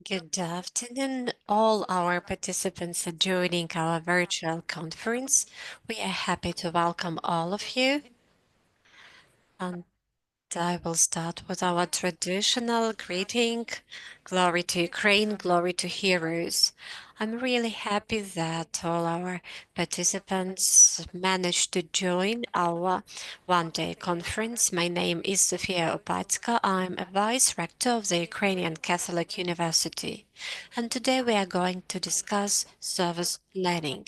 Good afternoon, all our participants joining our virtual conference. We are happy to welcome all of you. And I will start with our traditional greeting. Glory to Ukraine, glory to heroes. I'm really happy that all our participants managed to join our one-day conference. My name is Sofia Opatska. I'm a vice rector of the Ukrainian Catholic University. And today we are going to discuss service learning.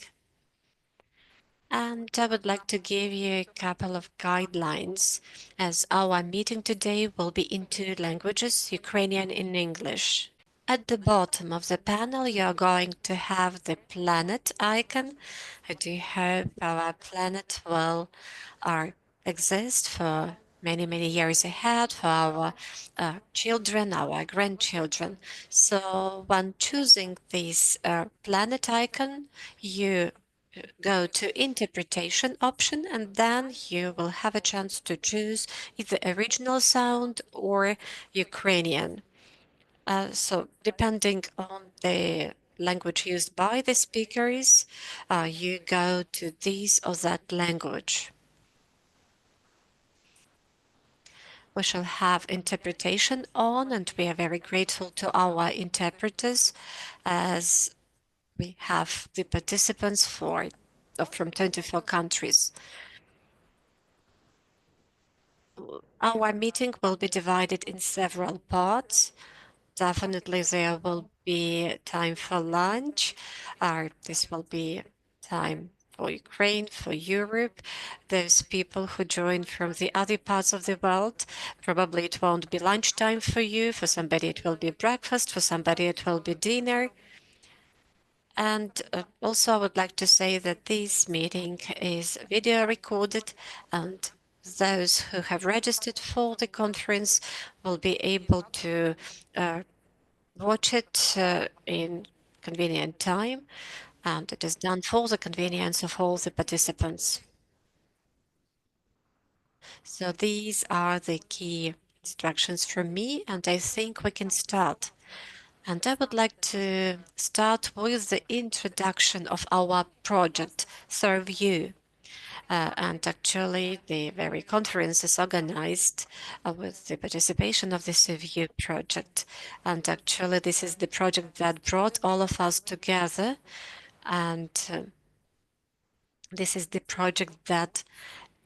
And I would like to give you a couple of guidelines, as our meeting today will be in two languages, Ukrainian and English. At the bottom of the panel, you are going to have the planet icon. I do hope our planet will exist for many, many years ahead for our children, our grandchildren. So when choosing this planet icon, you go to interpretation option, and then you will have a chance to choose either original sound or Ukrainian. So depending on the language used by the speakers, you go to this or that language. We shall have interpretation on, and we are very grateful to our interpreters as we have the participants from 24 countries. Our meeting will be divided in several parts. Definitely there will be time for lunch. This will be time for Ukraine, for Europe. Those people who join from the other parts of the world, probably it won't be lunchtime for you. For somebody it will be breakfast, for somebody it will be dinner. And also I would like to say that this meeting is video recorded, and those who have registered for the conference will be able to watch it in convenient time, and it is done for the convenience of all the participants. So these are the key instructions from me, and I think we can start. And I would like to start with the introduction of our project, ServU. And actually, the very conference is organized with the participation of the ServU project. And actually, this is the project that brought all of us together. And this is the project that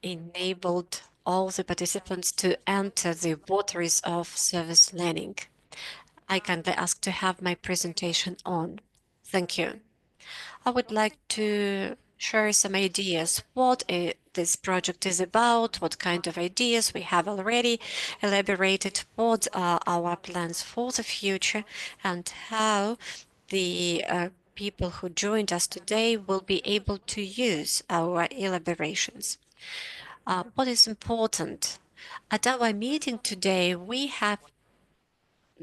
enabled all the participants to enter the waters of service learning. I kindly ask to have my presentation on. Thank you. I would like to share some ideas what this project is about, what kind of ideas we have already elaborated, what are our plans for the future, and how the people who joined us today will be able to use our elaborations. What is important? At our meeting today, we have,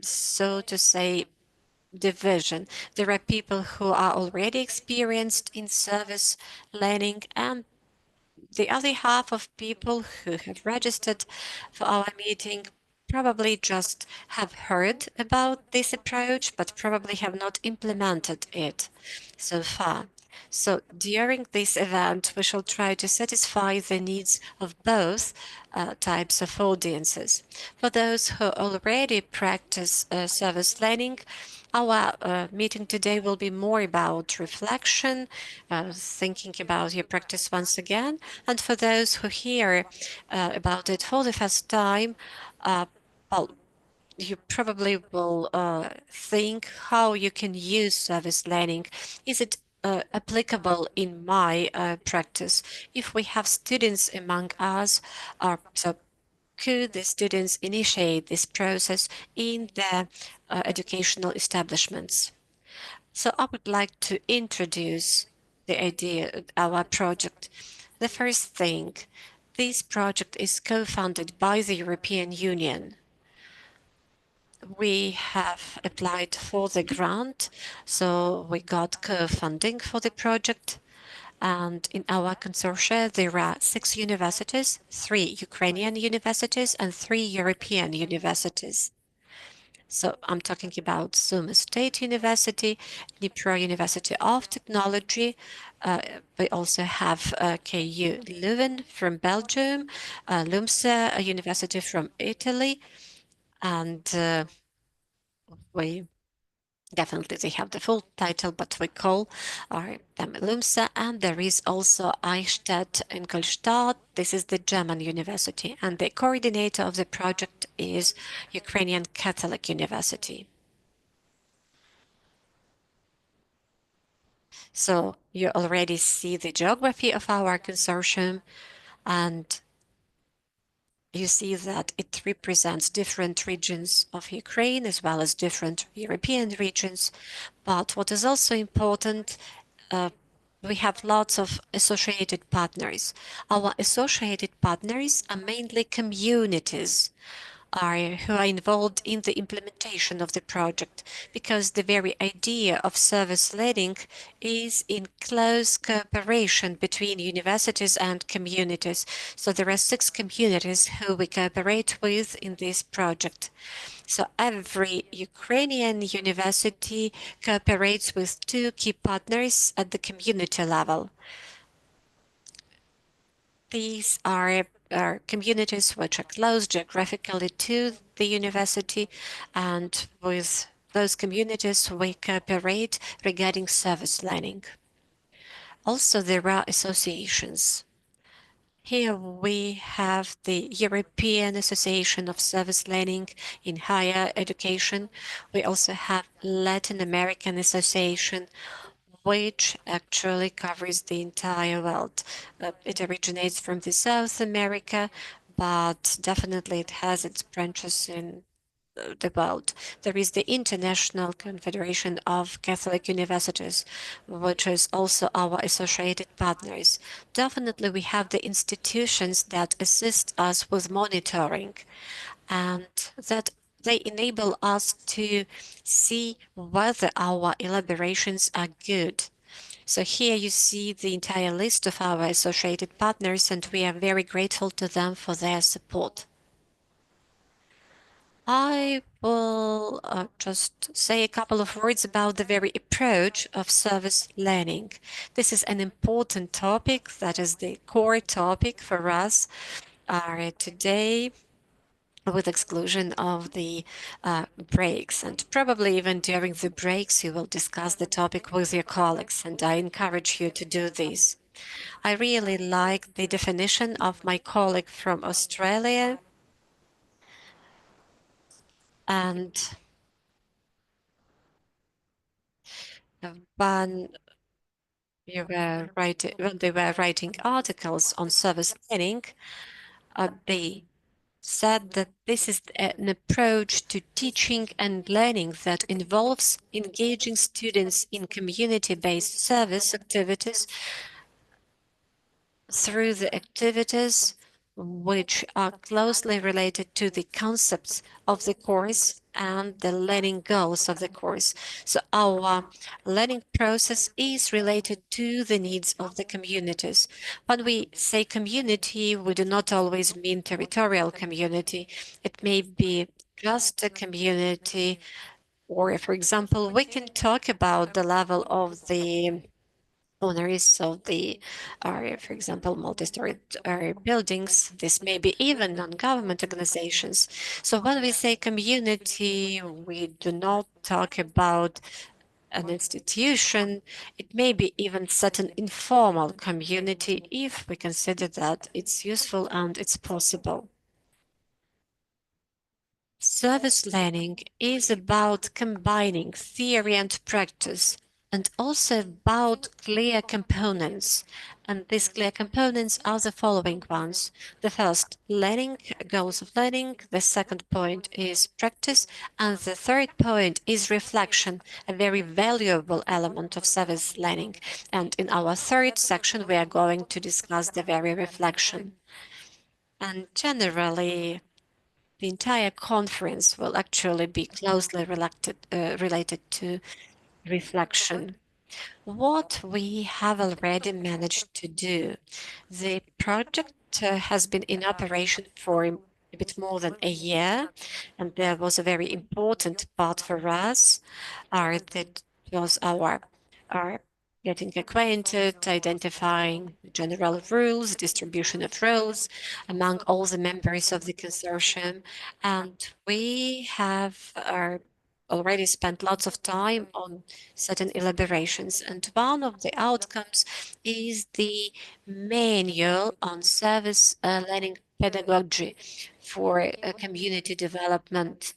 so to say, division. There are people who are already experienced in service learning, and the other half of people who have registered for our meeting probably just have heard about this approach, but probably have not implemented it so far. So during this event, we shall try to satisfy the needs of both types of audiences. For those who already practice service learning, our meeting today will be more about reflection, thinking about your practice once again. And for those who hear about it for the first time, well, you probably will think how you can use service learning. Is it applicable in my practice? If we have students among us, so could the students initiate this process in their educational establishments? So I would like to introduce the idea, our project. The first thing, this project is co-funded by the European Union. We have applied for the grant, so we got co-funding for the project. And in our consortia, there are 6 universities, 3 Ukrainian universities and 3 European universities. So I'm talking about Sumy State University, Dnipro University of Technology. Uh, we also have KU Leuven from Belgium, LUMSA University from Italy, and we definitely they have the full title, but we call them LUMSA. And there is also Eichstätt Ingolstadt. This is the German university, and the coordinator of the project is Ukrainian Catholic University. So you already see the geography of our consortium, and you see that it represents different regions of Ukraine as well as different European regions. But what is also important, we have lots of associated partners. Our associated partners are mainly communities who are involved in the implementation of the project, because the very idea of service learning is in close cooperation between universities and communities. So there are 6 communities who we cooperate with in this project. So every Ukrainian university cooperates with 2 key partners at the community level. These are communities which are close geographically to the university, and with those communities we cooperate regarding service learning. Also, there are associations. Here we have the European Association of Service Learning in Higher Education. We also have Latin American Association, which actually covers the entire world. It originates from the South America, but definitely it has its branches in the world. There is the International Confederation of Catholic Universities, which is also our associated partners. Definitely we have the institutions that assist us with monitoring, and that they enable us to see whether our elaborations are good. So here you see the entire list of our associated partners, and we are very grateful to them for their support. I will just say a couple of words about the very approach of service learning. This is an important topic, that is the core topic for us today, with exclusion of the breaks. And probably even during the breaks, you will discuss the topic with your colleagues, and I encourage you to do this. I really like the definition of my colleague from Australia, and when when they were writing articles on service learning, they said that this is an approach to teaching and learning that involves engaging students in community-based service activities through the activities which are closely related to the concepts of the course and the learning goals of the course. So our learning process is related to the needs of the communities. When we say community, we do not always mean territorial community. It may be just a community, or for example, we can talk about the level of the owners of the, for example, multi-story buildings. This may be even non-government organizations. So when we say community, we do not talk about an institution. It may be even certain informal community if we consider that it's useful and it's possible. Service learning is about combining theory and practice, and also about clear components. And these clear components are the following ones. The first, learning, goals of learning. The second point is practice. And the third point is reflection, a very valuable element of service learning. And in our third section, we are going to discuss the very reflection. And generally, the entire conference will actually be closely related to reflection. What we have already managed to do. The project has been in operation for a a bit more than a year, and there was a very important part for us, that was our getting acquainted, identifying general rules, distribution of roles among all the members of the consortium, and we have already spent lots of time on certain elaborations, and one of the outcomes is the manual on service-learning pedagogy for community development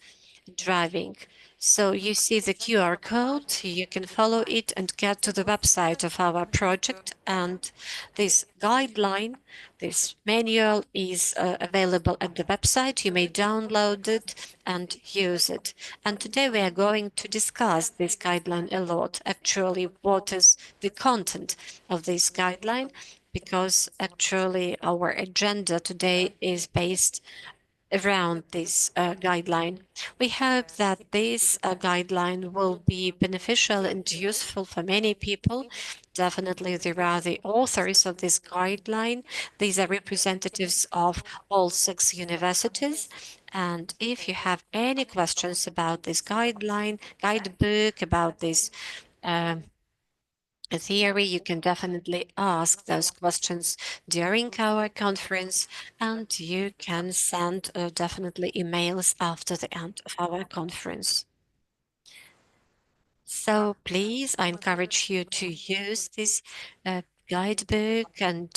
driving. So you see the QR code, you can follow it and get to the website of our project. And this guideline, this manual is available at the website. You may download it and use it. And today we are going to discuss this guideline a lot. Actually, what is the content of this guideline? Because actually our agenda today is based around this guideline. We hope that this guideline will be beneficial and useful for many people. Definitely, there are the authors of this guideline. These are representatives of all 6 universities. And if you have any questions about this guideline, guidebook, about this theory, you can definitely ask those questions during our conference, and you can send definitely emails after the end of our conference. So please, I encourage you to use this guidebook, and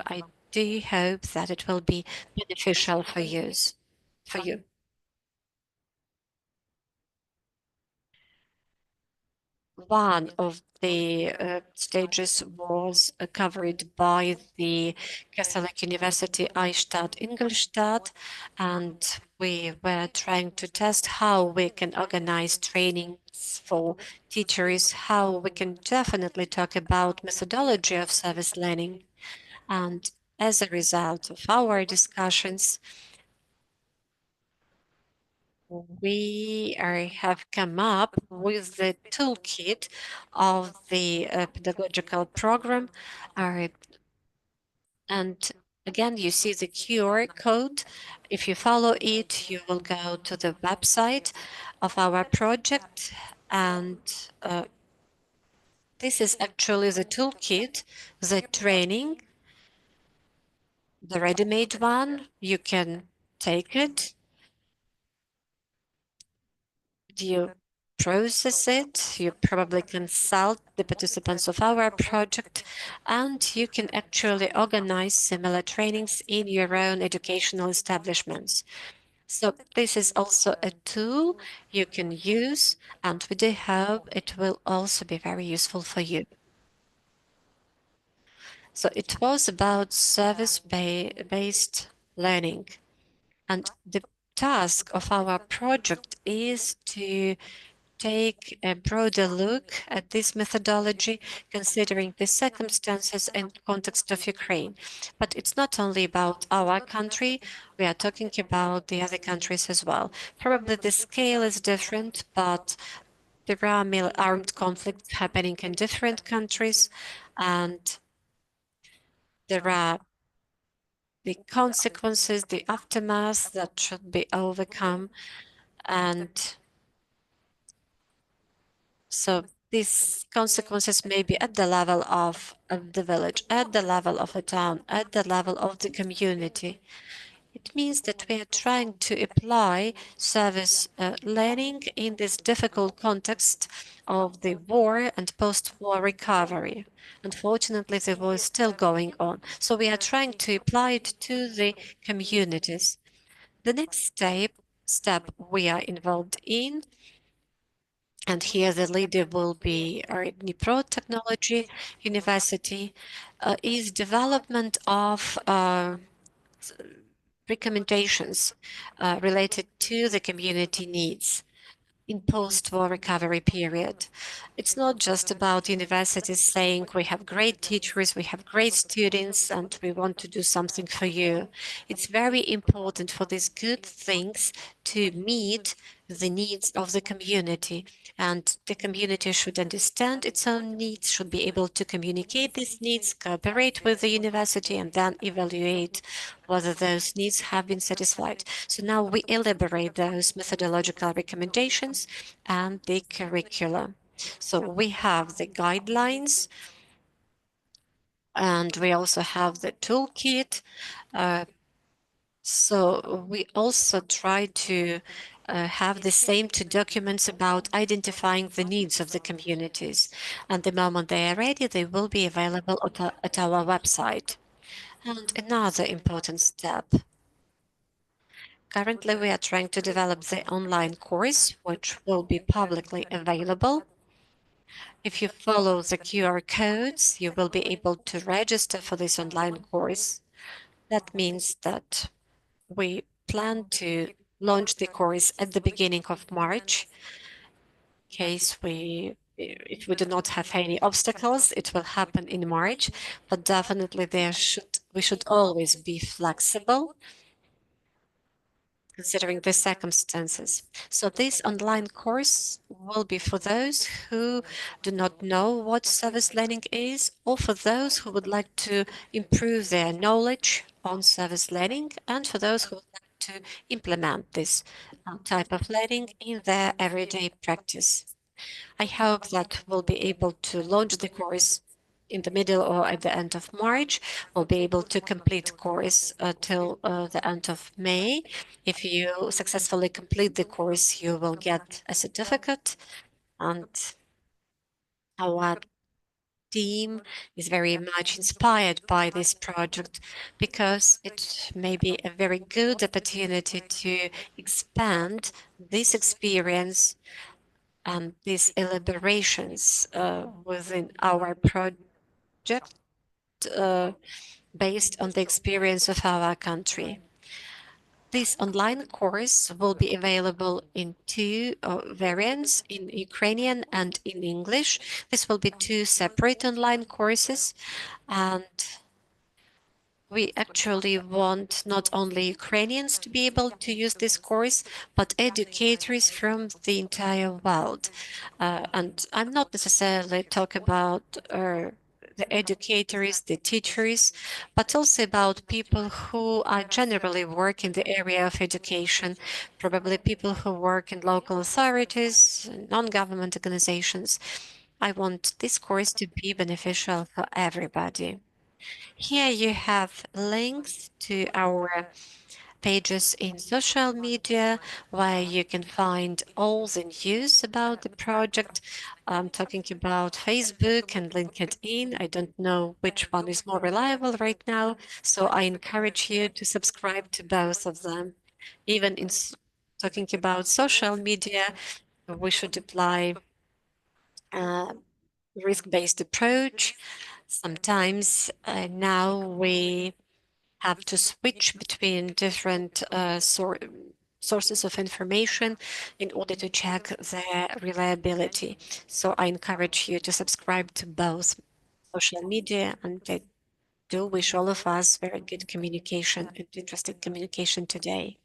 I do hope that it will be beneficial for you. One of the stages was covered by the Catholic University Eichstätt Ingolstadt, and we were trying to test how we can organize trainings for teachers, how we can definitely talk about methodology of service learning. And as a result of our discussions, we have come up with the toolkit of the pedagogical program. Uh, and again, you see the QR code. If you follow it, you will go to the website of our project. And this is actually the toolkit, the training, the ready-made one. You can take it. You process it, you probably consult the participants of our project, and you can actually organize similar trainings in your own educational establishments. So this is also a tool you can use, and we do hope it will also be very useful for you. So it was about service-based learning, and the task of our project is to take a broader look at this methodology, considering the circumstances and context of Ukraine. But it's not only about our country, we are talking about the other countries as well. Probably the scale is different, but there are armed conflicts happening in different countries, and there are the consequences, the aftermath that should be overcome. And so these consequences may be at the level of the village, at the level of a town, at the level of the community. It means that we are trying to apply service learning in this difficult context of the war and post-war recovery. Unfortunately, the war is still going on. So we are trying to apply it to the communities. The next step we are involved in, and here the leader will be our Dnipro Technology University, is development of recommendations related to the community needs in post-war recovery period. It's not just about universities saying we have great teachers, we have great students, and we want to do something for you. It's very important for these good things to meet the needs of the community, and the community should understand its own needs, should be able to communicate these needs, cooperate with the university, and then evaluate whether those needs have been satisfied. So now we elaborate those methodological recommendations and the curriculum. So we have the guidelines, and we also have the toolkit. So we also try to have the same two documents about identifying the needs of the communities. And the moment they are ready, they will be available at our website. And another important step. Currently, we are trying to develop the online course, which will be publicly available. If you follow the QR codes, you will be able to register for this online course. That means that we plan to launch the course at the beginning of March. In case if we do not have any obstacles, it will happen in March, but definitely we should always be flexible considering the circumstances. So this online course will be for those who do not know what service learning is, or for those who would like to improve their knowledge on service learning, and for those who would like to implement this type of learning in their everyday practice. I hope that we'll be able to launch the course in the middle or at the end of March. We'll be able to complete course till the end of May. If you successfully complete the course, you will get a certificate, and our team is very much inspired by this project because it may be a very good opportunity to expand this experience and these elaborations within our project based on the experience of our country. This online course will be available in two variants, in Ukrainian and in English. This will be two separate online courses, and we actually want not only Ukrainians to be able to use this course, but educators from the entire world. And I'm not necessarily talking about the educators, the teachers, but also about people who are generally work in the area of education, probably people who work in local authorities, non-government organizations. I want this course to be beneficial for everybody. Here you have links to our pages in social media where you can find all the news about the project. I'm talking about Facebook and LinkedIn. I don't know which one is more reliable right now, so I encourage you to subscribe to both of them. Even in talking about social media, we should apply a risk-based approach. Sometimes now we have to switch between different sources of information in order to check their reliability. So I encourage you to subscribe to both social media, and I do wish all of us very good communication and interesting communication today.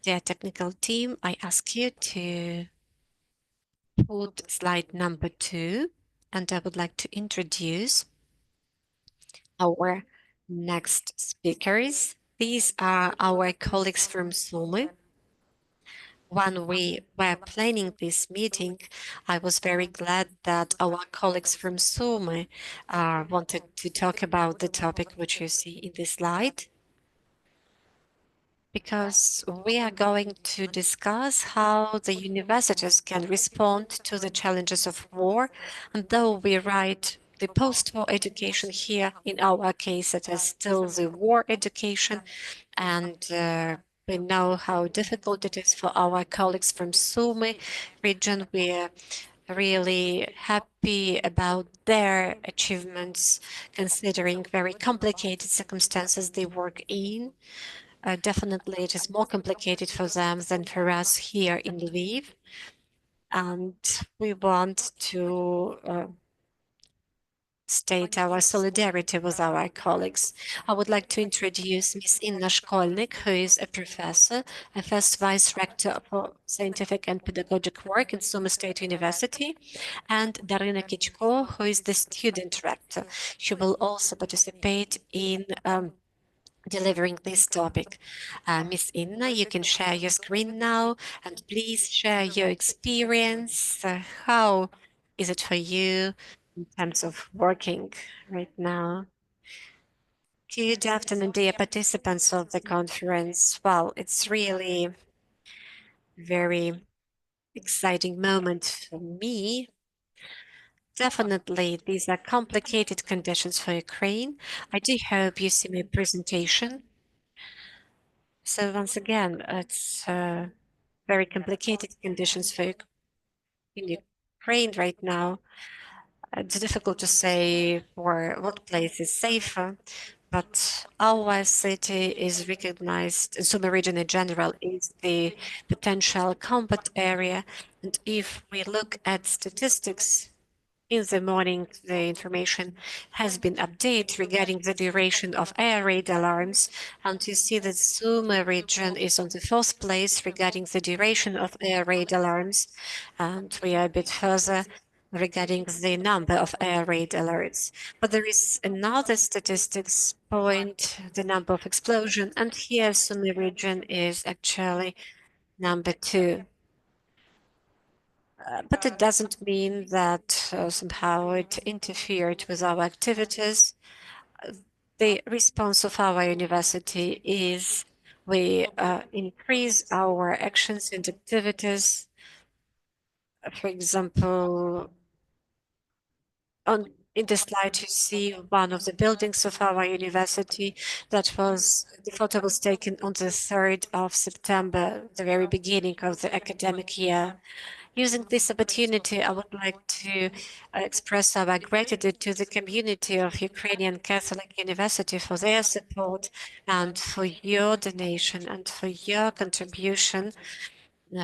Dear technical team, I ask you to put slide number 2, and I would like to introduce our next speakers. These are our colleagues from Sumy. When we were planning this meeting, I was very glad that our colleagues from Sumy wanted to talk about the topic which you see in this slide, because we are going to discuss how the universities can respond to the challenges of war. And though we write the post-war education here, in our case, it is still the war education, and we know how difficult it is for our colleagues from Sumy region. We are really happy about their achievements, considering very complicated circumstances they work in. Definitely, it is more complicated for them than for us here in Lviv. And we want to state our solidarity with our colleagues. I would like to introduce Ms. Inna Shkolnik, who is a professor and first vice rector for scientific and pedagogic work in Sumy State University, and Darina Kichko, who is the student rector. She will also participate in delivering this topic. Ms. Inna, you can share your screen now, and please share your experience. How is it for you in terms of working right now? Good afternoon, dear participants of the conference. Well, it's really very exciting moment for me. Definitely, these are complicated conditions for Ukraine. I do hope you see my presentation. So once again, it's very complicated conditions for in Ukraine right now. It's difficult to say for what place is safer, but our city is recognized, Sumy region in general, is the potential combat area. And if we look at statistics, in the morning, the information has been updated regarding the duration of air raid alarms, and you see that Sumy region is on the fourth place regarding the duration of air raid alarms, and we are a bit further regarding the number of air raid alerts. But there is another statistics point, the number of explosion, and here Sumy region is actually number 2. But it doesn't mean that somehow it interfered with our activities. The response of our university is we increase our actions and activities. For example, in the slide, you see one of the buildings of our university. The photo was taken on the 3rd of September, the very beginning of the academic year. Using this opportunity, I would like to express our gratitude to the community of Ukrainian Catholic University for their support and for your donation and for your contribution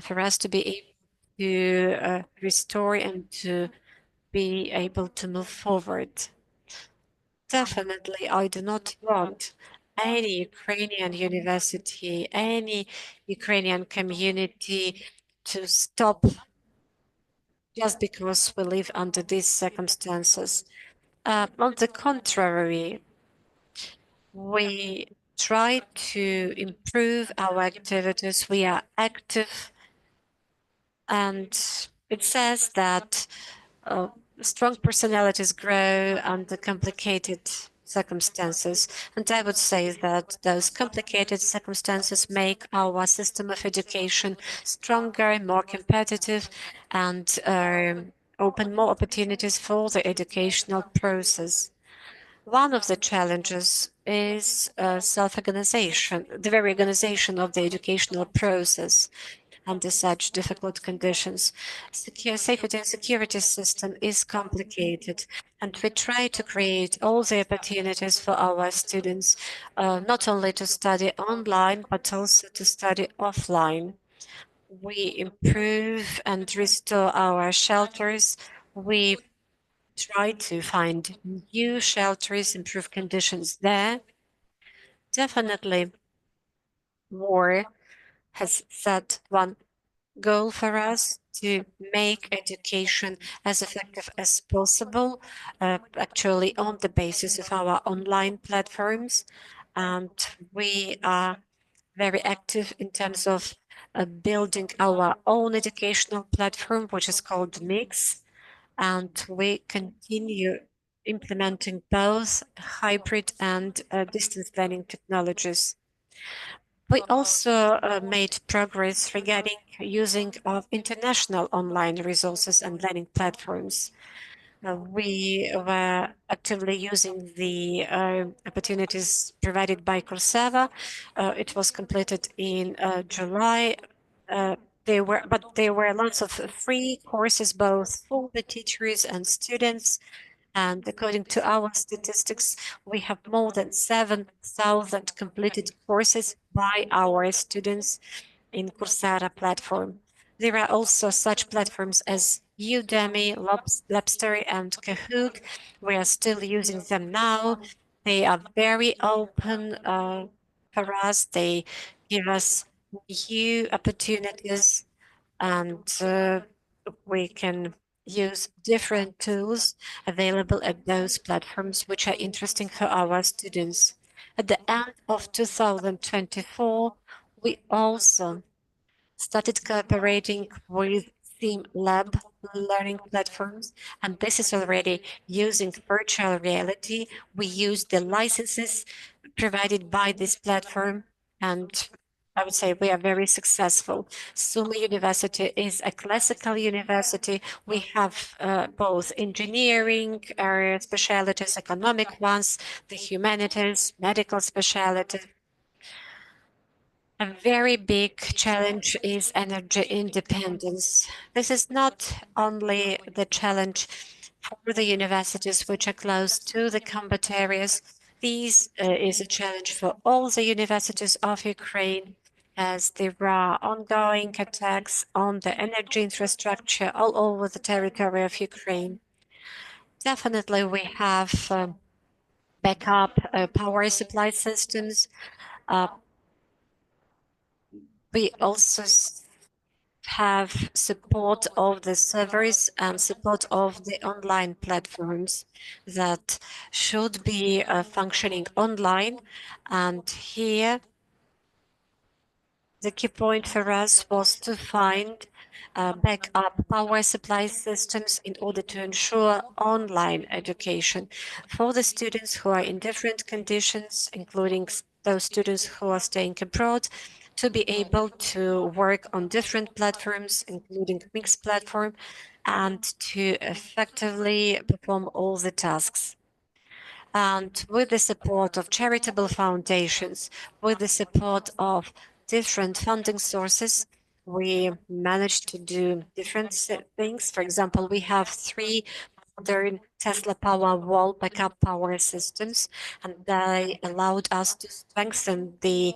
for us to be able to restore and to be able to move forward. Definitely, I do not want any Ukrainian university, any Ukrainian community to stop just because we live under these circumstances. On the contrary, we try to improve our activities. We are active, and it says that strong personalities grow under complicated circumstances. And I would say that those complicated circumstances make our system of education stronger, more competitive, and open more opportunities for the educational process. One of the challenges is self-organization, the very organization of the educational process under such difficult conditions. Safety and security system is complicated, and we try to create all the opportunities for our students, not only to study online, but also to study offline. We improve and restore our shelters. We try to find new shelters, improve conditions there. Definitely, war has set one goal for us to make education as effective as possible, actually on the basis of our online platforms. And we are very active in terms of building our own educational platform, which is called Mix. And we continue implementing both hybrid and distance learning technologies. We also made progress regarding using of international online resources and learning platforms. We were actively using the opportunities provided by Coursera. It was completed in July. There were lots of free courses, both for the teachers and students. And according to our statistics, we have more than 7,000 completed courses by our students in Coursera platform. There are also such platforms as Udemy, Labster, and Kahoot. We are still using them now. They are very open for us. They give us new opportunities, and we can use different tools available at those platforms which are interesting for our students. At the end of 2024, we also started cooperating with Theme Lab learning platforms, and this is already using virtual reality. We use the licenses provided by this platform, and I would say we are very successful. Sumy University is a classical university. We have both engineering specialties, economic ones, the humanities, medical specialties. A very big challenge is energy independence. This is not only the challenge for the universities which are close to the combat areas. This is a challenge for all the universities of Ukraine, as there are ongoing attacks on the energy infrastructure all over the territory of Ukraine. Definitely, we have backup power supply systems. Uh, we also have support of the servers and support of the online platforms that should be functioning online. And here, the key point for us was to find backup power supply systems in order to ensure online education for the students who are in different conditions, including those students who are staying abroad, to be able to work on different platforms, including mixed platform, and to effectively perform all the tasks. And with the support of charitable foundations, with the support of different funding sources, we managed to do different things. For example, we have three modern Tesla Powerwall backup power systems, and they allowed us to strengthen the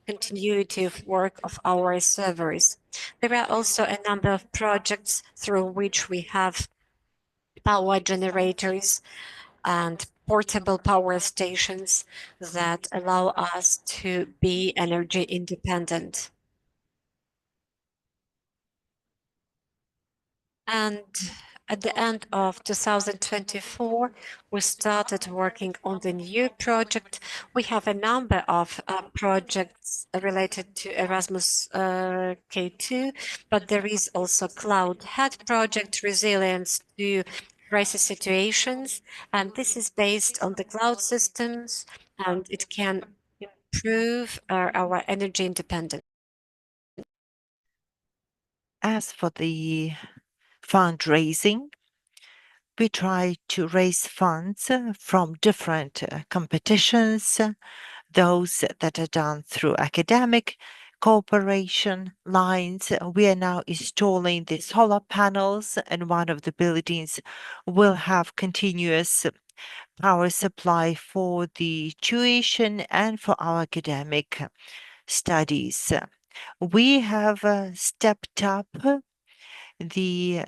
continuity of work of our servers. There are also a number of projects through which we have power generators and portable power stations that allow us to be energy independent. And at the end of 2024, we started working on the new project. We have a number of projects related to Erasmus K2, but there is also Cloud Head project, Resilience to Crisis Situations, and this is based on the cloud systems, and it can improve our energy independence. As for the fundraising, we try to raise funds from different competitions, those that are done through academic cooperation lines. We are now installing the solar panels, and one of the buildings will have continuous power supply for the tuition and for our academic studies. We have stepped up the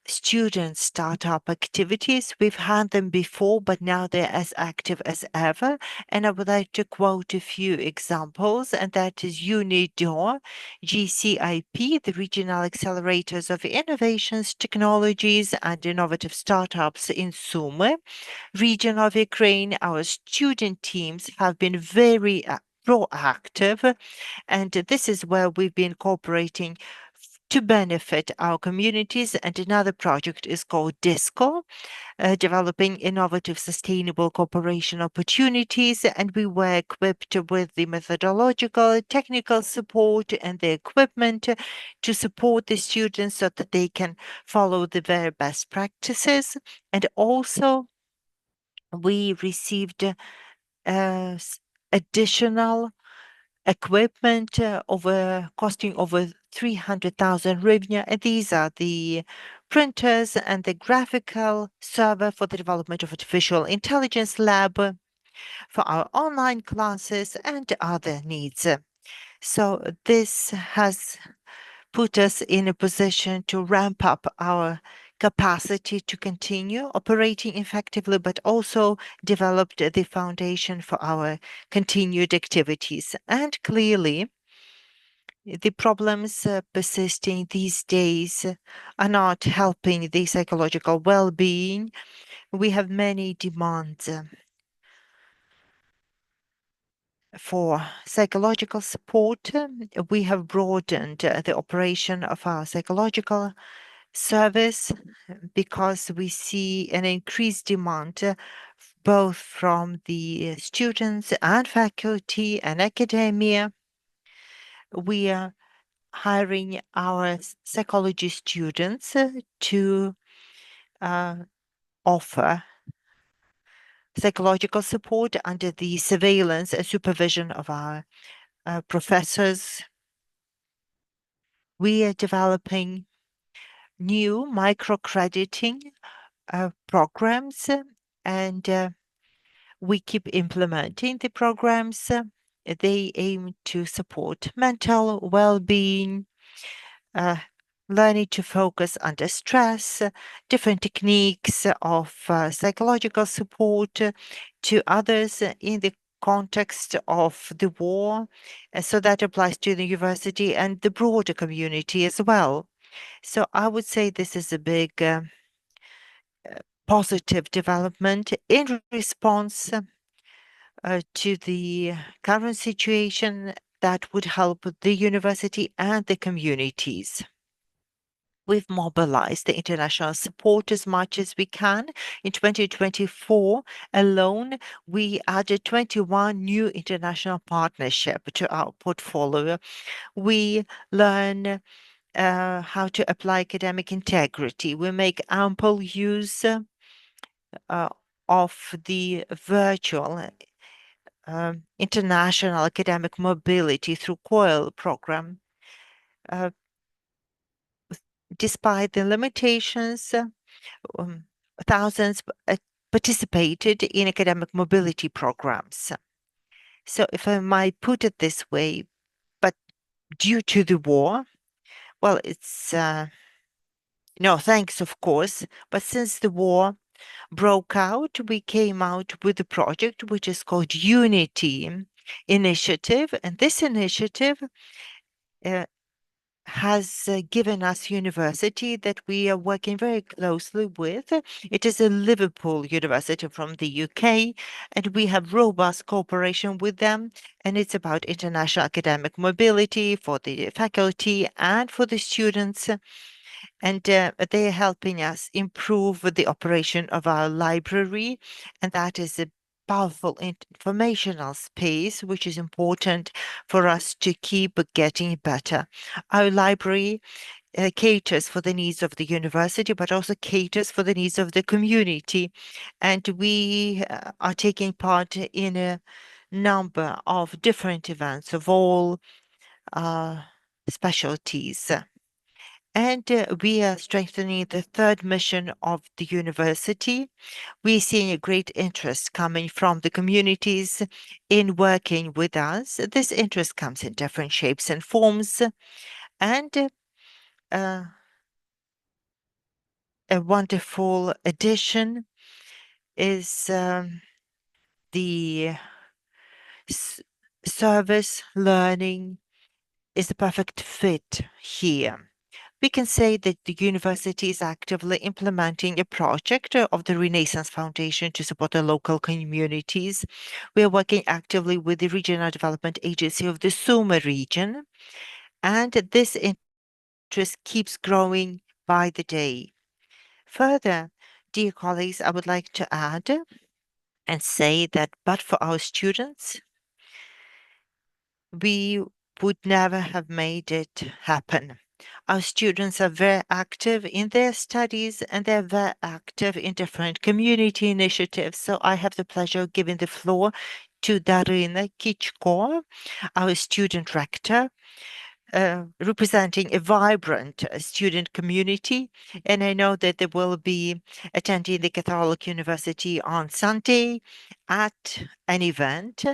student startup activities. We've had them before, but now they're as active as ever. And I would like to quote a few examples, and that is UNIDOR, GCIP, the Regional Accelerators of Innovations, Technologies, and Innovative Startups in Sumy, region of Ukraine. Our student teams have been very proactive, and this is where we've been cooperating to benefit our communities. And another project is called DISCO, developing innovative sustainable cooperation opportunities. And we were equipped with the methodological, technical support and the equipment to support the students so that they can follow the very best practices. And also, we received additional equipment costing over 300,000 hryvnia, and these are the printers and the graphical server for the development of artificial intelligence lab for our online classes and other needs. So this has put us in a position to ramp up our capacity to continue operating effectively, but also developed the foundation for our continued activities. And clearly, the problems persisting these days are not helping the psychological well-being. We have many demands for psychological support. We have broadened the operation of our psychological service because we see an increased demand both from the students and faculty and academia. We are hiring our psychology students to uh, offer psychological support under the surveillance and supervision of our professors. We are developing new microcrediting programs, and we keep implementing the programs. They aim to support mental well-being, uh, learning to focus under stress, different techniques of psychological support to others in the context of the war. So that applies to the university and the broader community as well. So I would say this is a big positive development in response to the current situation that would help the university and the communities. We've mobilized the international support as much as we can. In 2024 alone, we added 21 new international partnerships to our portfolio. We learn how to apply academic integrity. We make ample use of the virtual international academic mobility through COIL program. Uh, Despite the limitations, um, thousands participated in academic mobility programs. So if I might put it this way, but due to the war, well, it's no thanks, of course, but since the war broke out, we came out with a project which is called Unity Initiative. And this initiative uh, has given us university that we are working very closely with. It is a Liverpool University from the UK, and we have robust cooperation with them. And it's about international academic mobility for the faculty and for the students. And they are helping us improve the operation of our library. And that is a powerful informational space, which is important for us to keep getting better. Our library caters for the needs of the university, but also caters for the needs of the community. And we are taking part in a number of different events of all specialties. And we are strengthening the third mission of the university. We're seeing a great interest coming from the communities in working with us. This interest comes in different shapes and forms. And a wonderful addition is the service learning is the perfect fit here. We can say that the university is actively implementing a project of the Renaissance Foundation to support the local communities. We are working actively with the Regional Development Agency of the Sumy region, and this interest keeps growing by the day. Further, dear colleagues, I would like to add and say that but for our students, we would never have made it happen. Our students are very active in their studies and they're very active in different community initiatives. So I have the pleasure of giving the floor to Darina Kichko, our student rector, representing a vibrant student community. And I know that they will be attending the Catholic University on Sunday at an event.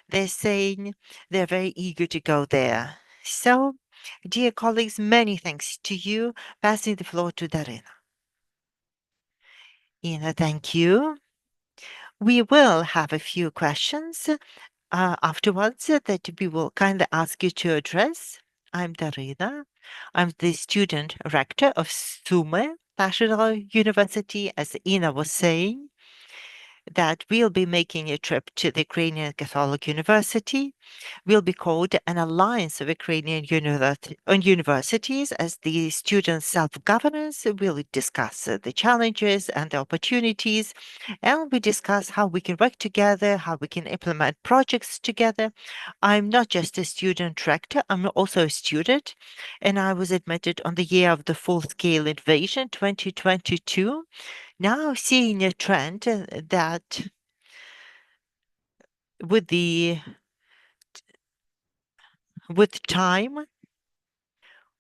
They're saying they're very eager to go there. So Dear colleagues, many thanks to you. Passing the floor to Darina. Ina, thank you. We will have a few questions afterwards that we will kindly ask you to address. I'm Darina. I'm the student rector of Sumy State University, as Ina was saying, that we'll be making a trip to the Ukrainian Catholic University will be called an alliance of Ukrainian universities as the student self-governance will discuss the challenges and the opportunities, and we discuss how we can work together, how we can implement projects together. I'm not just a student rector, I'm also a student, and I was admitted on the year of the full-scale invasion 2022. Now seeing a trend that with the with time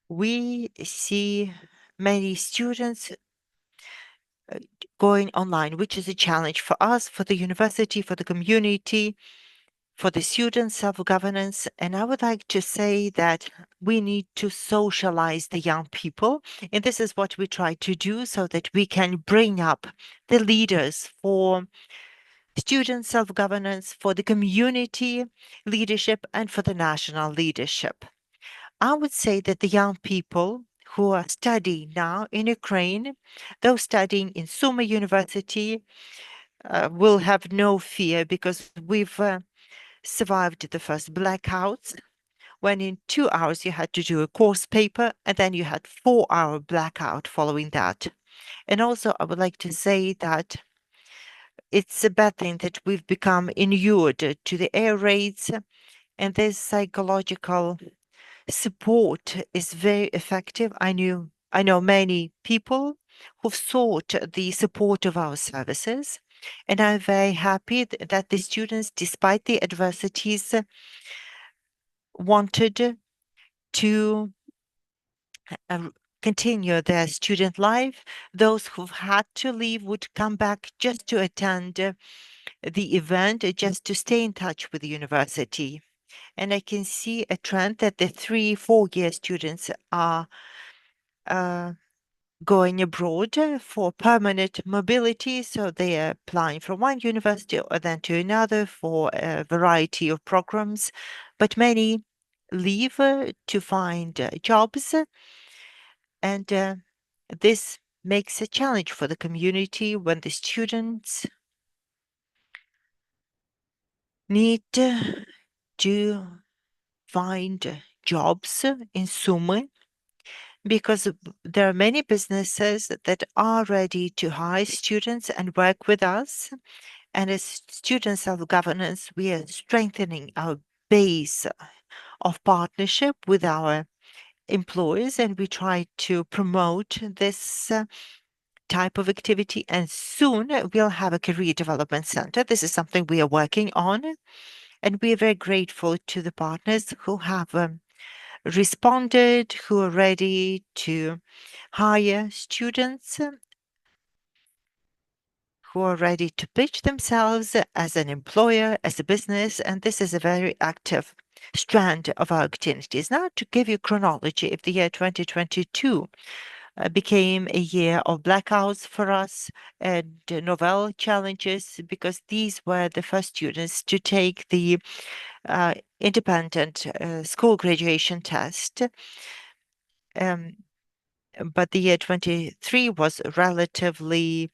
we see many students going online, which is a challenge for us, for the university, for the community, for the students, self-governance. And I would like to say that we need to socialize the young people. And this is what we try to do so that we can bring up the leaders for student self-governance, for the community leadership, and for the national leadership. I would say that the young people who are studying now in Ukraine, those studying in Sumy University, will have no fear because we've survived the first blackouts when in 2 hours you had to do a course paper and then you had 4-hour blackout following that. And also, I would like to say that it's a bad thing that we've become inured to the air raids and this psychological support is very effective. I know many people who've sought the support of our services, and I'm very happy that the students, despite the adversities, wanted to uh, continue their student life. Those who've had to leave would come back just to attend the event, just to stay in touch with the university. And I can see a trend that the 3-4 year students are going abroad for permanent mobility. So they are applying from one university or then to another for a variety of programs. But many leave to find jobs. And this makes a challenge for the community when the students need to find jobs in Sumy because there are many businesses that are ready to hire students and work with us. And as student self-governance, we are strengthening our base of partnership with our employers, and we try to promote this type of activity. And soon we'll have a career development center. This is something we are working on, and we are very grateful to the partners who have responded, who are ready to hire students, who are ready to pitch themselves as an employer, as a business, and this is a very active strand of our activities. Now, to give you chronology, if the year 2022 became a year of blackouts for us and novel challenges, because these were the first students to take the independent school graduation test. But the year 23 was relatively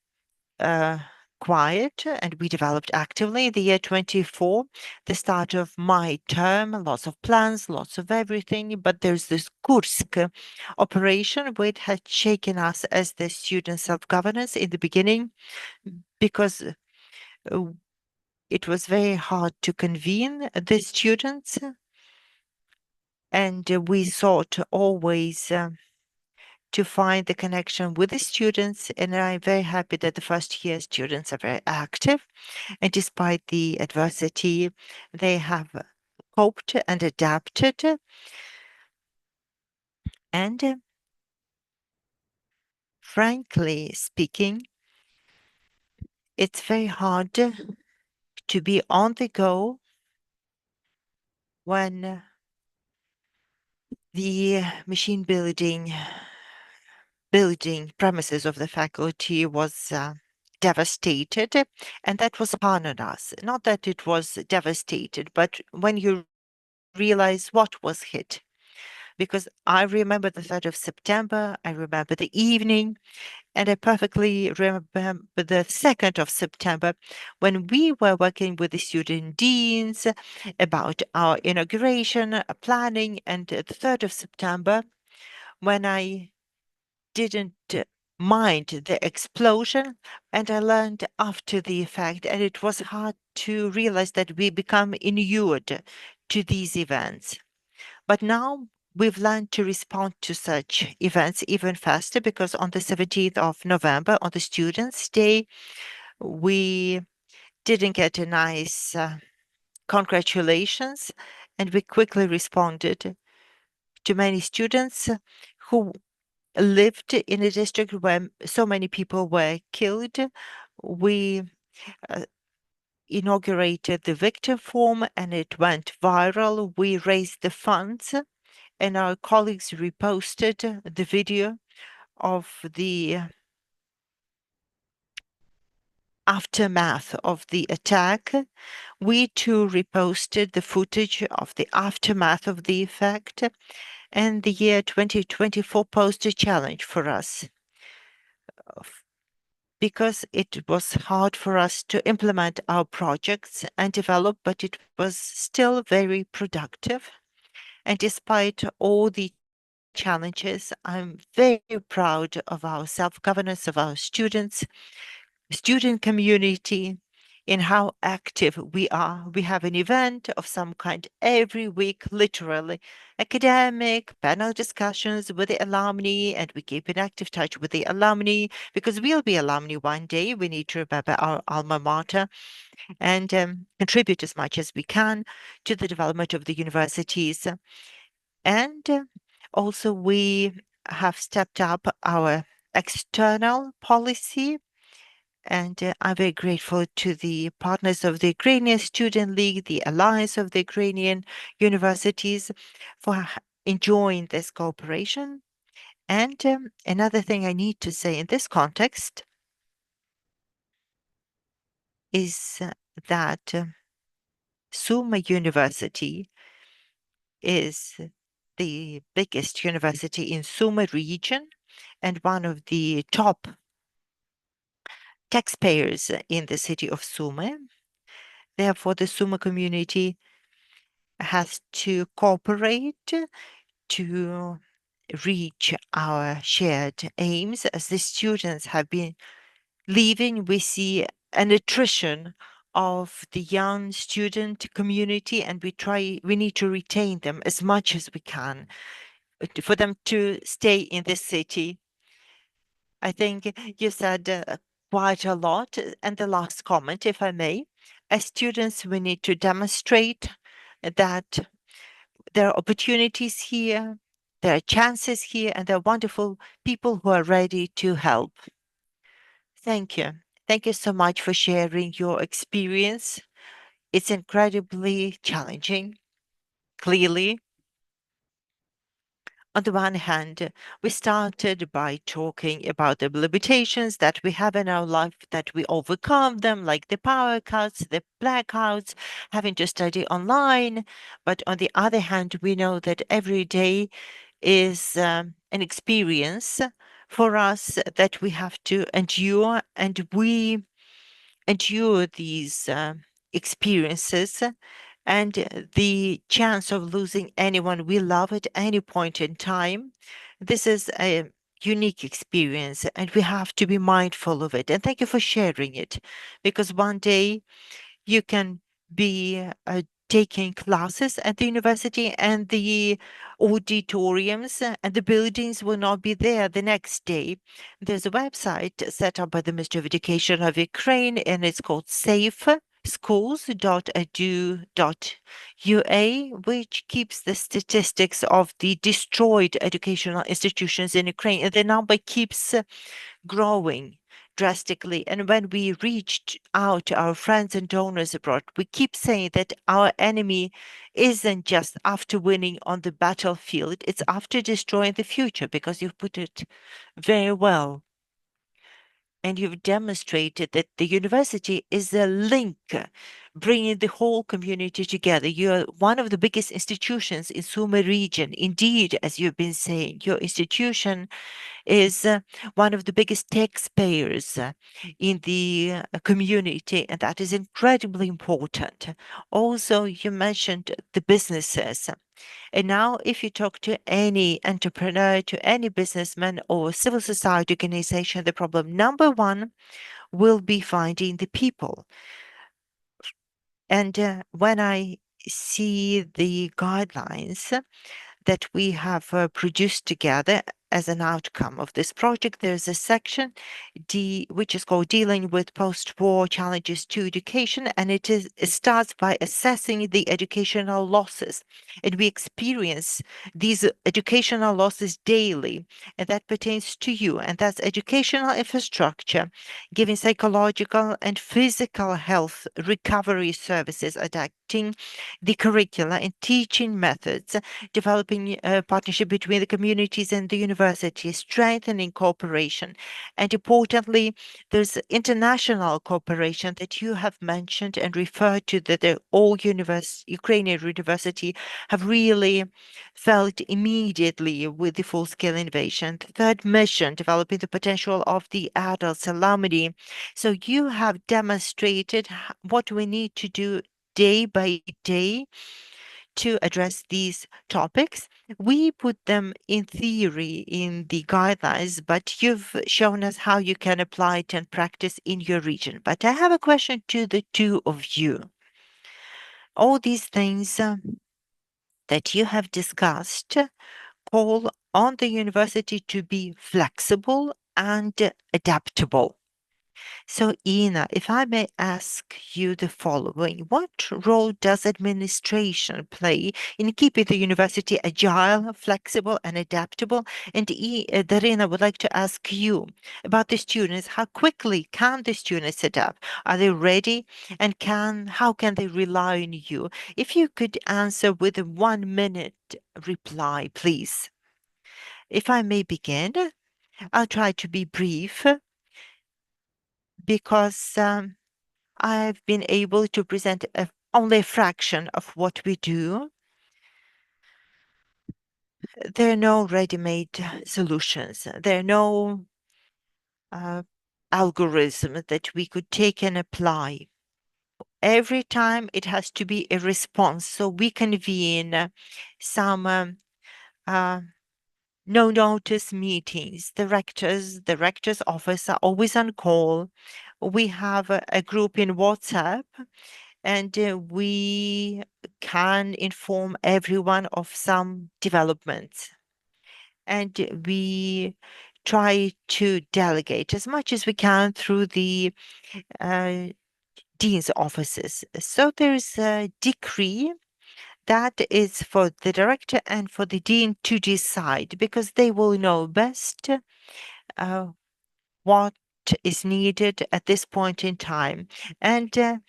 quiet and we developed actively. The year 24, the start of my term, lots of plans, lots of everything. But there's this Kursk operation which had shaken us as the student self-governance in the beginning because it was very hard to convene the students. And we sought always to find the connection with the students. And I'm very happy that the first year students are very active. And despite the adversity, they have coped and adapted. And frankly speaking, it's very hard to be on the go when The machine building premises of the faculty was devastated, and that was hard on us. Not that it was devastated, but when you realize what was hit. Because I remember the 3rd of September, I remember the evening, and I perfectly remember the 2nd of September when we were working with the student deans about our inauguration planning, and the 3rd of September when I didn't mind the explosion, and I learned after the effect, and it was hard to realize that we become inured to these events. But now we've learned to respond to such events even faster, because on the 17th of November, on the Students' Day, we didn't get a nice congratulations, and we quickly responded to many students who lived in a district where so many people were killed. We uh, inaugurated the victim form, and it went viral. We raised the funds, and our colleagues reposted the video of the aftermath of the attack. We too reposted the footage of the aftermath of the effect, and the year 2024 posed a challenge for us because it was hard for us to implement our projects and develop, but it was still very productive. And despite all the challenges, I'm very proud of our self-governance, of our student community, in how active we are. We have an event of some kind every week, literally, academic panel discussions with the alumni, and we keep in active touch with the alumni because we'll be alumni one day. We need to remember our alma mater and contribute as much as we can to the development of the universities. And also, we have stepped up our external policy, and I'm very grateful to the partners of the Ukrainian Student League, the Alliance of the Ukrainian Universities, for enjoying this cooperation. And another thing I need to say in this context is that Sumy University is the biggest university in Sumy region and one of the top taxpayers in the city of Sumy. Therefore, the Sumy community has to cooperate to reach our shared aims. As the students have been leaving, we see an attrition of the young student community, and we need to retain them as much as we can for them to stay in the city. I think you said quite a lot. And the last comment, if I may, as students, we need to demonstrate that there are opportunities here, there are chances here, and there are wonderful people who are ready to help. Thank you. Thank you so much for sharing your experience. It's incredibly challenging, clearly. On the one hand, we started by talking about the limitations that we have in our life, that we overcome them, like the power cuts, the blackouts, having to study online. But on the other hand, we know that every day is an experience for us that we have to endure, and we endure these experiences, and the chance of losing anyone we love at any point in time. This is a unique experience, and we have to be mindful of it. And thank you for sharing it, because one day you can be taking classes at the university, and the auditoriums and the buildings will not be there the next day. There's a website set up by the Ministry of Education of Ukraine, and it's called safeschools.edu.ua, which keeps the statistics of the destroyed educational institutions in Ukraine, and the number keeps growing drastically. And when we reached out to our friends and donors abroad, we keep saying that our enemy isn't just after winning on the battlefield, it's after destroying the future, because you've put it very well. And you've demonstrated that the university is a link bringing the whole community together. You're one of the biggest institutions in Sumy region. Indeed, as you've been saying, your institution is one of the biggest taxpayers in the community, and that is incredibly important. Also, you mentioned the businesses. And now, if you talk to any entrepreneur, to any businessman or civil society organization, the problem number one will be finding the people. And when I see the guidelines that we have produced together as an outcome of this project, there's a section which is called Dealing with Post-War Challenges to Education, and it starts by assessing the educational losses. And we experience these educational losses daily, and that pertains to you. And that's educational infrastructure, giving psychological and physical health recovery services, adapting the curricula and teaching methods, developing a partnership between the communities and the university, strengthening cooperation. And importantly, there's international cooperation that you have mentioned and referred to, that all Ukrainian university have really felt immediately with the full-scale innovation. The third mission, developing the potential of the adults, alumni. So you have demonstrated what we need to do day by day to address these topics. We put them in theory in the guidelines, but you've shown us how you can apply it and practice in your region. But I have a question to the two of you. All these things that you have discussed call on the university to be flexible and adaptable. So, Ina, if I may ask you the following, what role does administration play in keeping the university agile, flexible, and adaptable? And Darina, would like to ask you about the students. How quickly can the students adapt? Are they ready? And how can they rely on you? If you could answer with a 1 minute reply, please. If I may begin, I'll try to be brief because I've been able to present only a fraction of what we do. There are no ready-made solutions. There are no algorithm that we could take and apply. Every time it has to be a response. So we convene some no notice meetings. The rector's office are always on call. We have a group in WhatsApp, and we can inform everyone of some developments. And we try to delegate as much as we can through the dean's offices. So there's a decree that is for the director and for the dean to decide, because they will know best what is needed at this point in time. And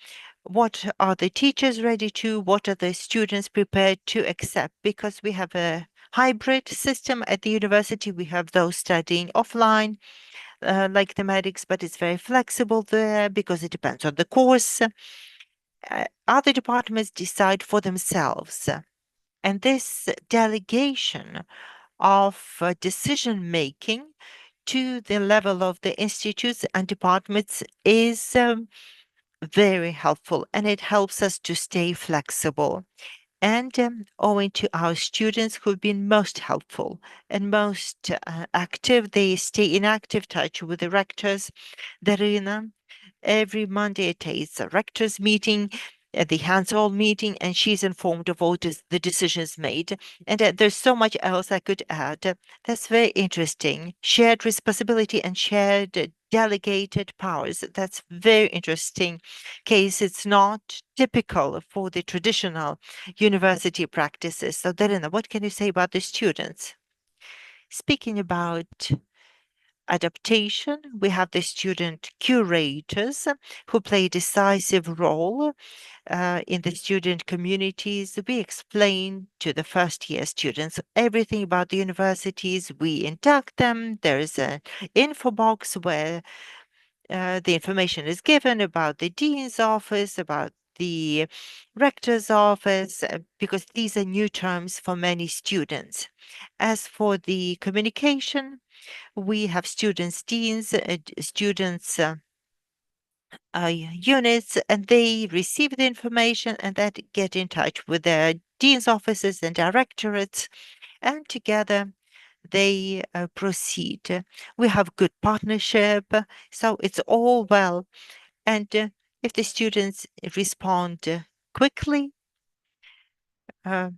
what are the teachers ready to, what are the students prepared to accept? Because we have a hybrid system at the university. We have those studying offline, like the medics, but it's very flexible there because it depends on the course. Other departments decide for themselves. And this delegation of decision making to the level of the institutes and departments is very helpful, and it helps us to stay flexible. And owing to our students who've been most helpful and most active, they stay in active touch with the rectors. Darina, every Monday it is a rectors meeting, the hands-on meeting, and she's informed of all the decisions made. And there's so much else I could add. That's very interesting. Shared responsibility and shared delegated powers. That's very interesting case. It's not typical for the traditional university practices. So, Darina, what can you say about the students? Speaking about adaptation. We have the student curators who play a decisive role in the student communities. We explain to the first year students everything about the universities. We induct them. There is an info box where the information is given about the dean's office, about the rector's office, because these are new terms for many students. As for the communication, we have students, deans, students units, and they receive the information and then get in touch with their dean's offices and directorates, and together they proceed. We have good partnership, so it's all well. And if the students respond quickly, uh,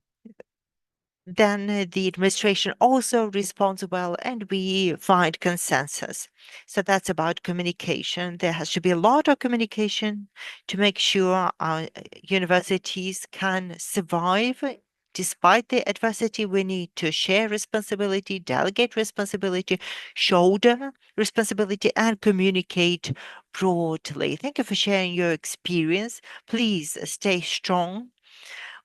then the administration also responds well and we find consensus. So that's about communication. There has to be a lot of communication to make sure our universities can survive. Despite the adversity, we need to share responsibility, delegate responsibility, shoulder responsibility, and communicate broadly. Thank you for sharing your experience. Please stay strong.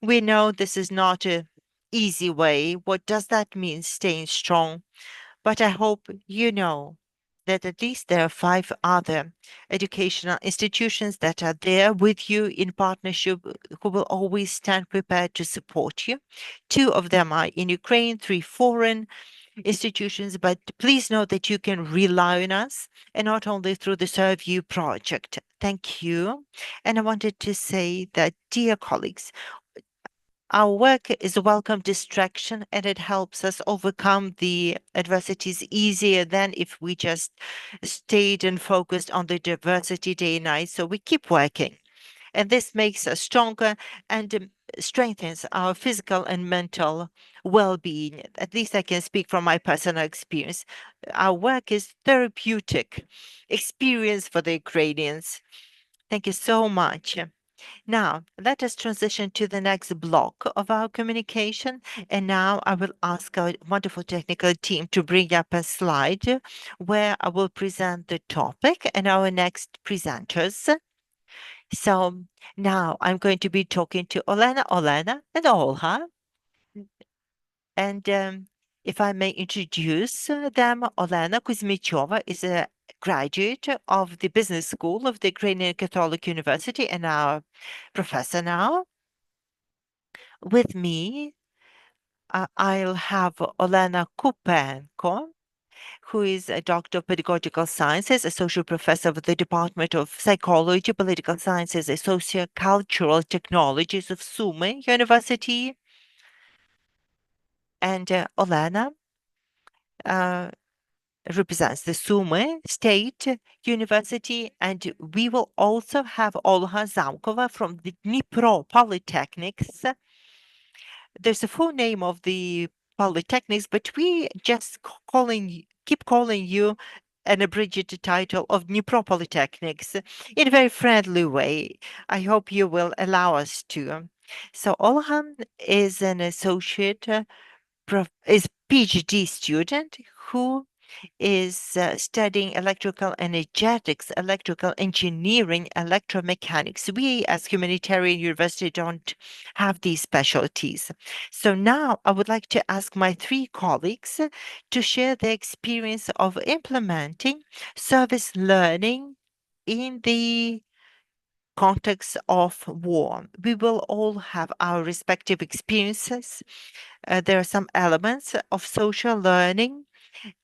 We know this is not a easy way. What does that mean, staying strong? But I hope you know that at least there are five other educational institutions that are there with you in partnership who will always stand prepared to support you. Two of them are in Ukraine, three foreign institutions, but please know that you can rely on us and not only through the ServU project. Thank you. And I wanted to say that, dear colleagues, our work is a welcome distraction and it helps us overcome the adversities easier than if we just stayed and focused on the diversity day and night. So we keep working. And this makes us stronger and strengthens our physical and mental well being. At least I can speak from my personal experience. Our work is therapeutic experience for the Ukrainians. Thank you so much. Now, let us transition to the next block of our communication. And now I will ask our wonderful technical team to bring up a slide where I will present the topic and our next presenters. So now I'm going to be talking to Olena, and Olha. And if I may introduce them, Olena Kuzmichova is a graduate of the business school of the Ukrainian Catholic University and our professor now. With me, I'll have Olena Kupenko, who is a doctor of pedagogical sciences, associate professor of the Department of Psychology, Political Sciences, and Sociocultural Technologies of Sumy University. And Olena represents the Sumy State University, and we will also have Olha Zamkova from the Dnipro Polytechnics. There's a full name of the polytechnics, but we just keep calling you an abridged title of Dnipro Polytechnics in a very friendly way. I hope you will allow us to. So Olhan is an associate, is PhD student who is studying electrical energetics, electrical engineering, electromechanics. We, as humanitarian university, don't have these specialties. So now I would like to ask my three colleagues to share their experience of implementing service learning in the context of war. We will all have our respective experiences. There are some elements of social learning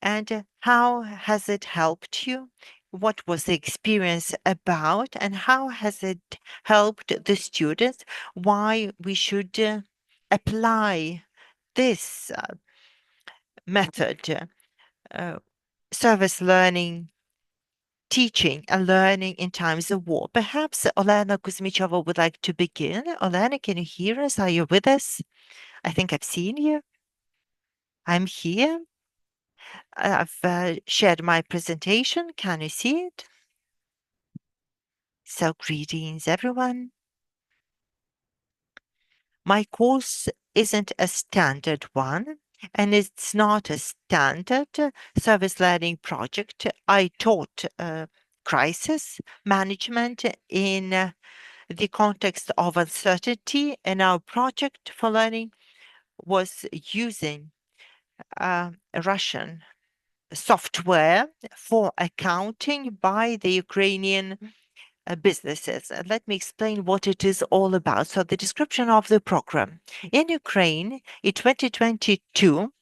and how has it helped you? What was the experience about, and how has it helped the students? Why we should apply this method, uh, service learning, teaching and learning in times of war. Perhaps Olena Kuzmichova would like to begin. Olena, can you hear us? Are you with us? I think I've seen you. I'm here. I've shared my presentation. Can you see it? So, greetings, everyone. My course isn't a standard one. and it's not a standard service learning project. I taught crisis management in the context of uncertainty, and our project for learning was using Russian software for accounting by the Ukrainian businesses. Let me explain what it is all about. So, the description of the program in Ukraine in 2022,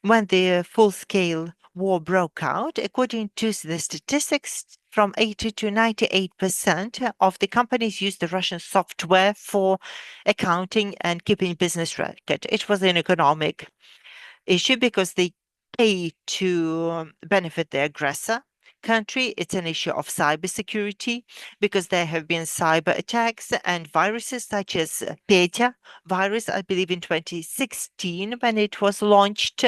when the full scale war broke out, according to the statistics, from 80 to 98% of the companies used the Russian software for accounting and keeping business record. It was an economic issue because they pay to benefit the aggressor country. It's an issue of cybersecurity because there have been cyber attacks and viruses such as Petya virus, I believe in 2016 when it was launched.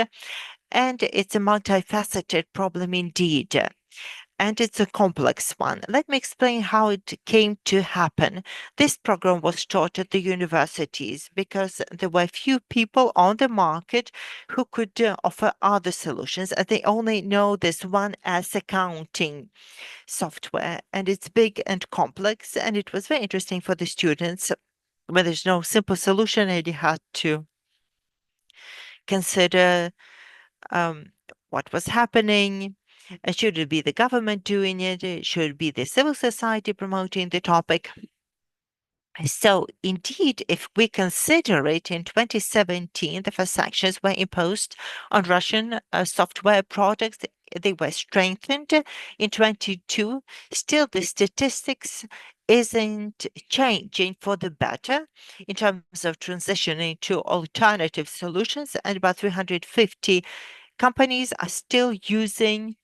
And it's a multifaceted problem indeed. And it's a complex one. Let me explain how it came to happen. This program was taught at the universities because there were few people on the market who could offer other solutions, and they only know this one as accounting software, and it's big and complex. And it was very interesting for the students when there's no simple solution, and you had to consider um, what was happening. Should it be the government doing it? Should it be the civil society promoting the topic? So, indeed, if we consider it, in 2017, the first sanctions were imposed on Russian software products. They were strengthened in 22. Still, the statistics isn't changing for the better in terms of transitioning to alternative solutions, and about 350 companies are still using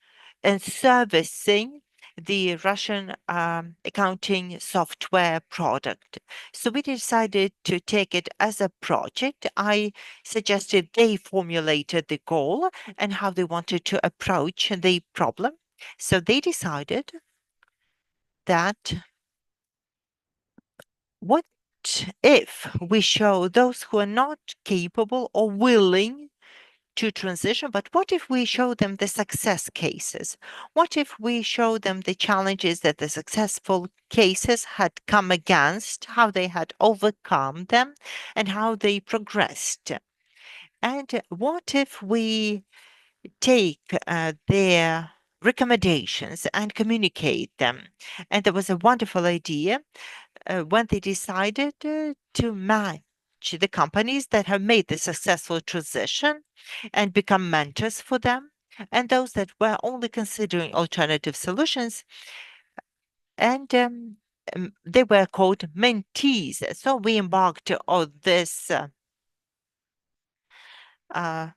and servicing the Russian accounting software product. So we decided to take it as a project. I suggested they formulated the goal and how they wanted to approach the problem. So they decided that what if we show those who are not capable or willing to transition, but what if we show them the success cases? What if we show them the challenges that the successful cases had come against, how they had overcome them, and how they progressed? And what if we take their recommendations and communicate them? And there was a wonderful idea when they decided to match the companies that have made the successful transition and become mentors for them, and those that were only considering alternative solutions, and they were called mentees. So we embarked on this uh, uh,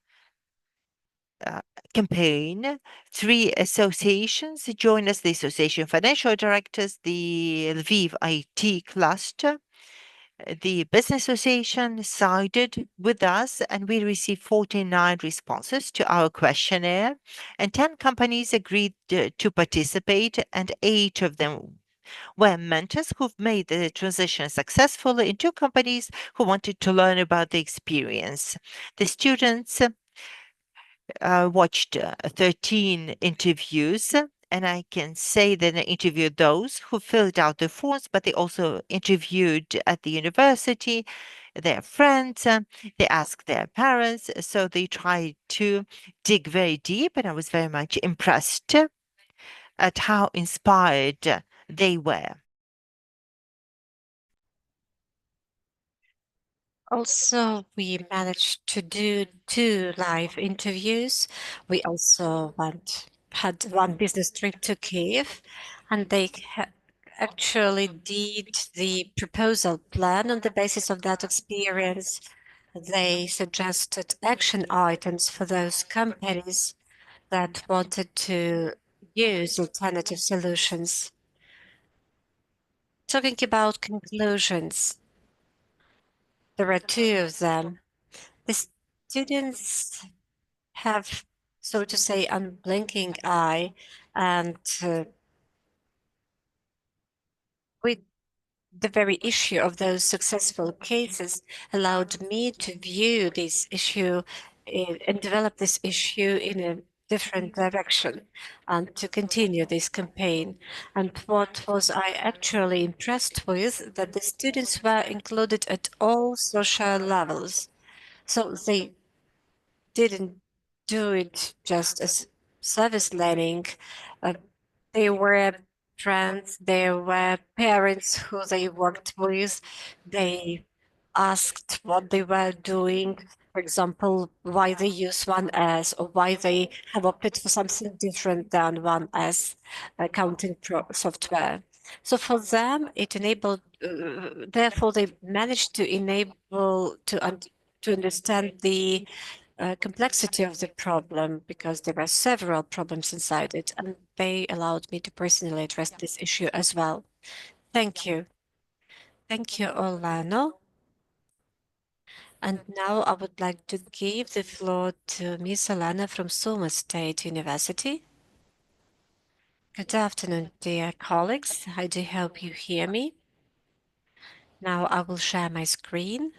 campaign. Three associations joined us: the Association of Financial Directors, the Lviv IT Cluster, the Business Association sided with us, and we received 49 responses to our questionnaire, and 10 companies agreed to participate, and 8 of them were mentors who've made the transition successfully, and 2 companies who wanted to learn about the experience. The students watched 13 interviews, and I can say that I interviewed those who filled out the forms, but they also interviewed at the university their friends, they asked their parents, so they tried to dig very deep, and I was very much impressed at how inspired they were. Also, we managed to do 2 live interviews. We also had one business trip to Kiev, and they actually did the proposal plan on the basis of that experience. They suggested action items for those companies that wanted to use alternative solutions. Talking about conclusions, there are 2 of them. The students have, so to say, unblinking eye, and with the very issue of those successful cases allowed me to view this issue and develop this issue in a different direction and to continue this campaign. And what was I actually impressed with, that the students were included at all social levels. So they didn't do it just as service learning. Uh, they were friends, they were parents who they worked with. They asked what they were doing, for example, why they use one S or why they have opted for something different than one S accounting software. So for them, it enabled, therefore, they managed to enable to understand the complexity of the problem because there were several problems inside it, and they allowed me to personally address this issue as well. Thank you. Thank you, Olano. And now I would like to give the floor to Miss Alana from Sumy State University. Good afternoon, dear colleagues. I do hope you hear me. Now I will share my screen.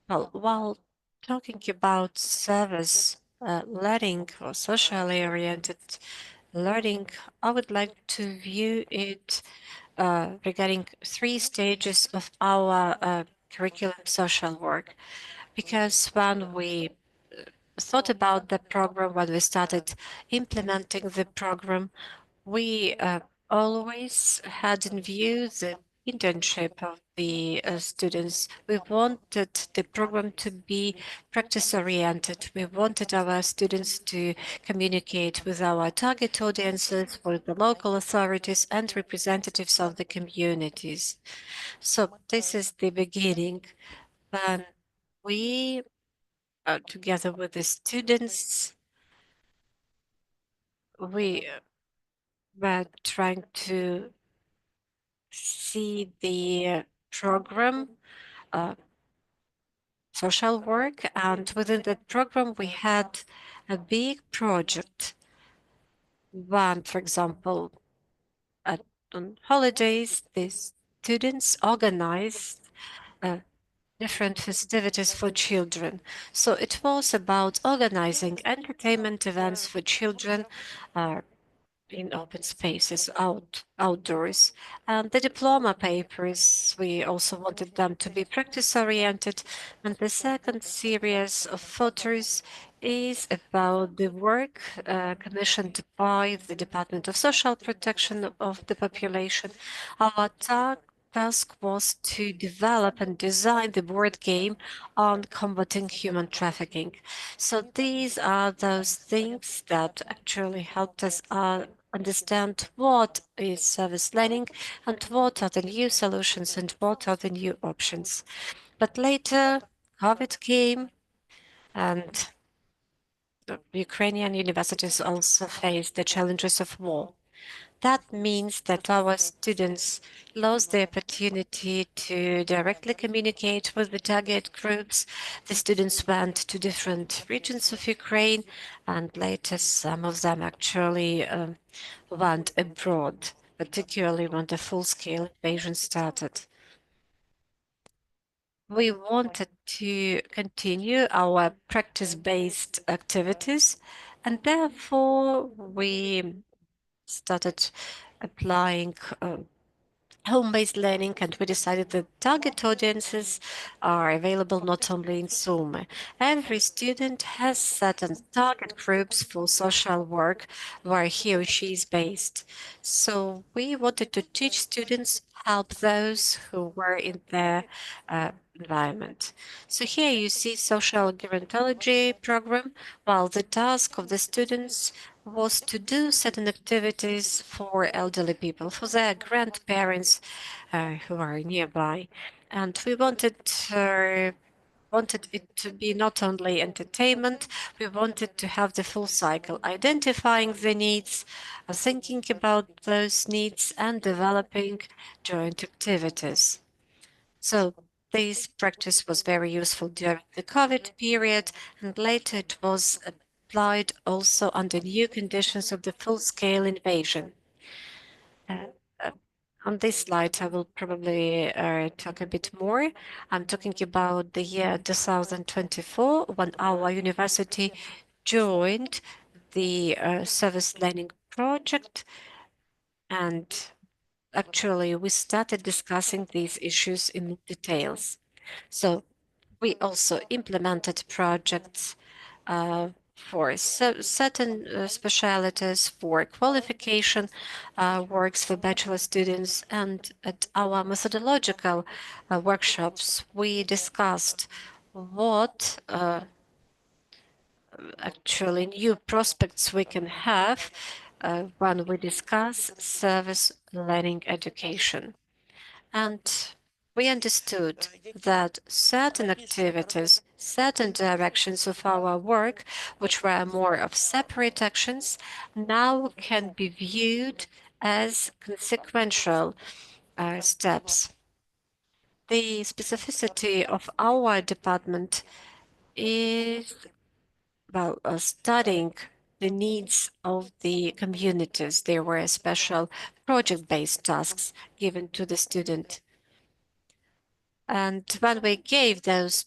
Well, while talking about service learning or socially oriented learning, I would like to view it regarding three stages of our curriculum social work. Because when we thought about the program, when we started implementing the program, we always had in view the internship of the students. We wanted the program to be practice oriented. We wanted our students to communicate with our target audiences, with the local authorities and representatives of the communities. So this is the beginning. When we, together with the students, we were trying to see the program, uh, social work, and within that program, we had a big project. One, for example, at, on holidays, the students organized uh, different festivities for children. So it was about organizing entertainment events for children, uh, in open spaces, outdoors. And the diploma papers, we also wanted them to be practice oriented. And the second series of photos is about the work commissioned by the Department of Social Protection of the population. Our task was to develop and design the board game on combating human trafficking. So these are those things that actually helped us understand what is service learning and what are the new solutions and what are the new options. But later, COVID came and the Ukrainian universities also faced the challenges of war. That means that our students lost the opportunity to directly communicate with the target groups. The students went to different regions of Ukraine, and later some of them actually went abroad, particularly when the full-scale invasion started. We wanted to continue our practice-based activities, and therefore we started applying home-based learning, and we decided that target audiences are available not only in Zoom. Every student has certain target groups for social work where he or she is based. So we wanted to teach students, help those who were in their environment. So here you see social gerontology program, while the task of the students was to do certain activities for elderly people, for their grandparents who are nearby. And we wanted it to be not only entertainment, we wanted to have the full cycle, identifying the needs, thinking about those needs, and developing joint activities. So this practice was very useful during the COVID period, and later it was applied also under new conditions of the full-scale invasion. Uh, on this slide, I will probably talk a bit more. I'm talking about the year 2024, when our university joined the service learning project, and actually we started discussing these issues in details. So we also implemented projects for certain specialities, for qualification works for bachelor students, and at our methodological workshops, we discussed what actually new prospects we can have when we discuss service learning education. And we understood that certain activities, certain directions of our work, which were more of separate actions, now can be viewed as consequential steps. The specificity of our department is about studying the needs of the communities. There were special project-based tasks given to the student. And when we gave those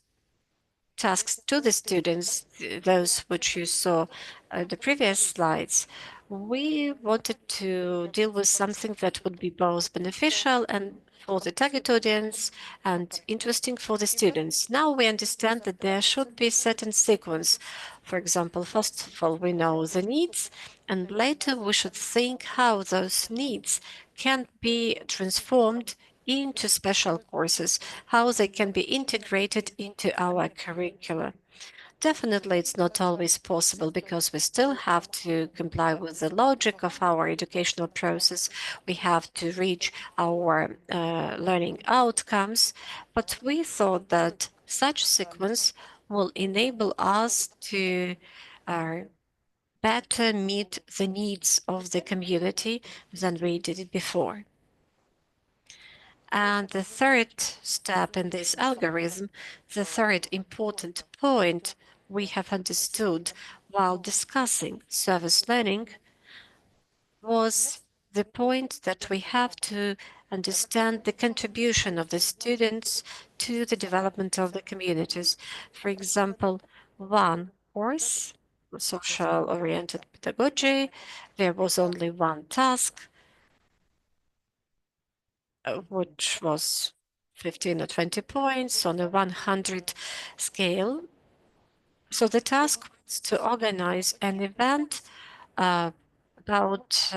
tasks to the students, those which you saw the previous slides, we wanted to deal with something that would be both beneficial and for the target audience and interesting for the students. Now we understand that there should be a certain sequence. For example, first of all, we know the needs, and later we should think how those needs can be transformed into special courses, how they can be integrated into our curricula. Definitely, it's not always possible because we still have to comply with the logic of our educational process. We have to reach our learning outcomes. But we thought that such sequence will enable us to better meet the needs of the community than we did it before. And the third step in this algorithm, the third important point we have understood while discussing service learning was the point that we have to understand the contribution of the students to the development of the communities. For example, one course, social-oriented pedagogy, there was only one task, which was 15 or 20 points on a 100 scale. So the task was to organize an event about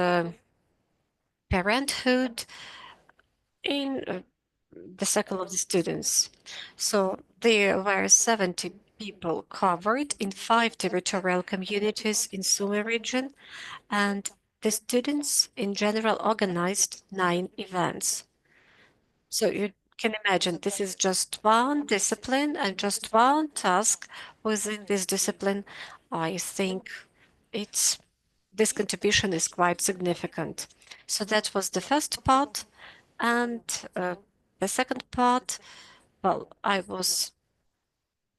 parenthood in the circle of the students. So there were 70 people covered in 5 territorial communities in Sumy region, and the students in general organized 9 events. So you can imagine this is just one discipline and just one task within this discipline. I think it's this contribution is quite significant. So that was the first part. And the second part, well, I was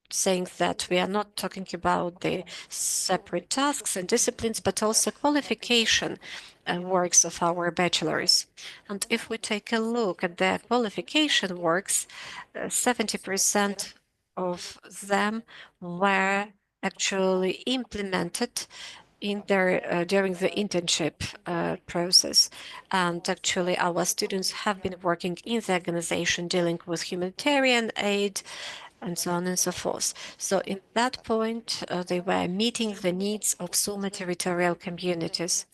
saying that we are not talking about the separate tasks and disciplines, but also qualification works of our bachelors. And if we take a look at their qualification works, 70% of them were actually implemented in their during the internship process. And actually, our students have been working in the organization dealing with humanitarian aid and so on and so forth. So in that point, they were meeting the needs of Sumy territorial communities.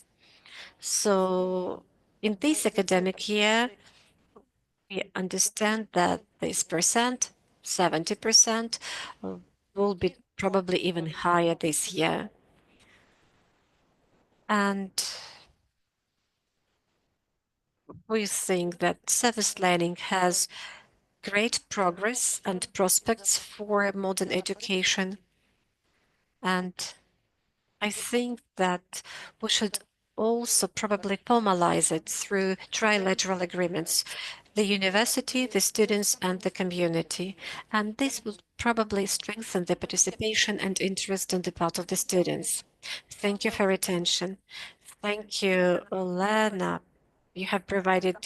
So in this academic year, we understand that this percent, 70%, will be probably even higher this year. And we think that service learning has great progress and prospects for modern education. And I think that we should also probably formalize it through trilateral agreements. The university, the students, and the community. And this will probably strengthen the participation and interest on the part of the students. Thank you for your attention. Thank you, Olena. You have provided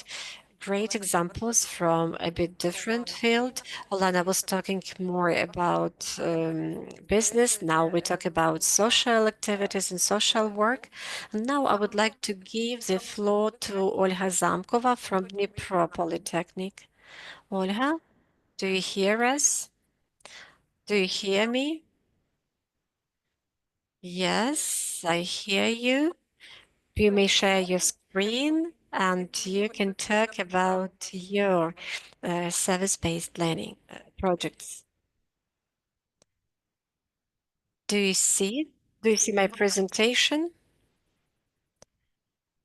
great examples from a bit different field. Olena was talking more about business. Now we talk about social activities and social work. And now I would like to give the floor to Olga Zamkova from Dnipro Polytechnic. Olga, do you hear us? Do you hear me? Yes, I hear you. You may share your screen and you can talk about your service-based learning projects. Do you see? Do you see my presentation?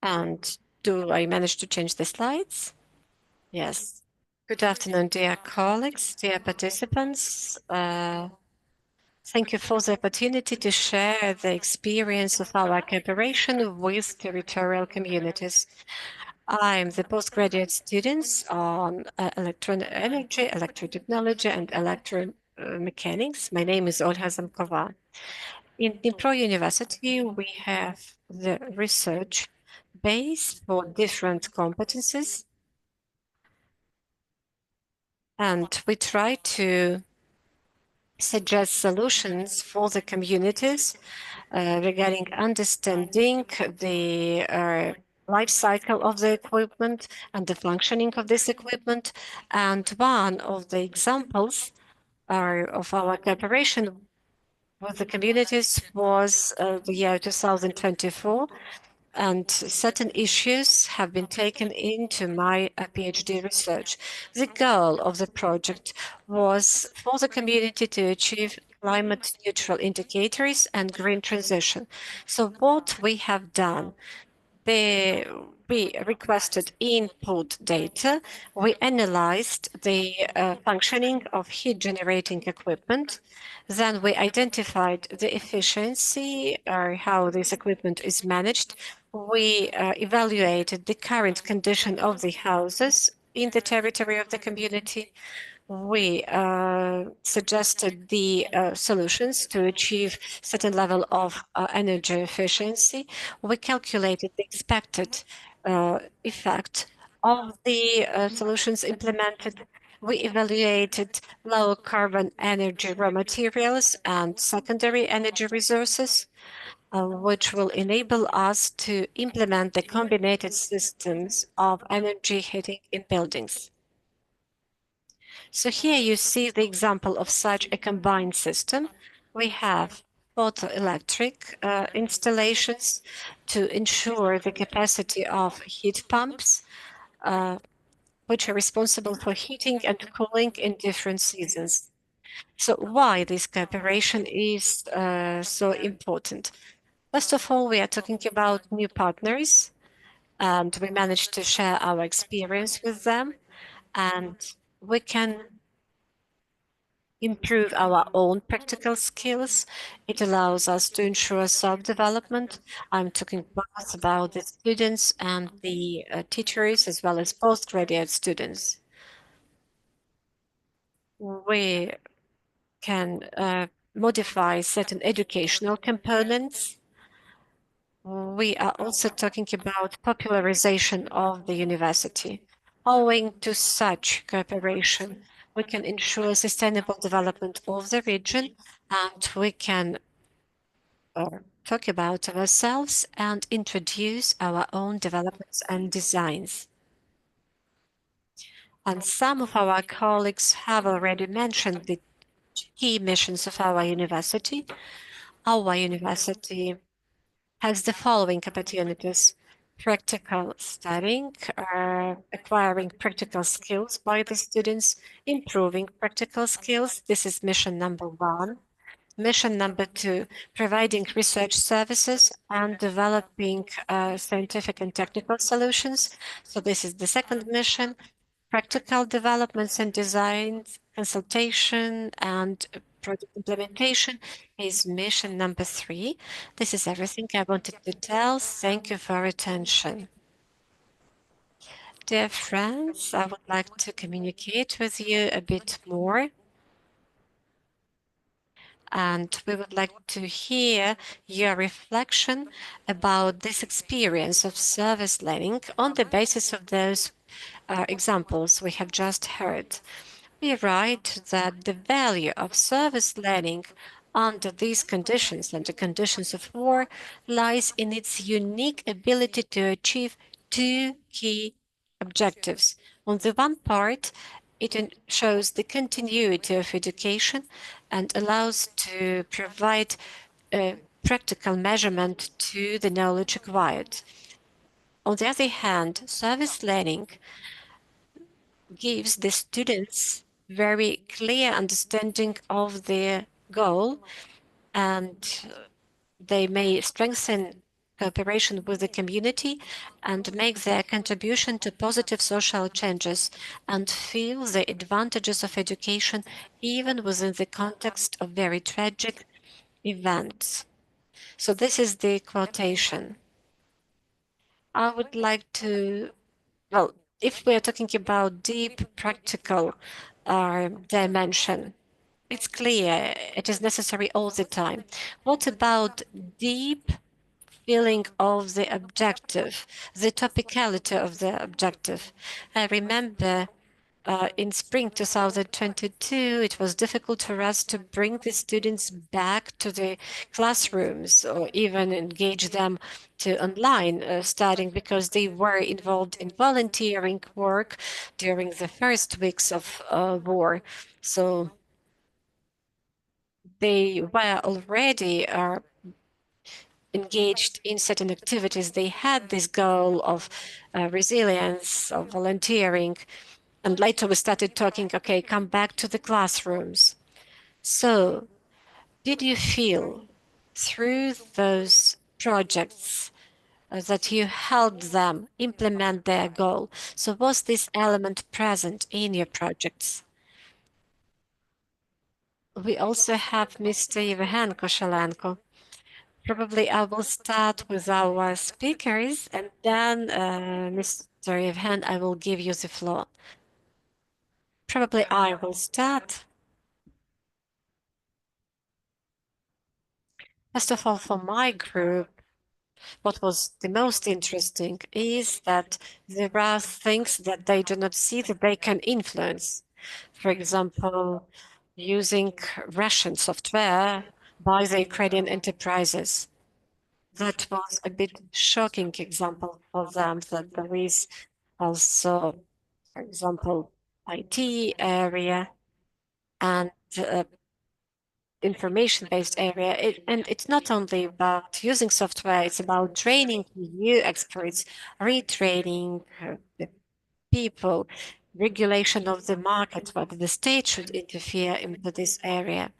And do I manage to change the slides? Yes. Good afternoon, dear colleagues, dear participants. Thank you for the opportunity to share the experience of our cooperation with territorial communities. I'm the postgraduate students on electron energy, electrotechnology, and electromechanics. My name is Olga Zamkova. In Dnipro University, we have the research base for different competencies, and we try to suggest solutions for the communities regarding understanding the life cycle of the equipment and the functioning of this equipment. And one of the examples of our cooperation with the communities was the year 2024, and certain issues have been taken into my PhD research. The goal of the project was for the community to achieve climate neutral indicators and green transition. So what we have done, we requested input data. We analyzed the functioning of heat generating equipment. Then we identified the efficiency or how this equipment is managed. We evaluated the current condition of the houses in the territory of the community. We suggested the solutions to achieve certain level of energy efficiency. We calculated the expected effect of the solutions implemented. We evaluated low carbon energy raw materials and secondary energy resources, which will enable us to implement the combined systems of energy heating in buildings. So here you see the example of such a combined system. We have photoelectric installations to ensure the capacity of heat pumps, which are responsible for heating and cooling in different seasons. So why this cooperation is so important? First of all, we are talking about new partners, and we managed to share our experience with them, and we can improve our own practical skills. It allows us to ensure self-development. I'm talking both about the students and the teachers, as well as postgraduate students. We can modify certain educational components. We are also talking about popularization of the university. Owing to such cooperation, we can ensure sustainable development of the region, and we can talk about ourselves and introduce our own developments and designs. And some of our colleagues have already mentioned the key missions of our university. Our university has the following opportunities: practical studying, acquiring practical skills by the students, improving practical skills. This is mission number one. Mission number two, providing research services and developing scientific and technical solutions. So this is the second mission: practical developments and designs, consultation, and project implementation is mission number 3. This is everything I wanted to tell. Thank you for your attention. Dear friends, I would like to communicate with you a bit more, and we would like to hear your reflection about this experience of service learning on the basis of those examples we have just heard. We write that the value of service learning under these conditions, under conditions of war, lies in its unique ability to achieve two key objectives. On the one part, it shows the continuity of education and allows to provide a practical measurement to the knowledge acquired. On the other hand, service learning gives the students very clear understanding of their goal, and they may strengthen cooperation with the community and make their contribution to positive social changes and feel the advantages of education even within the context of very tragic events. So this is the quotation. I would like to, well, if we're talking about deep practical dimension, it's clear it is necessary all the time. What about deep feeling of the objective, the topicality of the objective? I remember in spring 2022, it was difficult for us to bring the students back to the classrooms or even engage them to online studying because they were involved in volunteering work during the first weeks of war. So they were already engaged in certain activities. They had this goal of resilience, of volunteering. And later we started talking, okay, come back to the classrooms. So, did you feel through those projects that you helped them implement their goal? So, was this element present in your projects? We also have Mr. Yevhen Koshelenko. Probably I will start with our speakers and then, Mr. Yevhen, I will give you the floor. Probably I will start. First of all, for my group, what was the most interesting is that there are things that they do not see that they can influence. For example, using Russian software by the Ukrainian enterprises. That was a bit shocking example for them that there is also, for example, IT area and information-based area. And it's not only about using software, it's about training new experts, retraining the people, regulation of the market, whether the state should interfere into this area.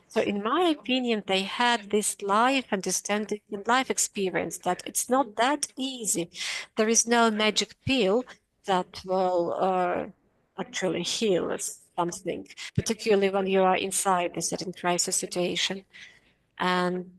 So in my opinion, they had this life understanding and life experience that it's not that easy. There is no magic pill that will actually heal something, particularly when you are inside a certain crisis situation. And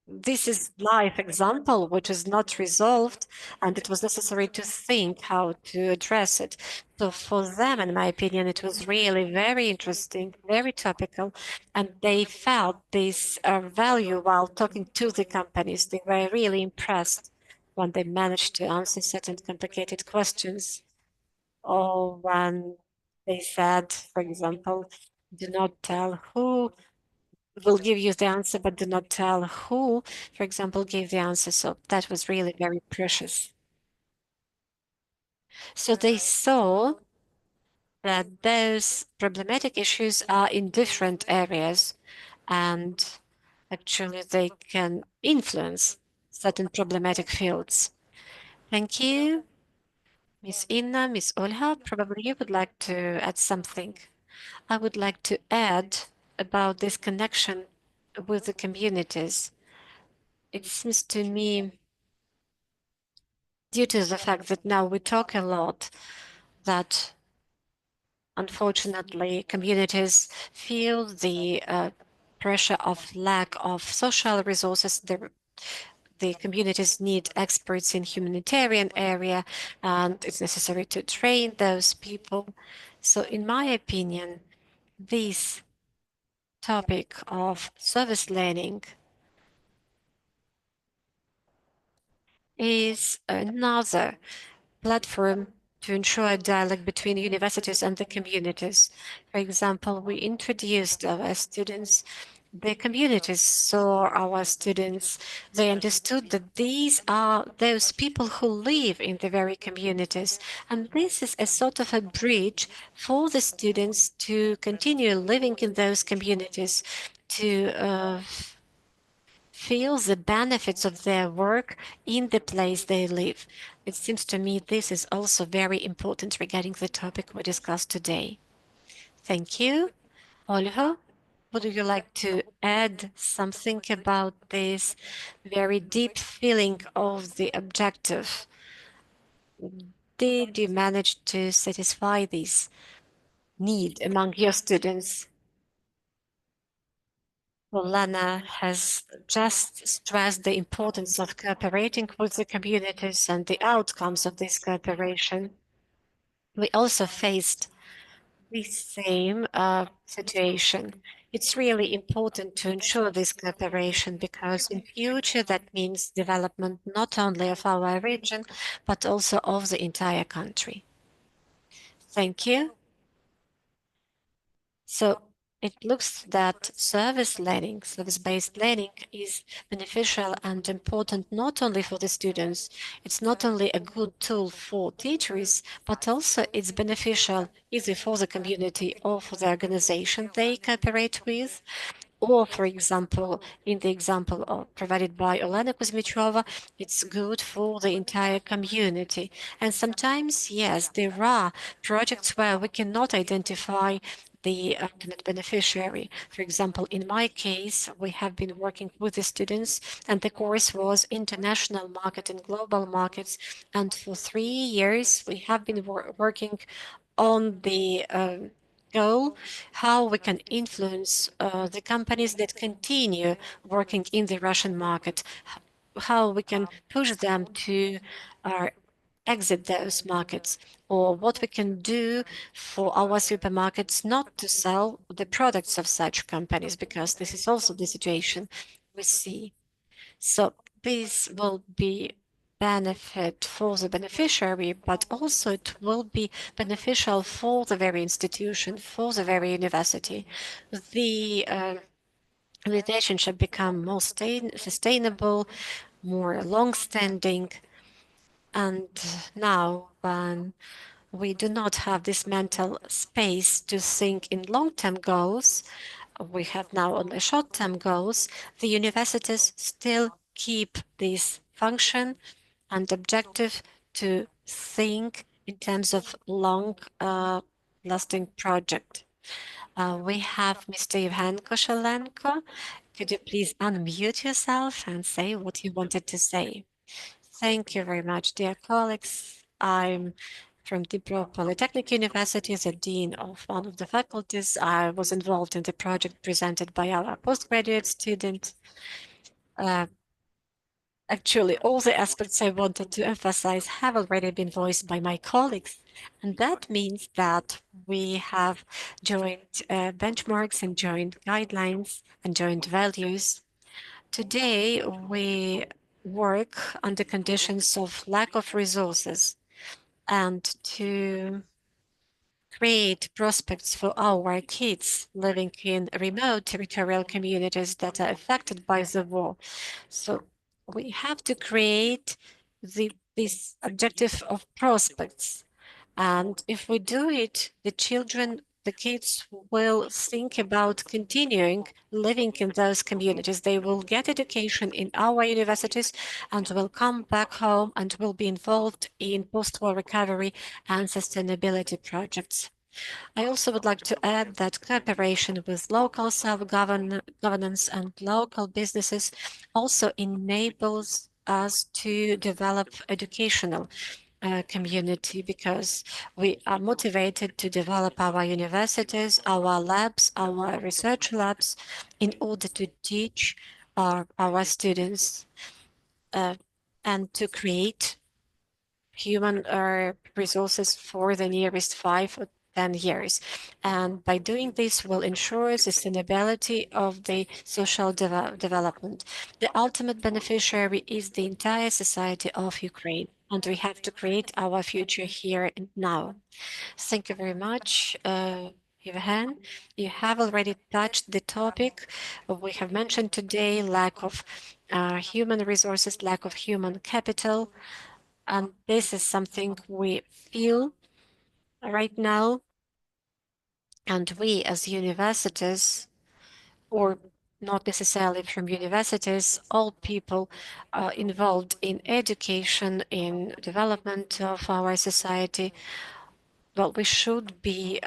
this is life example which is not resolved, and it was necessary to think how to address it. So for them, in my opinion, it was really very interesting, very topical, and they felt this value while talking to the companies. They were really impressed when they managed to answer certain complicated questions, or when they said, for example, do not tell who will give you the answer, but do not tell who, for example, gave the answer. So that was really very precious. So they saw that those problematic issues are in different areas, and actually they can influence certain problematic fields. Thank you, Miss Inna, Miss Olha. Probably you would like to add something. I would like to add about this connection with the communities. It seems to me, due to the fact that now we talk a lot, that Unfortunately, communities feel the pressure of lack of social resources. The communities need experts in humanitarian area, and it's necessary to train those people. So in my opinion, this topic of service learning is another platform to ensure a dialogue between universities and the communities. For example, we introduced our students, the communities saw our students, they understood that these are those people who live in the very communities. And this is a sort of a bridge for the students to continue living in those communities, to feel the benefits of their work in the place they live. It seems to me this is also very important regarding the topic we discussed today. Thank you. Olga, would you like to add something about this very deep feeling of the objective? Did you manage to satisfy this need among your students? Well, Lana has just stressed the importance of cooperating with the communities and the outcomes of this cooperation. We also faced the same situation. It's really important to ensure this cooperation because in future that means development not only of our region, but also of the entire country. Thank you. So it looks that service learning, service-based learning is beneficial and important not only for the students, it's not only a good tool for teachers, but also it's beneficial either for the community or for the organization they cooperate with. Or, for example, in the example provided by Olena Kuzmichova, it's good for the entire community. And sometimes, yes, there are projects where we cannot identify the ultimate beneficiary. For example, in my case, we have been working with the students, and the course was International Market and Global Markets. And for 3 years, we have been working on the goal how we can influence the companies that continue working in the Russian market, how we can push them to exit those markets, or what we can do for our supermarkets not to sell the products of such companies, because this is also the situation we see. So this will be benefit for the beneficiary, but also it will be beneficial for the very institution, for the very university. The relationship become more sustainable, more long-standing, and now when we do not have this mental space to think in long-term goals, we have now only short-term goals, the universities still keep this function and objective to think in terms of long lasting project. We have Mr. Yevhen Koshelenko. Could you please unmute yourself and say what you wanted to say? Thank you very much, dear colleagues. I'm from Dnipro Polytechnic University, the dean of one of the faculties. I was involved in the project presented by our postgraduate student. Actually, all the aspects I wanted to emphasize have already been voiced by my colleagues. And that means that we have joint benchmarks and joint guidelines and joint values. Today, we work under conditions of lack of resources, and to create prospects for our kids living in remote territorial communities that are affected by the war. So we have to create this objective of prospects. And if we do it, the kids will think about continuing living in those communities. They will get education in our universities and will come back home and will be involved in post-war recovery and sustainability projects. I also would like to add that cooperation with local self-governance and local businesses also enables us to develop educational community because we are motivated to develop our universities, our labs, our research labs in order to teach our students and to create human resources for the nearest 5 or 10 years. And by doing this, will ensure sustainability of the social development. The ultimate beneficiary is the entire society of Ukraine, and we have to create our future here and now. Thank you very much. Yevhen, you have already touched the topic. We have mentioned today lack of human resources, lack of human capital, and this is something we feel right now. And we, as universities, or not necessarily from universities, all people involved in education, in development of our society, well, we should be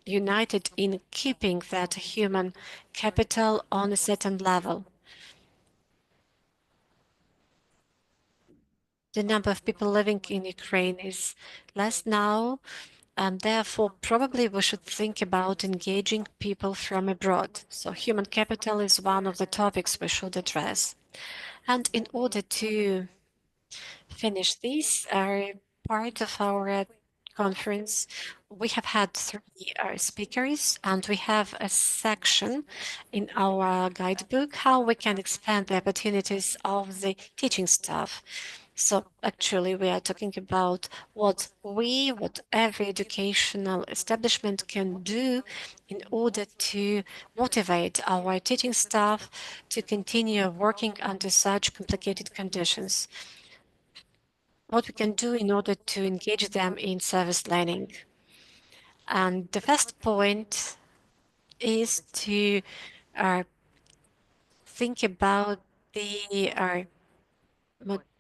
united in keeping that human capital on a certain level. The number of people living in Ukraine is less now, and therefore probably we should think about engaging people from abroad. So human capital is one of the topics we should address. And in order to finish this part of our conference, we have had three speakers, and we have a section in our guidebook how we can expand the opportunities of the teaching staff. So actually, we are talking about what every educational establishment can do in order to motivate our teaching staff to continue working under such complicated conditions. What we can do in order to engage them in service learning. And the first point is to think about the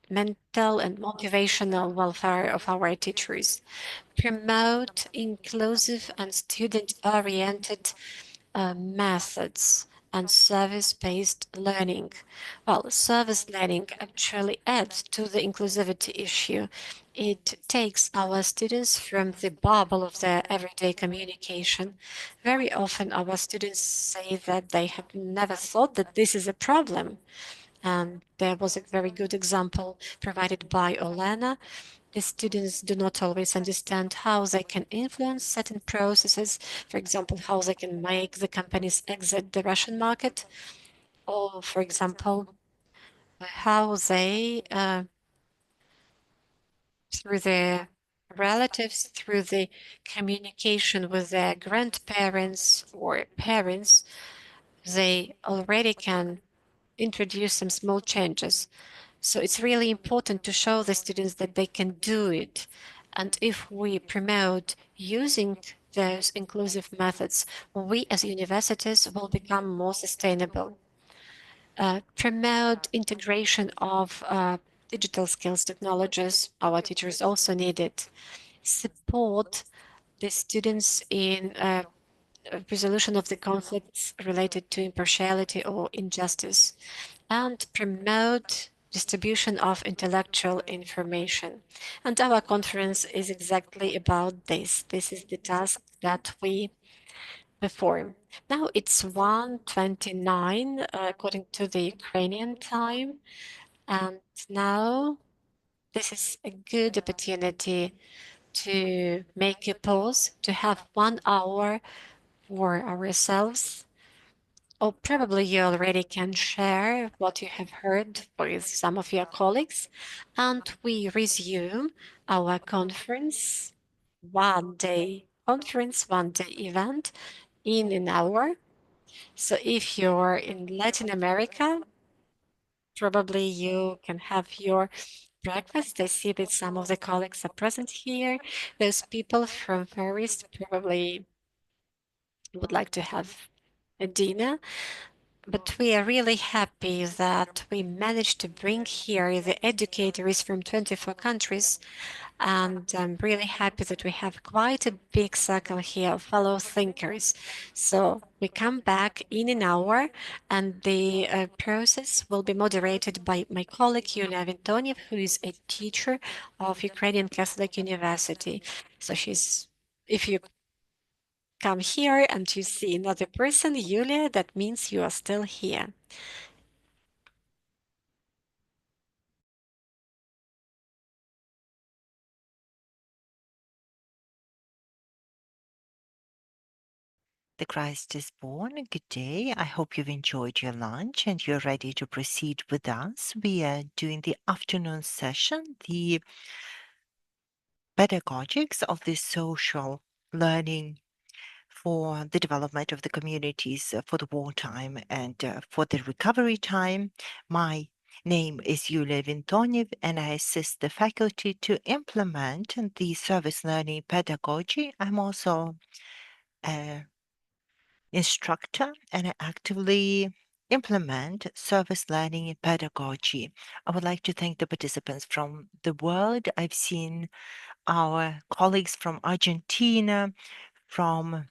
mental and motivational welfare of our teachers, promote inclusive and student-oriented methods and service-based learning. Well, service learning actually adds to the inclusivity issue. It takes our students from the bubble of their everyday communication. Very often our students say that they have never thought that this is a problem. And there was a very good example provided by Olena. The students do not always understand how they can influence certain processes, for example, how they can make the companies exit the Russian market, or, for example, how they, through their relatives, through the communication with their grandparents or parents, they already can introduce some small changes. So it's really important to show the students that they can do it. And if we promote using those inclusive methods, we as universities will become more sustainable. Promote integration of digital skills technologies. Our teachers also need it. Support the students in resolution of the conflicts related to impartiality or injustice, and promote distribution of intellectual information. And our conference is exactly about this. This is the task that we perform. Now it's 1:29 according to the Ukrainian time, and now this is a good opportunity to make a pause, to have 1 hour for ourselves. Or probably you already can share what you have heard with some of your colleagues, and we resume our conference, 1 day conference, 1 day event in an hour. So if you're in Latin America, probably you can have your breakfast. I see that some of the colleagues are present here. Those people from Far East probably would like to have a dinner. But we are really happy that we managed to bring here the educators from 24 countries, and I'm really happy that we have quite a big circle here of fellow thinkers. So we come back in an hour, and the process will be moderated by my colleague Yulia Vintoniev, who is a teacher of Ukrainian Catholic University. So if you come here and you see another person, Yulia, that means you are still here. The Christ is born. Good day. I hope you've enjoyed your lunch and you're ready to proceed with us. We are doing the afternoon session, the pedagogics of the social learning for the development of the communities for the wartime and for the recovery time. My name is Yulia Vintoniev, and I assist the faculty to implement the service learning pedagogy. I'm also a instructor and I actively implement service learning pedagogy. I would like to thank the participants from the world. I've seen our colleagues from Argentina, from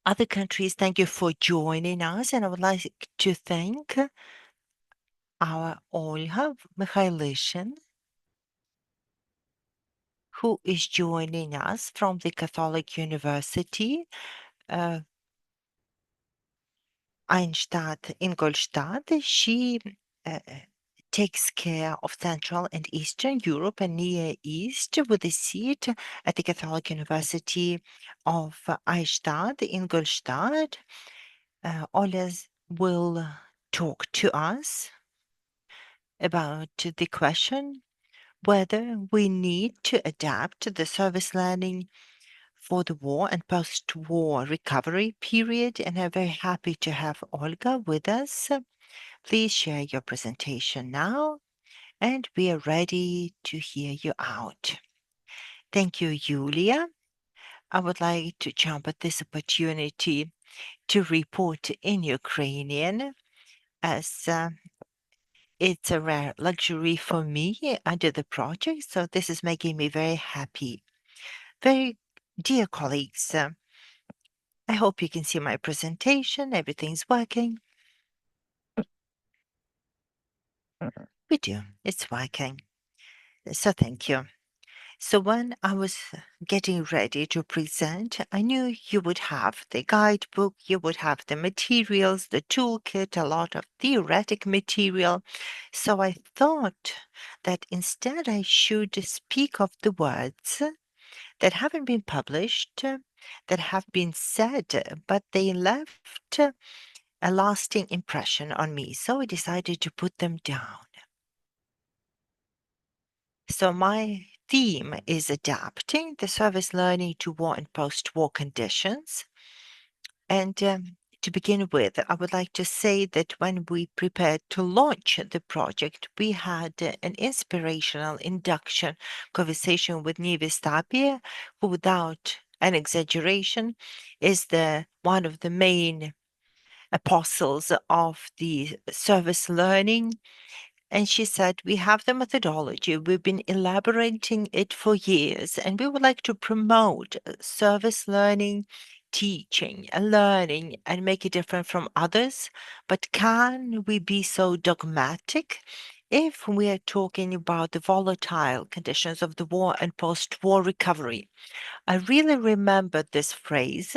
other countries. Thank you for joining us. And I would like to thank our Olga Mikhailishin, who is joining us from the Catholic University. Uh, Einstadt, Ingolstadt. She uh, takes care of Central and Eastern Europe and Near East with a seat at the Catholic University of Eichstätt, Ingolstadt. Ola will talk to us about the question whether we need to adapt the service learning for the war and post-war recovery period, and I'm very happy to have Olga with us. Please share your presentation now, and we are ready to hear you out. Thank you, Julia. I would like to jump at this opportunity to report in Ukrainian as it's a rare luxury for me under the project, so this is making me very happy. Very dear colleagues, I hope you can see my presentation. Everything's working. We do. It's working. So thank you. So when I was getting ready to present, I knew you would have the guidebook, you would have the materials, the toolkit, a lot of theoretic material. So I thought that instead I should speak of the words that haven't been published, that have been said, but they left a lasting impression on me. So I decided to put them down. So my theme is adapting the service learning to war and post-war conditions. And to begin with, I would like to say that when we prepared to launch the project, we had an inspirational induction conversation with Nivis Tapia, who, without an exaggeration, is one of the main apostles of the service learning. And she said, we have the methodology, we've been elaborating it for years, and we would like to promote service learning, teaching, and learning, and make it different from others. But can we be so dogmatic if we are talking about the volatile conditions of the war and post-war recovery? I really remember this phrase,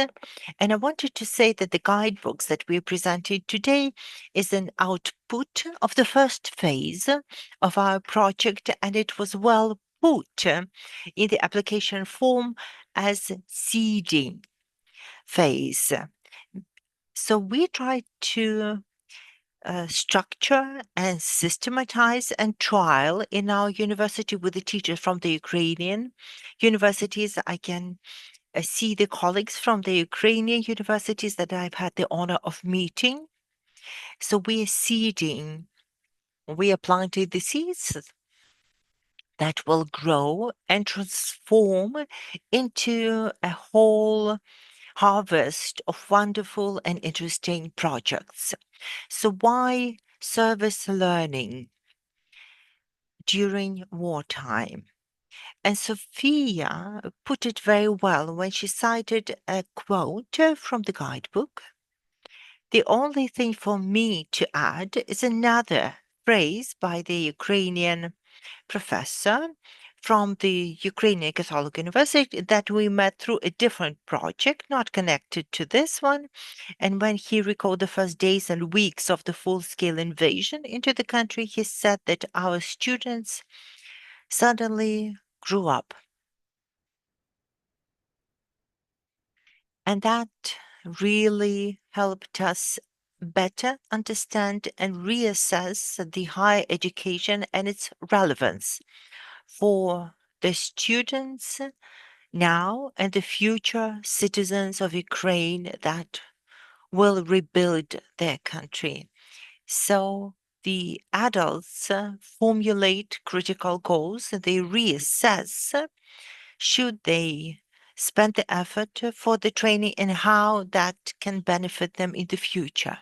and I wanted to say that the guidebooks that we presented today is an output of the first phase of our project, and it was well put in the application form as seeding phase. So we tried to structure and systematize and trial in our university with the teachers from the Ukrainian universities. I can see the colleagues from the Ukrainian universities that I've had the honor of meeting. So we are seeding, we are planting the seeds that will grow and transform into a whole harvest of wonderful and interesting projects. So why service learning during wartime? And Sophia put it very well when she cited a quote from the guidebook. The only thing for me to add is another phrase by the Ukrainian professor from the Ukrainian Catholic University that we met through a different project, not connected to this one. And when he recalled the first days and weeks of the full-scale invasion into the country, he said that our students suddenly grew up. And that really helped us better understand and reassess the higher education and its relevance for the students now and the future citizens of Ukraine that will rebuild their country. So the adults formulate critical goals, they reassess should they spend the effort for the training and how that can benefit them in the future.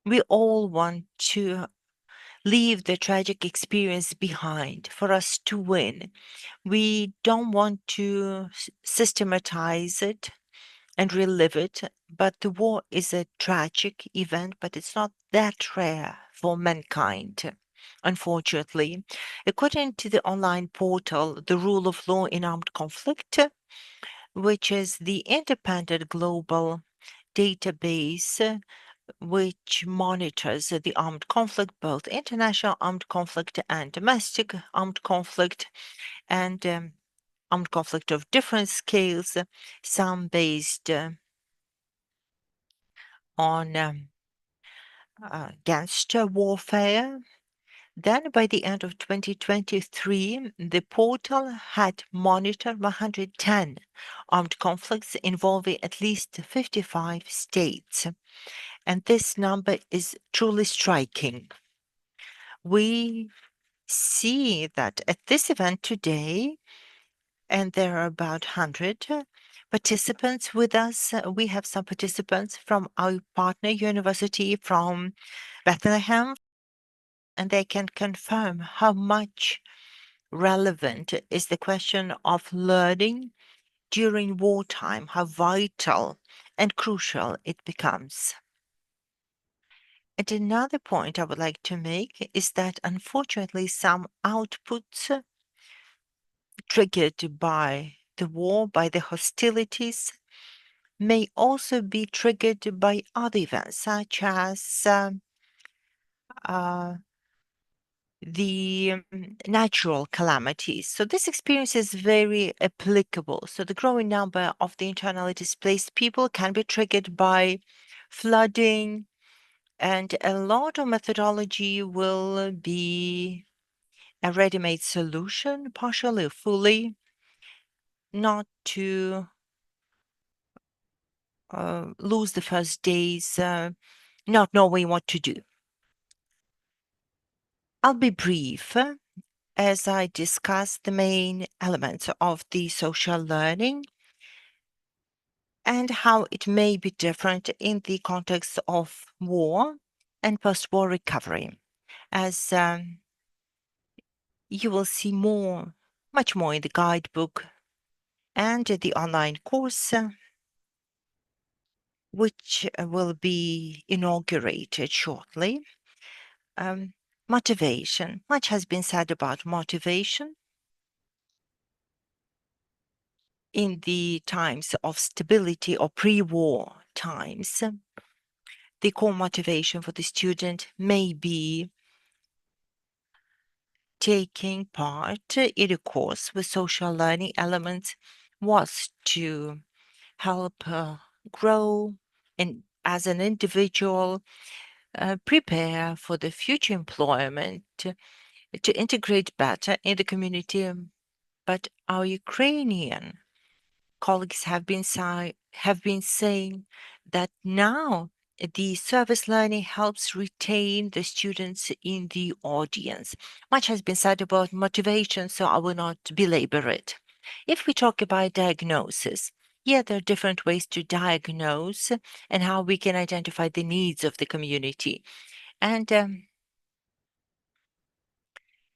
We all want to leave the tragic experience behind for us to win. We don't want to systematize it and relive it, but the war is a tragic event, but it's not that rare for mankind. Unfortunately, according to the online portal, the rule of law in armed conflict, which is the independent global database which monitors the armed conflict, both international armed conflict and domestic armed conflict, and armed conflict of different scales, some based on gangster warfare. Then, by the end of 2023, the portal had monitored 110 armed conflicts involving at least 55 states. And this number is truly striking. We see that at this event today, and there are about 100 participants with us. We have some participants from our partner university from Bethlehem, and they can confirm how much relevant is the question of learning during wartime, how vital and crucial it becomes. And another point I would like to make is that unfortunately some outputs triggered by the war, by the hostilities, may also be triggered by other events, such as uh, the natural calamities. So this experience is very applicable. So the growing number of the internally displaced people can be triggered by flooding, and a lot of methodology will be a ready-made solution, partially or fully, not to lose the first days not knowing what to do. I'll be brief as I discuss the main elements of the social learning and how it may be different in the context of war and post-war recovery. As you will see much more in the guidebook and the online course, which will be inaugurated shortly. Motivation. Much has been said about motivation. In the times of stability or pre-war times, the core motivation for the student may be taking part in a course with social learning elements was to help grow and as an individual, prepare for the future employment, to integrate better in the community. But our Ukrainian colleagues have been saying that now the service learning helps retain the students in the audience. Much has been said about motivation, so I will not belabor it. If we talk about diagnosis, Yeah, there are different ways to diagnose and how we can identify the needs of the community. And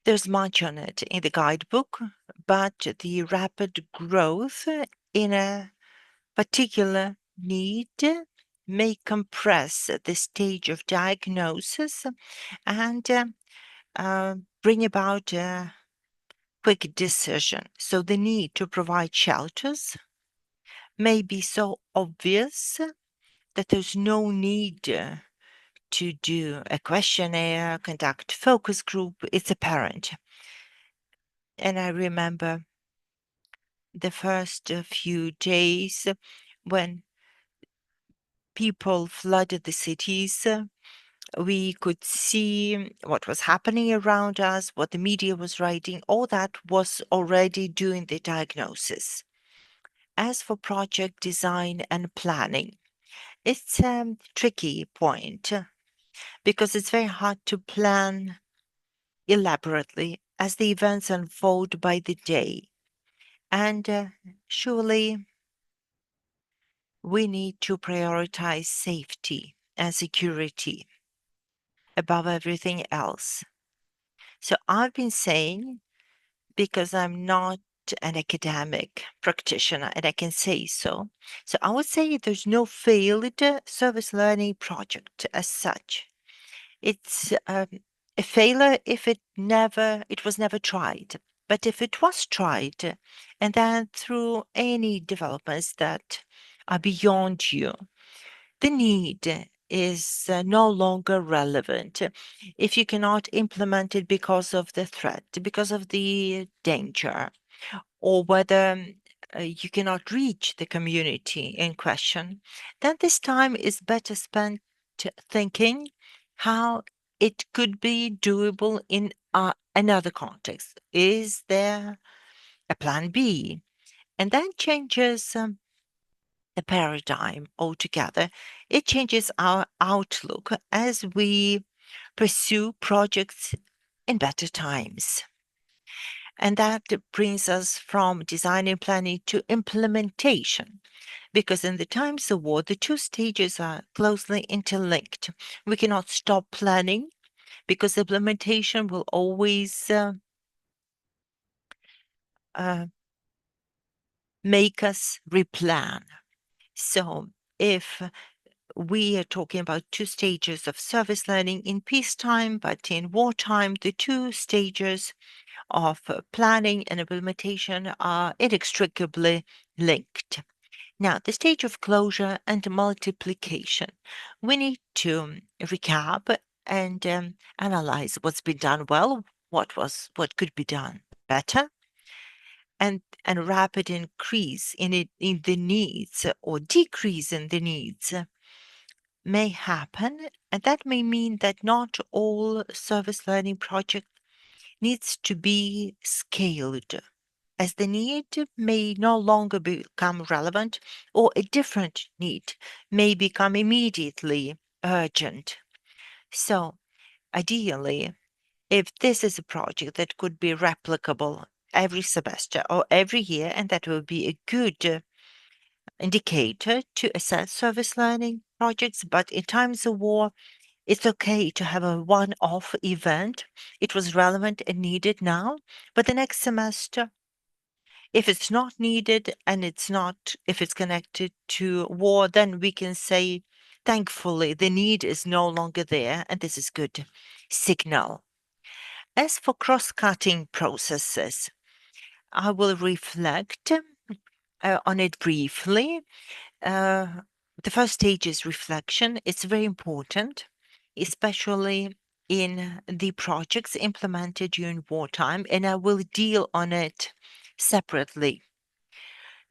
there's much on it in the guidebook, but the rapid growth in a particular need may compress the stage of diagnosis and bring about a quick decision. So the need to provide shelters may be so obvious that there's no need to do a questionnaire, conduct focus group. It's apparent. And I remember the first few days when people flooded the cities. We could see what was happening around us, what the media was writing. All that was already doing the diagnosis. As for project design and planning, it's a tricky point because it's very hard to plan elaborately as the events unfold by the day. And surely we need to prioritize safety and security above everything else. So I've been saying, because I'm not an academic practitioner and I can say so. So I would say there's no failed service learning project as such. It's a failure if it was never tried. But if it was tried, and then through any developments that are beyond you, the need is no longer relevant. If you cannot implement it because of the threat, because of the danger, or whether you cannot reach the community in question, then this time is better spent thinking how it could be doable in another context. Is there a plan B? And that changes the paradigm altogether. It changes our outlook as we pursue projects in better times. And that brings us from design and planning to implementation. Because in the times of war, the two stages are closely interlinked. We cannot stop planning because implementation will always uh, make us replan. So if we are talking about two stages of service learning in peacetime, but in wartime, the two stages of planning and implementation are inextricably linked. Now, the stage of closure and multiplication. We need to recap and analyze what's been done well, what could be done better, and rapid increase in the needs or decrease in the needs may happen, and that may mean that not all service learning project needs to be scaled, as the need may no longer become relevant or a different need may become immediately urgent. So, ideally, if this is a project that could be replicable every semester or every year, and that will be a good indicator to assess service learning projects, but in times of war, it's okay to have a one off event. It was relevant and needed now, but the next semester, if it's not needed and if it's connected to war, then we can say, thankfully, the need is no longer there, and this is good signal. As for cross-cutting processes, I will reflect on it briefly. The first stage is reflection. It's very important, especially in the projects implemented during wartime, and I will deal on it separately.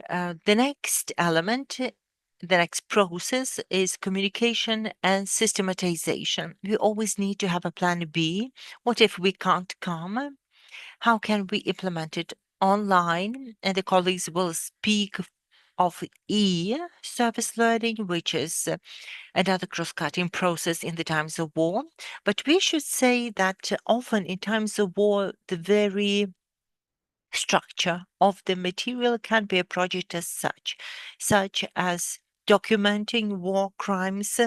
The next element, the next process is communication and systematization. We always need to have a plan B. What if we can't come? How can we implement it online? And the colleagues will speak of service learning, which is another cross-cutting process in the times of war. But we should say that often in times of war, the very structure of the material can be a project as such as documenting war crimes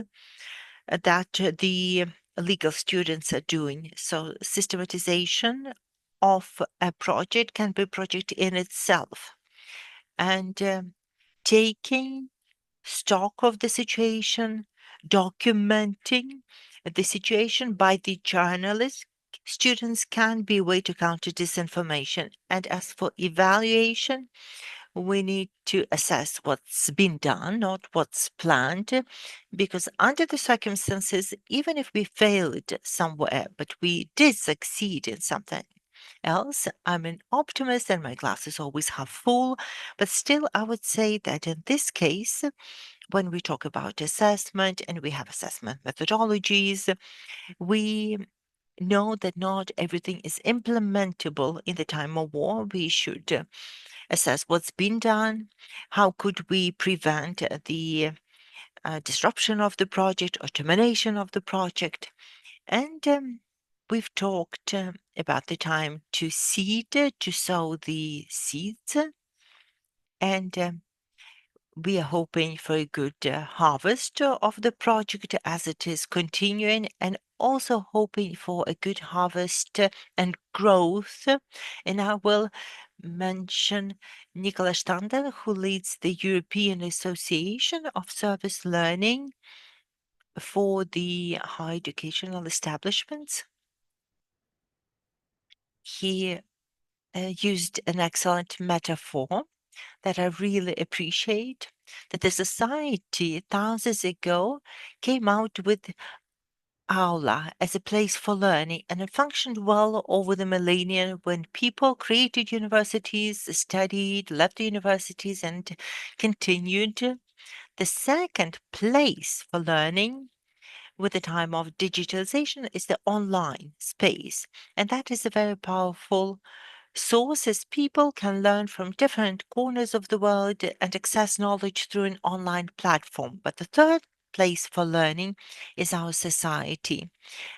that the legal students are doing. So systematization of a project can be a project in itself. And taking stock of the situation, documenting the situation by the journalist, students can be a way to counter disinformation. And as for evaluation, we need to assess what's been done, not what's planned, because under the circumstances, even if we failed somewhere, but we did succeed in something else, I'm an optimist and my glass is always half full. But still, I would say that in this case, when we talk about assessment and we have assessment methodologies, we know that not everything is implementable in the time of war. We should assess what's been done, how could we prevent the disruption of the project or termination of the project. And we've talked about the time to seed, to sow the seeds. And we are hoping for a good harvest of the project as it is continuing, and also hoping for a good harvest and growth. And I will mention Nicola Stander, who leads the European Association of Service Learning for the higher educational establishments. He used an excellent metaphor that I really appreciate, that the society thousands ago came out with aula as a place for learning, and it functioned well over the millennia when people created universities, studied, left the universities, and continued. The second place for learning with the time of digitalization is the online space, and that is a very powerful sources. People can learn from different corners of the world and access knowledge through an online platform. But the third place for learning is our society.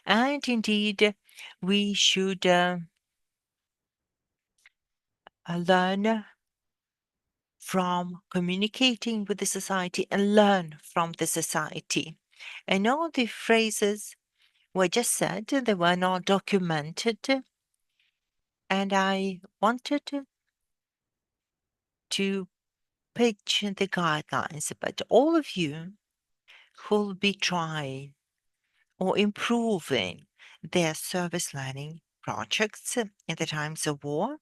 And indeed, we should learn from communicating with the society and learn from the society. And all the phrases were just said, they were not documented. And I wanted to pitch the guidelines, but all of you who'll be trying or improving their service learning projects in the times of war,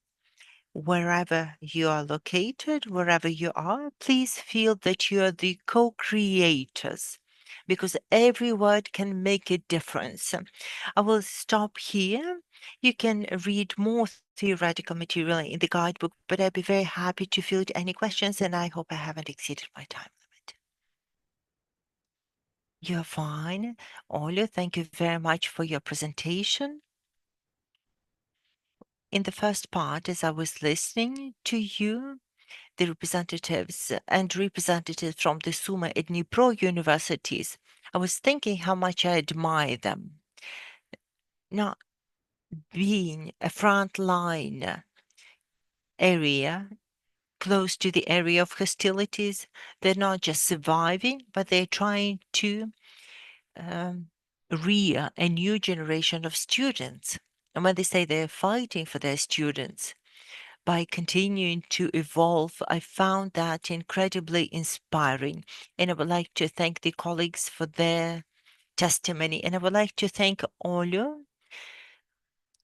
wherever you are located, wherever you are, please feel that you are the co-creators, because every word can make a difference. I will stop here. You can read more theoretical material in the guidebook, but I'd be very happy to field any questions, and I hope I haven't exceeded my time limit. You're fine. Oля, thank you very much for your presentation. In the first part, as I was listening to you, the representatives and representatives from the Sumy and Dnipro universities, I was thinking how much I admire them. Not being a frontline area close to the area of hostilities, they're not just surviving, but they're trying to rear a new generation of students. And when they say they're fighting for their students, by continuing to evolve, I found that incredibly inspiring. And I would like to thank the colleagues for their testimony. And I would like to thank Olyo,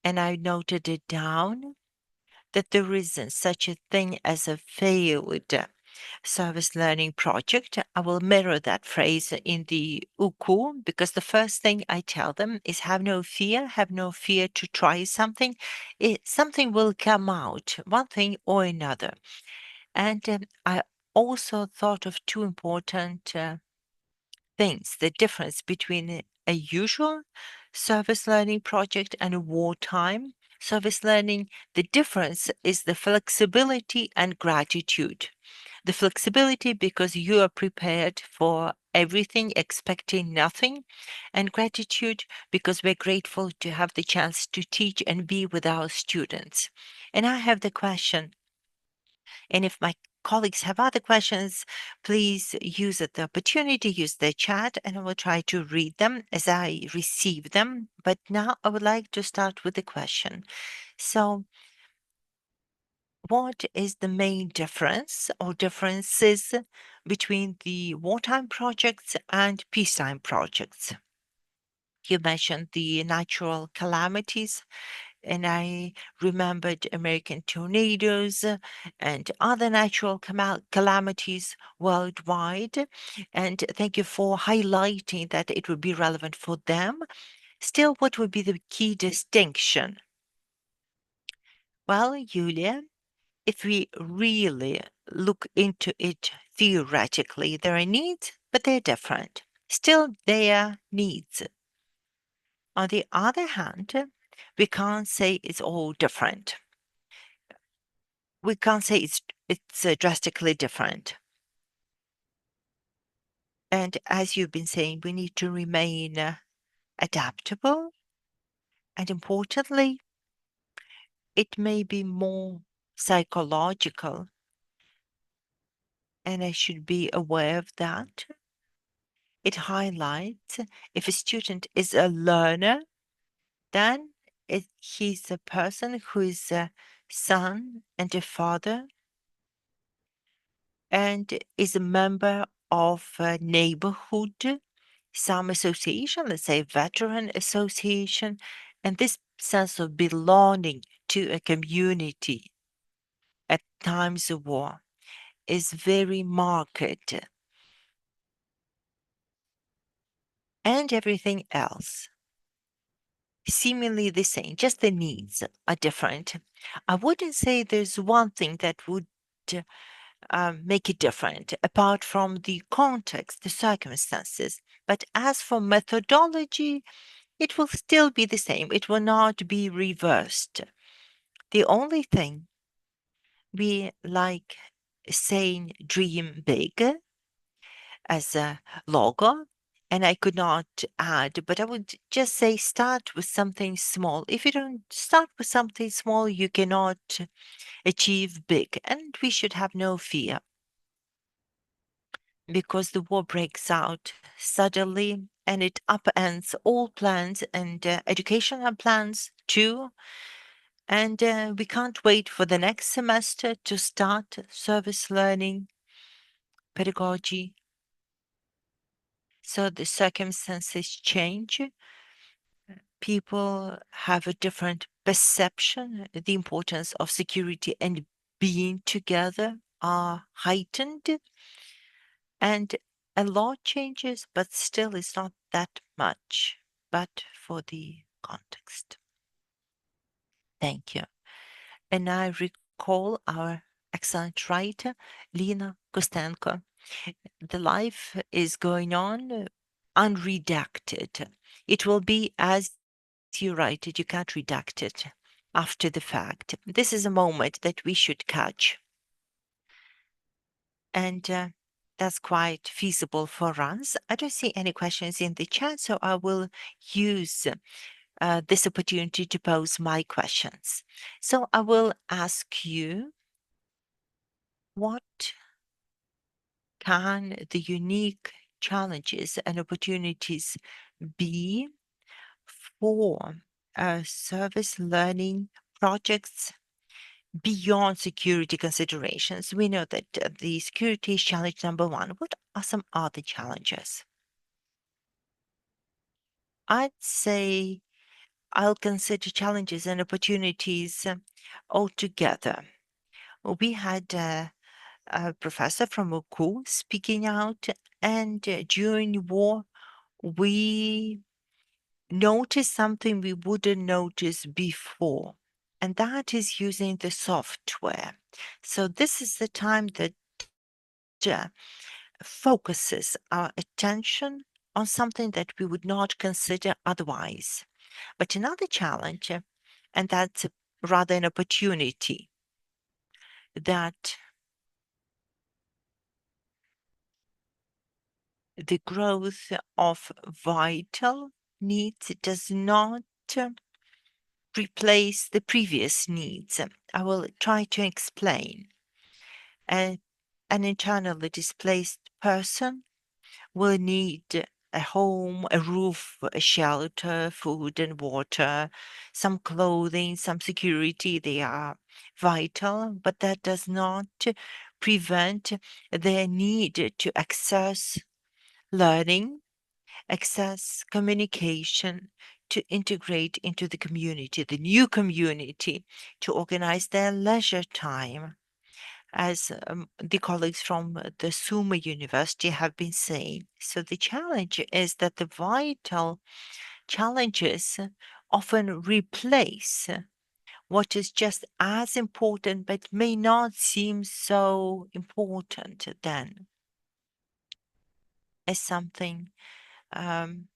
and I noted it down, that there isn't such a thing as a failed service learning project. I will mirror that phrase in the UKU, because the first thing I tell them is have no fear to try something. Something will come out, one thing or another. And I also thought of two important things: the difference between a usual service learning project and a wartime service learning. The difference is the flexibility and gratitude. The flexibility because you are prepared for everything, expecting nothing, and gratitude because we're grateful to have the chance to teach and be with our students. And I have the question. And if my colleagues have other questions, please use the opportunity, use the chat, and I will try to read them as I receive them. But now I would like to start with the question. So, what is the main difference or differences between the wartime projects and peacetime projects? You mentioned the natural calamities, and I remembered American tornadoes and other natural calamities worldwide. And thank you for highlighting that it would be relevant for them. Still, what would be the key distinction? Well, Yulia, if we really look into it theoretically, there are needs, but they're different. Still, they are needs. On the other hand, we can't say it's all different. We can't say it's drastically different. And as you've been saying, we need to remain adaptable. And importantly, it may be more psychological. And I should be aware of that. It highlights if a student is a learner, then he's a person who is a son and a father and is a member of a neighborhood, some association, let's say veteran association, and this sense of belonging to a community at times of war is very marked. And everything else seemingly the same, just the needs are different. I wouldn't say there's one thing that would make it different apart from the context, the circumstances. But as for methodology, it will still be the same. It will not be reversed. The only thing we like saying dream big as a logo, and I could not add, but I would just say start with something small. If you don't start with something small, you cannot achieve big, and we should have no fear because the war breaks out suddenly and it upends all plans and educational plans too. And we can't wait for the next semester to start service learning pedagogy. So the circumstances change. People have a different perception. The importance of security and being together are heightened. And a lot changes, but still it's not that much. But for the context. Thank you. And I recall our excellent writer, Lena Kostenko. The life is going on unredacted. It will be as you write it, you can't redact it after the fact. This is a moment that we should catch. And that's quite feasible for us. I don't see any questions in the chat, so I will use this opportunity to pose my questions. So I will ask you, what can the unique challenges and opportunities be for service learning projects beyond security considerations? We know that the security is challenge number one. What are some other challenges? I'd say I'll consider challenges and opportunities altogether. We had a professor from UKU speaking out, and during war, we noticed something we wouldn't notice before, and that is using the software. So this is the time that focuses our attention on something that we would not consider otherwise. But another challenge, and that's rather an opportunity, that the growth of vital needs does not replace the previous needs. I will try to explain. An internally displaced person will need a home, a roof, a shelter, food and water, some clothing, some security. They are vital, but that does not prevent their need to access learning, access communication, to integrate into the community, the new community, to organize their leisure time. As the colleagues from the Sumy University have been saying. So the challenge is that the vital challenges often replace what is just as important but may not seem so important then as something um,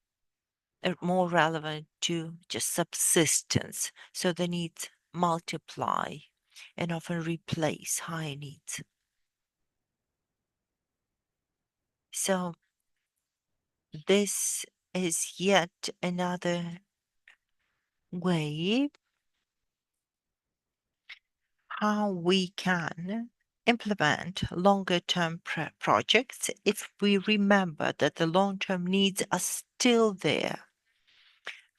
more relevant to just subsistence. So the needs multiply and often replace high needs. So this is yet another way how we can implement longer term projects if we remember that the long term needs are still there,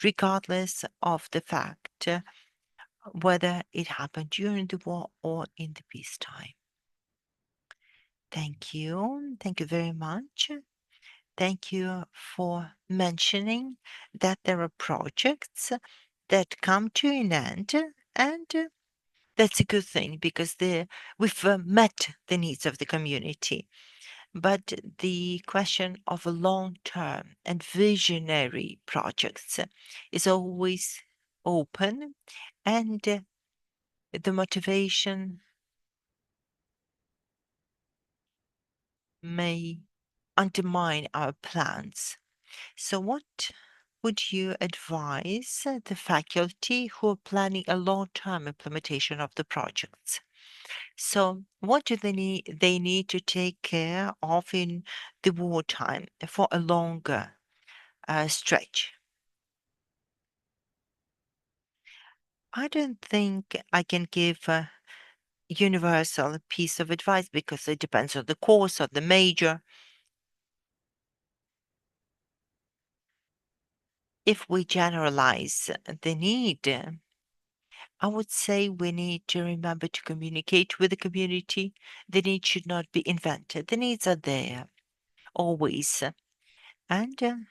regardless of the fact whether it happened during the war or in the peacetime. Thank you. Thank you very much. Thank you for mentioning that there are projects that come to an end, and that's a good thing because we've met the needs of the community. But the question of long-term and visionary projects is always open, and the motivation may undermine our plans. So, what would you advise the faculty who are planning a long-term implementation of the projects? So, what do they need? They need to take care of in the wartime for a longer stretch. I don't think I can give a universal piece of advice because it depends on the course or the major. If we generalize the need, I would say we need to remember to communicate with the community. The need should not be invented. The needs are there always. And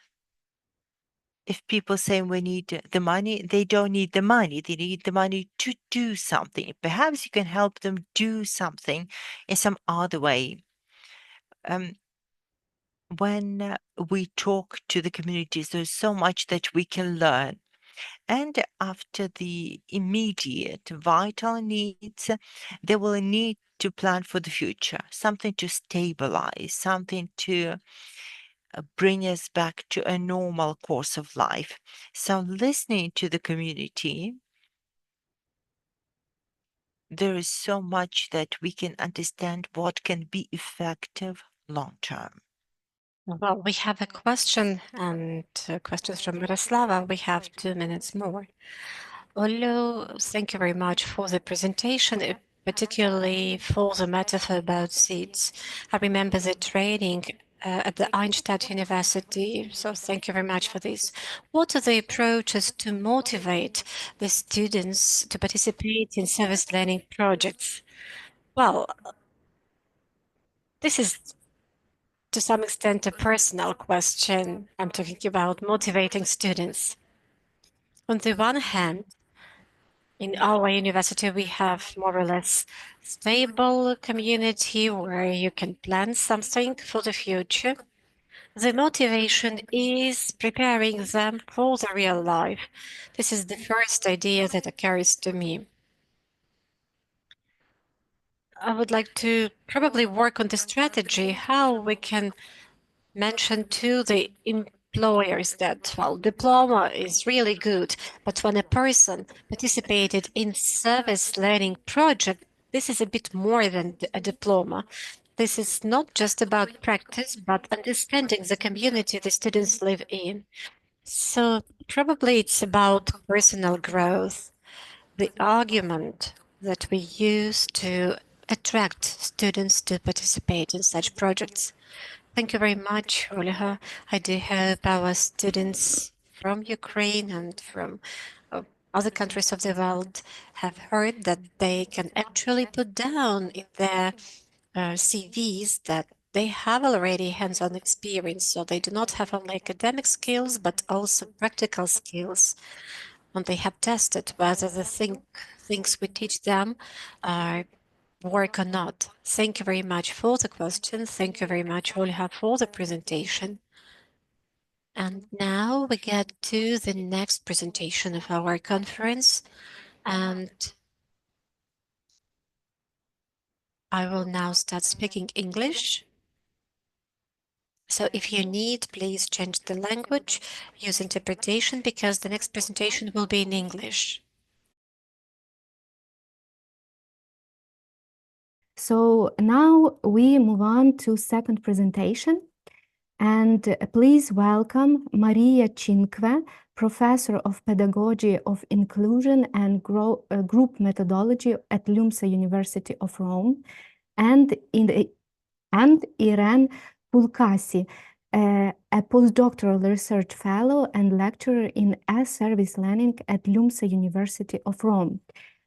if people say we need the money, they don't need the money. They need the money to do something. Perhaps you can help them do something in some other way. Um, when we talk to the communities, there's so much that we can learn. And after the immediate vital needs, they will need to plan for the future, something to stabilize, something to bring us back to a normal course of life. So, listening to the community, there is so much that we can understand what can be effective long term. Well, we have a question and questions from Miroslava. We have 2 minutes more. Olu, thank you very much for the presentation, particularly for the metaphor about seeds. I remember the training at the Einstein University, so thank you very much for this. What are the approaches to motivate the students to participate in service learning projects? Well, this is to some extent a personal question. I'm talking about motivating students. On the one hand, in our university, we have more or less stable community where you can plan something for the future. The motivation is preparing them for the real life. This is the first idea that occurs to me. I would like to probably work on the strategy, how we can mention to the employers that, well, diploma is really good, but when a person participated in service learning project, this is a bit more than a diploma. This is not just about practice, but understanding the community the students live in. So probably it's about personal growth. the argument that we use to attract students to participate in such projects. Thank you very much, Olha. I do hope our students from Ukraine and from other countries of the world have heard that they can actually put down in their CVs that they have already hands-on experience, so they do not have only academic skills, but also practical skills. And they have tested whether the things we teach them work or not. Thank you very much for the question. Thank you very much, Olha, for the presentation. And now we get to the next presentation of our conference. And I will now start speaking English. So if you need, please change the language, use interpretation, because the next presentation will be in English. So now we move on to second presentation. And please welcome Maria Cinque, Professor of Pedagogy of Inclusion and Group Methodology at Lumsa University of Rome, and Irene Pulkasi, a postdoctoral research fellow and lecturer in service learning at Lumsa University of Rome.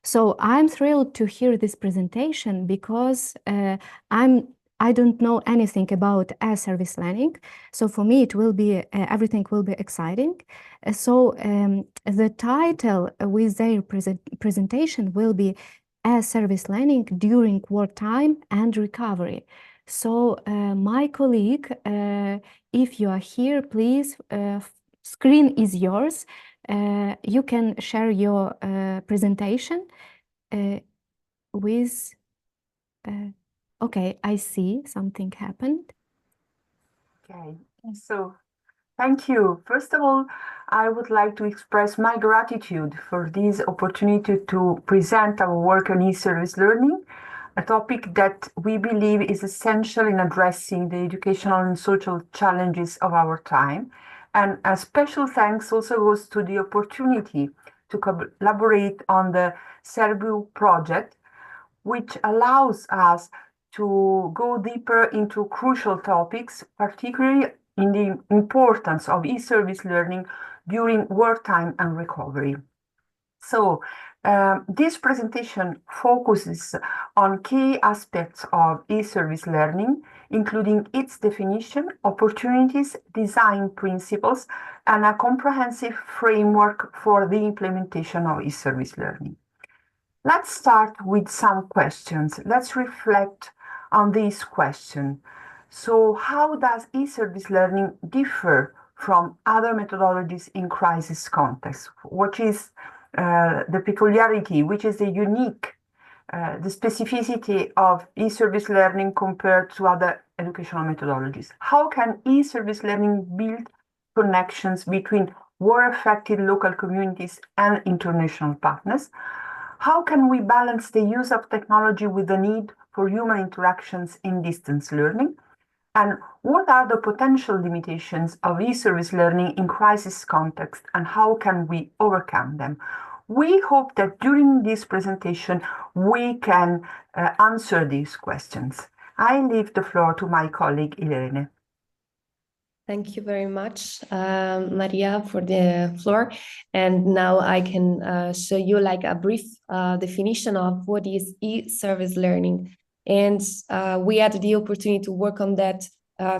So I'm thrilled to hear this presentation because I don't know anything about service learning. So for me, it will be everything will be exciting. The title with their presentation will be Service Learning During Wartime and Recovery. So my colleague, if you are here, please, screen is yours. You can share your presentation with, okay, I see something happened. Okay, so thank you. First of all, I would like to express my gratitude for this opportunity to present our work on e-service learning, a topic that we believe is essential in addressing the educational and social challenges of our time. And a special thanks also goes to the opportunity to collaborate on the ServU project, which allows us to go deeper into crucial topics, particularly in the importance of e-service learning during wartime and recovery. So this presentation focuses on key aspects of e-service learning, including its definition, opportunities, design principles, and a comprehensive framework for the implementation of e-service learning. Let's start with some questions. Let's reflect on this question. So how does e-service learning differ from other methodologies in crisis context? What is the peculiarity, which is the unique, the specificity of e-service learning compared to other educational methodologies? How can e-service learning build connections between war-affected local communities and international partners? How can we balance the use of technology with the need for human interactions in distance learning? And what are the potential limitations of e-service learning in crisis context, and how can we overcome them? We hope that during this presentation, we can answer these questions. I leave the floor to my colleague, Irene. Thank you very much, Maria, for the floor. And now I can show you like a brief definition of what is e-service learning. And we had the opportunity to work on that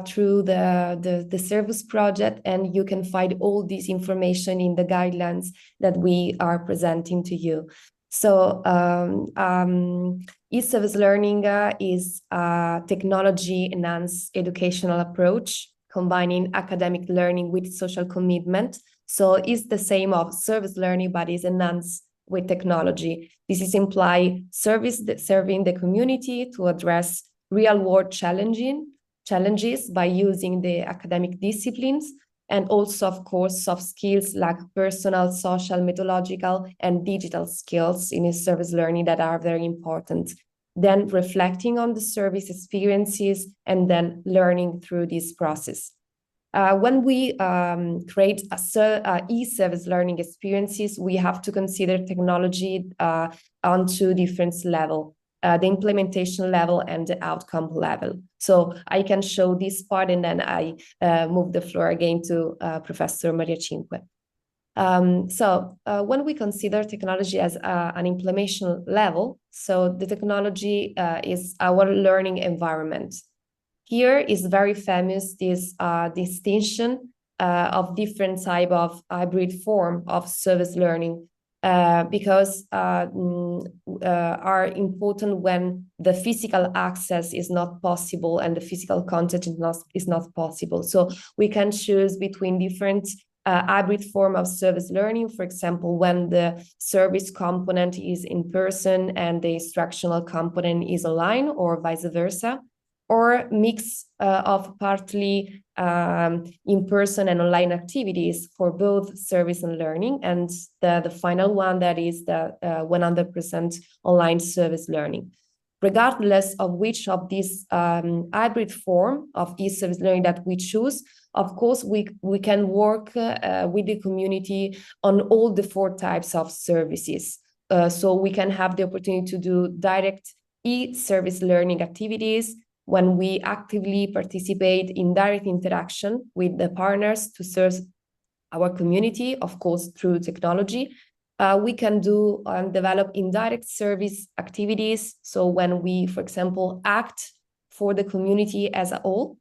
through the service project, and you can find all this information in the guidelines that we are presenting to you. So e-service learning is a technology-enhanced educational approach, combining academic learning with social commitment. So it's the same of service learning, but is enhanced with technology. This is imply serving the community to address real-world challenges by using the academic disciplines, and also, of course, soft skills like personal, social, methodological, and digital skills in service learning that are very important. Then reflecting on the service experiences and then learning through this process. When we create e-service learning experiences, we have to consider technology on two different levels, the implementation level and the outcome level. So I can show this part, and then I move the floor again to Professor Maria Cinque. When we consider technology as an implementation level, so the technology is our learning environment. Here is very famous this distinction of different type of hybrid form of service learning because are important when the physical access is not possible and the physical content is not possible. So we can choose between different hybrid form of service learning, for example, when the service component is in person and the instructional component is online, or vice versa, or mix of partly in-person and online activities for both service and learning, and the final one that is the 100% online service learning. Regardless of which of these hybrid form of e-service learning that we choose, of course, we can work with the community on all the 4 types of services. So we can have the opportunity to do direct e-service learning activities when we actively participate in direct interaction with the partners to serve our community, of course, through technology. We can do and develop indirect service activities. So when we, for example, act for the community as a whole,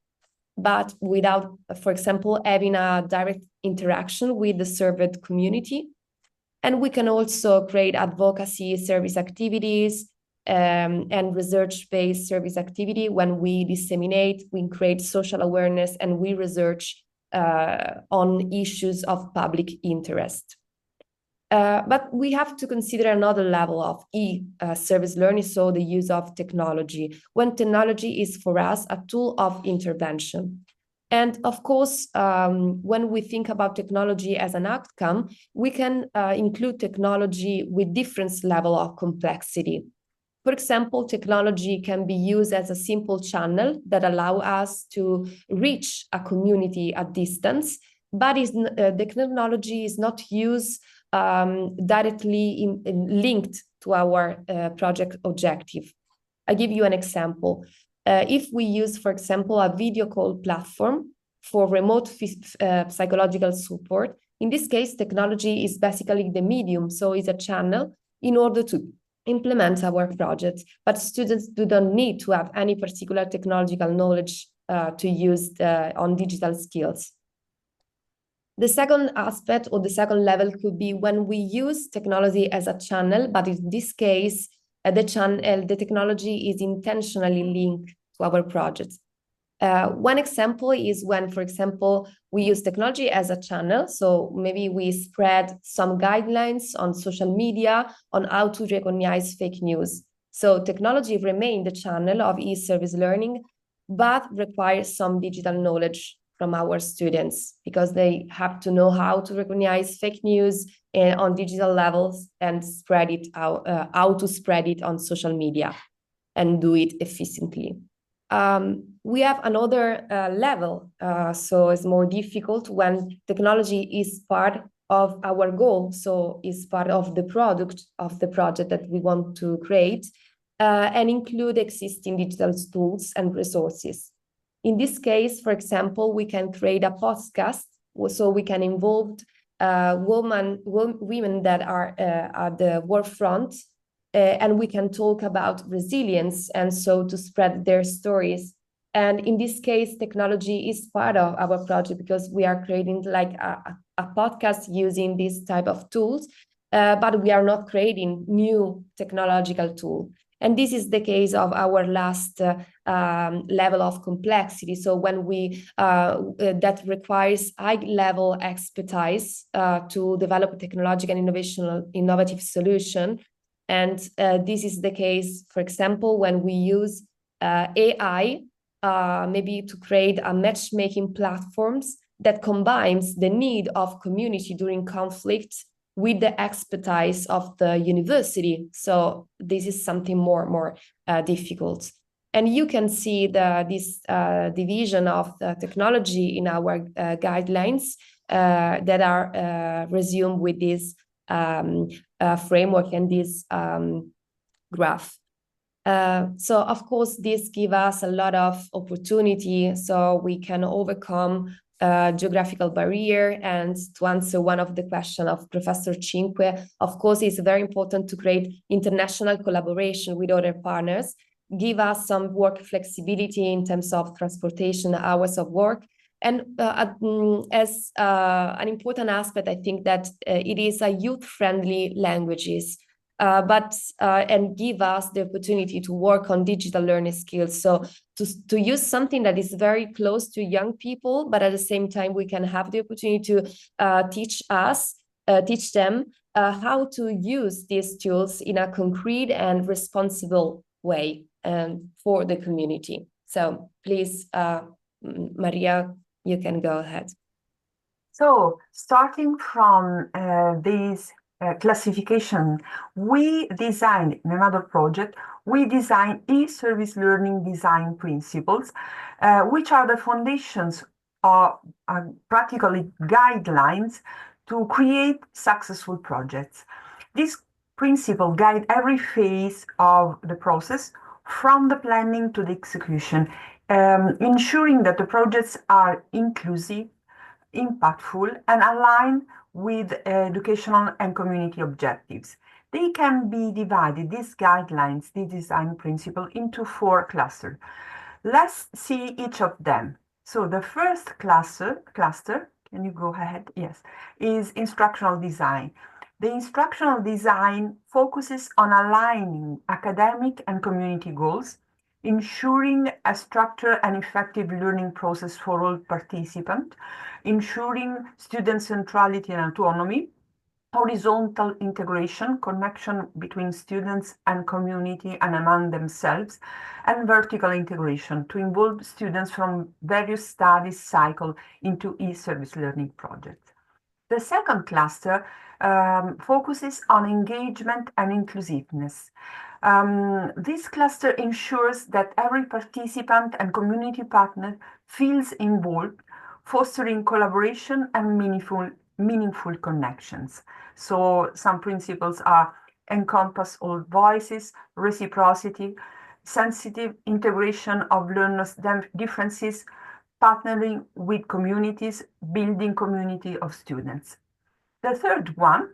but without, for example, having a direct interaction with the served community. And we can also create advocacy service activities and research-based service activity when we disseminate, we create social awareness, and we research on issues of public interest. But we have to consider another level of e-service learning, so the use of technology, when technology is for us a tool of intervention. And of course, when we think about technology as an outcome, we can include technology with different level of complexity. For example, technology can be used as a simple channel that allow us to reach a community at distance, but the technology is not used directly linked to our project objective. I give you an example. If we use, for example, a video call platform for remote psychological support, in this case, technology is basically the medium, so it's a channel in order to implement our project, but students do not need to have any particular technological knowledge to use on digital skills. The second aspect or the second level could be when we use technology as a channel, but in this case, the technology is intentionally linked to our project. One example is when, for example, we use technology as a channel. So maybe we spread some guidelines on social media on how to recognize fake news. So technology remains the channel of e-service learning, but requires some digital knowledge from our students because they have to know how to recognize fake news on digital levels and spread it out, how to spread it on social media and do it efficiently. We have another level, so it's more difficult when technology is part of our goal, so is part of the product of the project that we want to create, and include existing digital tools and resources. In this case, for example, we can create a podcast, so we can involve women that are at the war front, and we can talk about resilience, and so to spread their stories. And in this case, technology is part of our project because we are creating like a podcast using this type of tools, but we are not creating new technological tool. And this is the case of our last level of complexity. So when we that requires high-level expertise to develop a technological innovative solution. And this is the case, for example, when we use AI, maybe to create a matchmaking platforms that combines the need of community during conflict with the expertise of the university. So this is something more difficult. And you can see this division of the technology in our guidelines that are resumed with this framework and this graph. So of course, this gives us a lot of opportunity so we can overcome geographical barrier. And to answer one of the questions of Professor Cinque, of course, it's very important to create international collaboration with other partners, give us some work flexibility in terms of transportation, hours of work. And as an important aspect, I think that it is a youth-friendly languages, and give us the opportunity to work on digital learning skills. So to use something that is very close to young people, but at the same time, we can have the opportunity to teach them how to use these tools in a concrete and responsible way for the community. So please, Maria, you can go ahead. So starting from these classification, we designed in another project, we designed e-service learning design principles, which are the foundations of practically guidelines to create successful projects. These principles guide every phase of the process, from the planning to the execution, ensuring that the projects are inclusive, impactful, and aligned with educational and community objectives. They can be divided, these guidelines, the design principle, into 4 clusters. Let's see each of them. So the first cluster, can you go ahead? Yes, is instructional design. The instructional design focuses on aligning academic and community goals, ensuring a structured and effective learning process for all participants, ensuring student centrality and autonomy, horizontal integration, connection between students and community and among themselves, and vertical integration to involve students from various studies cycles into e-service learning projects. The second cluster focuses on engagement and inclusiveness. This cluster ensures that every participant and community partner feels involved, fostering collaboration and meaningful connections. So some principles are encompass all voices, reciprocity, sensitive integration of learners' differences, partnering with communities, building community of students. The third one,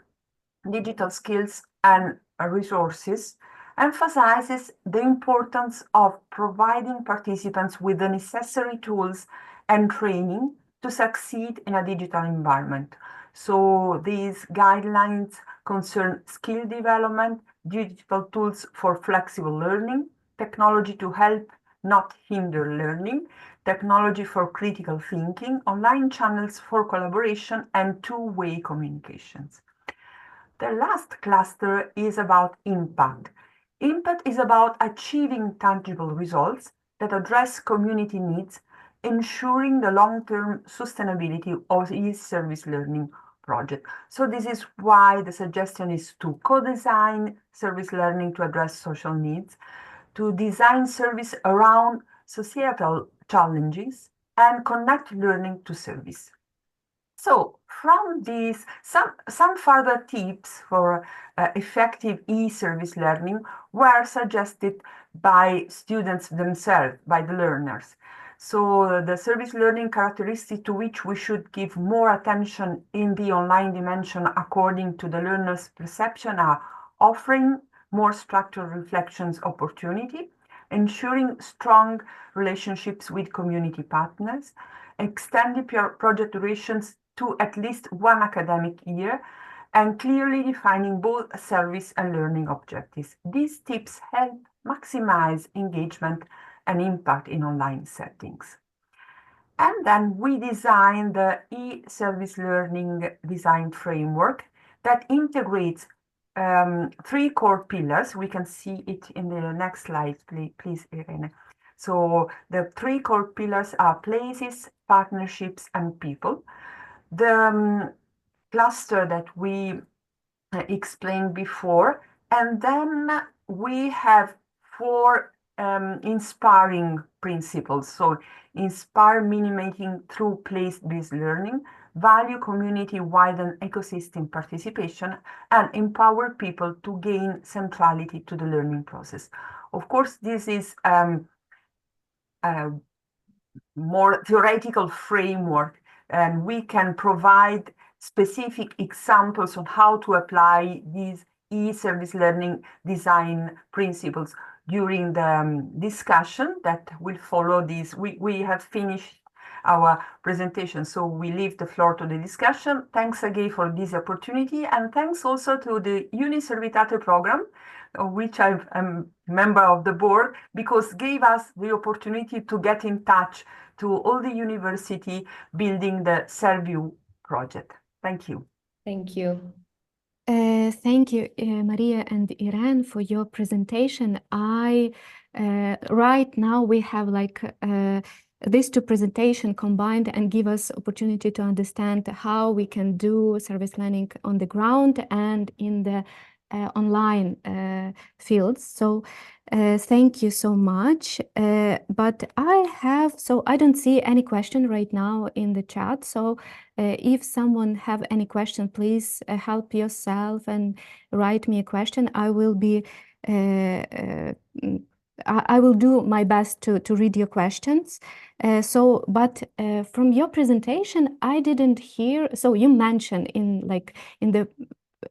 digital skills and resources, emphasizes the importance of providing participants with the necessary tools and training to succeed in a digital environment. So these guidelines concern skill development, digital tools for flexible learning, technology to help, not hinder learning, technology for critical thinking, online channels for collaboration, and two-way communications. The last cluster is about impact. Impact is about achieving tangible results that address community needs, ensuring the long-term sustainability of each service learning project. So this is why the suggestion is to co-design service learning to address social needs, to design service around societal challenges, and connect learning to service. So from these, some further tips for effective e-service learning were suggested by students themselves, by the learners. So the service learning characteristics to which we should give more attention in the online dimension according to the learner's perception are offering more structured reflections opportunity, ensuring strong relationships with community partners, extending project durations to at least 1 academic year, and clearly defining both service and learning objectives. These tips help maximize engagement and impact in online settings. And then we designed the e-service learning design framework that integrates 3 core pillars. We can see it in the next slide, please, Irene. So the 3 core pillars are places, partnerships, and people. The cluster that we explained before, and then we have 4 inspiring principles. So inspire, minimizing through place-based learning, value community-wide and ecosystem participation, and empower people to gain centrality to the learning process. Of course, this is a more theoretical framework, and we can provide specific examples on how to apply these e-service learning design principles during the discussion that will follow this. We have finished our presentation, so we leave the floor to the discussion. Thanks again for this opportunity, and thanks also to the Uniservitate program, of which I'm a member of the board, because gave us the opportunity to get in touch to all the university building the ServU project. Thank you. Thank you. Thank you, Maria and Iran, for your presentation. Right now we have like these two presentations combined and give us opportunity to understand how we can do service learning on the ground and in the online fields. So thank you so much. But I don't see any question right now in the chat. So if someone have any question, please help yourself and write me a question. I will be I will do my best to read your questions. But from your presentation, I didn't hear. So you mentioned in the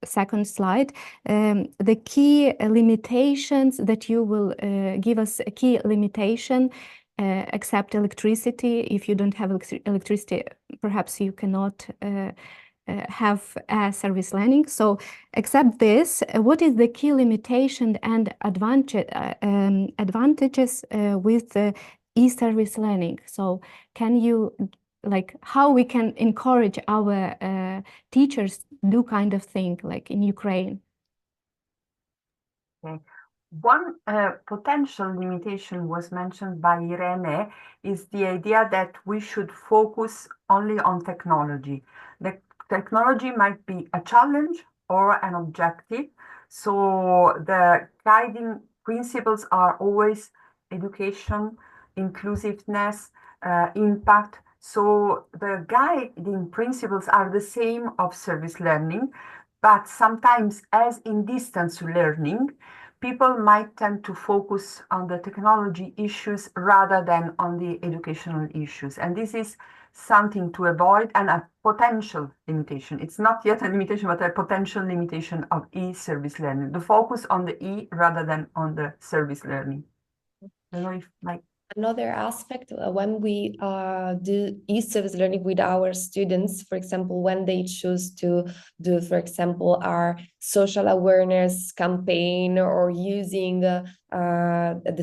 second slide the key limitations that you will give us a key limitation. Except electricity. If you don't have electricity, perhaps you cannot have service learning. So except this, what is the key limitation and advantages with e-service learning? So can you, how we can encourage our teachers do kind of thing like in Ukraine? Okay. One potential limitation was mentioned by Irene is the idea that we should focus only on technology. The technology might be a challenge or an objective. So the guiding principles are always education, inclusiveness, impact. So the guiding principles are the same of service learning, but sometimes, as in distance learning, people might tend to focus on the technology issues rather than on the educational issues. And this is something to avoid and a potential limitation. It's not yet a limitation, but a potential limitation of e-service learning. The focus on the e rather than on the service learning. I don't know if Another aspect, when we do e-service learning with our students, for example, when they choose to do, for example, our social awareness campaign or using the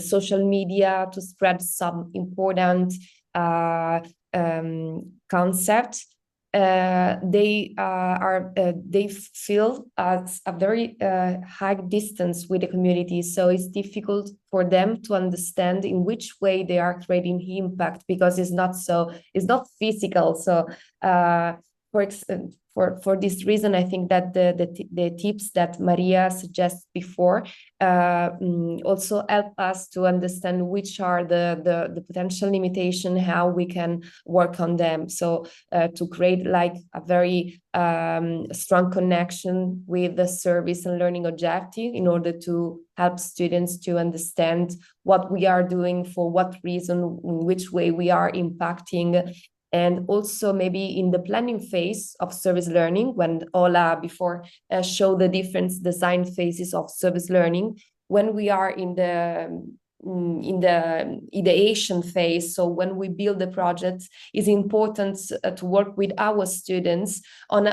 social media to spread some important concept, they feel at a very high distance with the community. So it's difficult for them to understand in which way they are creating impact, because it's not physical. So for this reason, I think that the tips that Maria suggested before also help us to understand which are the potential limitation, how we can work on them. So to create like a very strong connection with the service and learning objective in order to help students to understand what we are doing, for what reason, in which way we are impacting. And also maybe in the planning phase of service learning, when Ola before showed the different design phases of service learning, when we are in the ideation phase, so when we build the project, it's important to work with our students on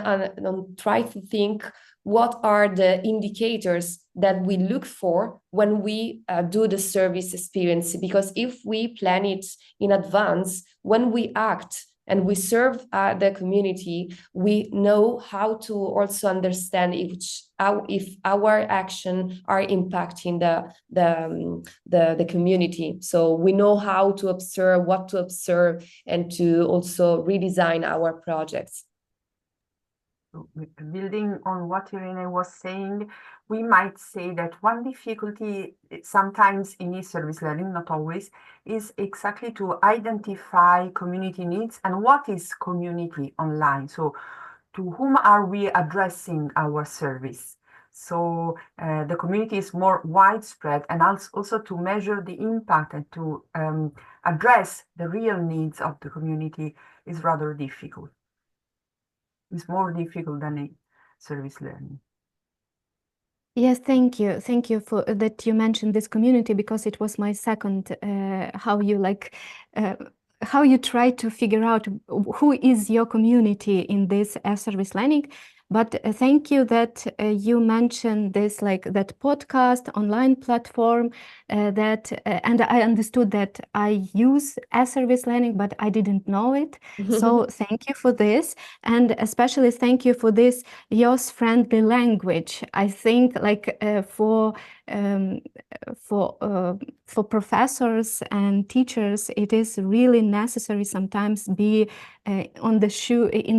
try to think what are the indicators that we look for when we do the service experience. Because if we plan it in advance, when we act and we serve the community, we know how to also understand if our action are impacting the community. So we know how to observe, what to observe, and to also redesign our projects. building on what Irene was saying, we might say that one difficulty sometimes in e-service learning, not always, is exactly to identify community needs and what is community online. So to whom are we addressing our service? So the community is more widespread, and also to measure the impact and to address the real needs of the community is rather difficult. It's more difficult than a service learning. Yes, thank you. Thank you for that you mentioned this community, because it was my second how you try to figure out who is your community in this service learning. But thank you that you mentioned this, like that podcast online platform and I understood that I use service learning, but I didn't know it. So thank you for this, and especially thank you for this youth-friendly language. I think like for professors and teachers, it is really necessary sometimes be in the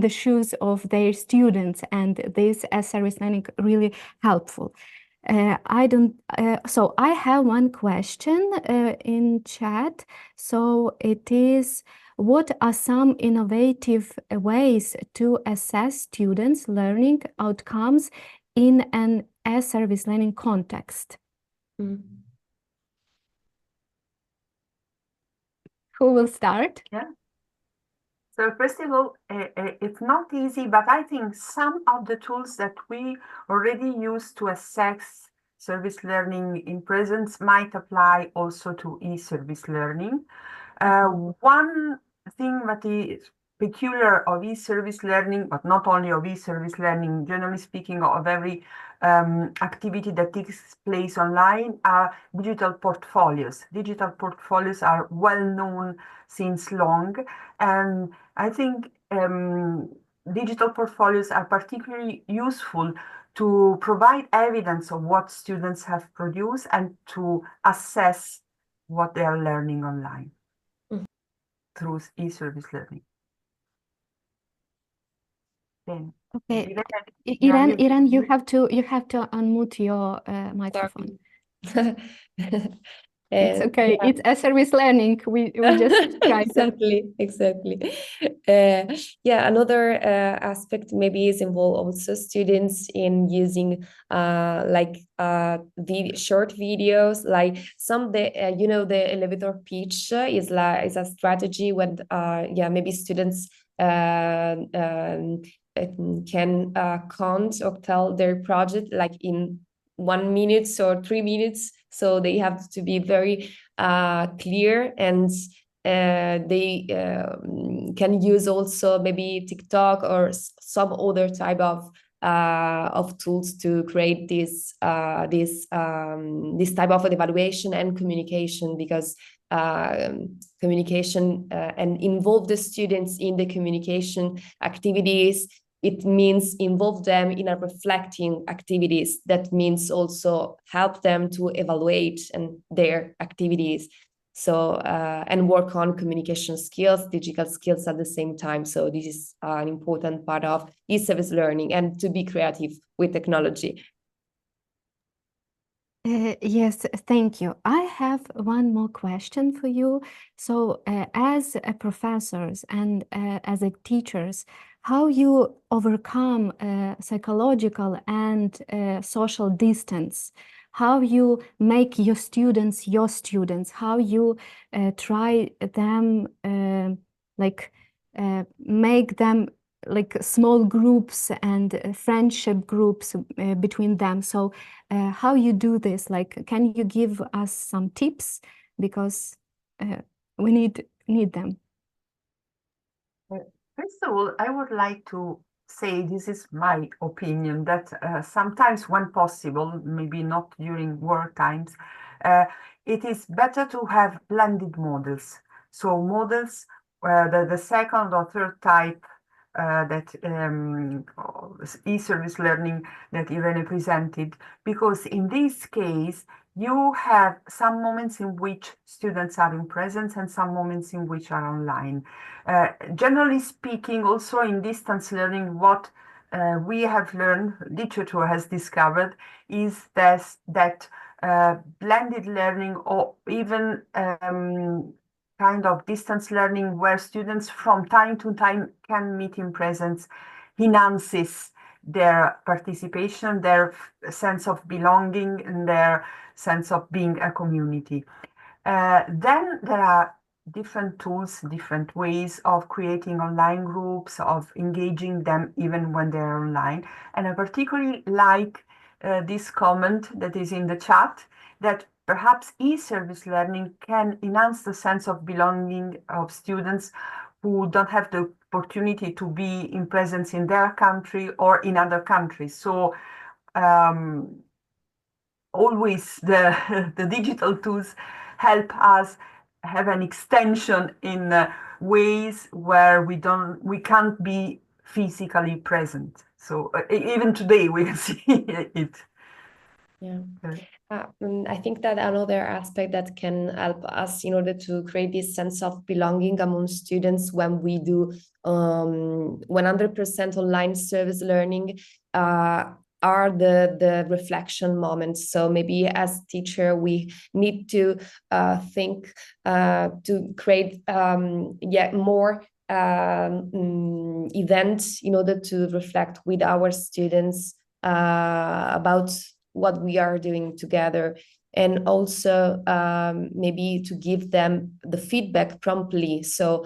shoes of their students, and this service learning really helpful. So I have one question in chat. So it is, what are some innovative ways to assess students' learning outcomes in an service learning context? Who will start? Yeah. So first of all, it's not easy, but I think some of the tools that we already use to assess service learning in presence might apply also to e-service learning. One thing that is peculiar of e-service learning, but not only of e-service learning, generally speaking, of every activity that takes place online, are digital portfolios. Digital portfolios are well known since long, and I think digital portfolios are particularly useful to provide evidence of what students have produced and to assess what they are learning online through e-service learning. Then, okay, Irene, you have to unmute your microphone. It's okay. Yeah. It's a service learning. We just tried. Exactly. Yeah, another aspect maybe is involve also students in using short videos, like the elevator pitch is a strategy when maybe students can count or tell their project like in 1 minute or 3 minutes. So they have to be very clear, and they can use also maybe TikTok or some other type of tools to create this type of evaluation and communication, because communication and involve the students in the communication activities. It means involve them in a reflecting activities. That means also help them to evaluate their activities. So, and work on communication skills, digital skills at the same time. So this is an important part of e-service learning, and to be creative with technology. Yes, thank you. I have one more question for you. So as professors and as teachers, how you overcome psychological and social distance, how you make your students, how you try them, make them like small groups and friendship groups between them. So how you do this? Like, can you give us some tips? Because we need them. First of all, I would like to say, this is my opinion, that sometimes when possible, maybe not during work times, it is better to have blended models. So models, the second or third type that e-service learning that Irene presented, because in this case, you have some moments in which students are in presence and some moments in which are online. Generally speaking, also in distance learning, what we have learned, literature has discovered, is that blended learning or even kind of distance learning where students from time to time can meet in presence enhances their participation, their sense of belonging, and their sense of being a community. Then there are different tools, different ways of creating online groups, of engaging them even when they're online. And I particularly like this comment that is in the chat, that perhaps e-service learning can enhance the sense of belonging of students who don't have the opportunity to be in presence in their country or in other countries. So always the digital tools help us have an extension in ways where we can't be physically present. So even today we can see it. Yeah. I think that another aspect that can help us in order to create this sense of belonging among students when we do 100% online service learning are the reflection moments. So maybe as teacher, we need to think to create more events in order to reflect with our students about what we are doing together, and also maybe to give them the feedback promptly. So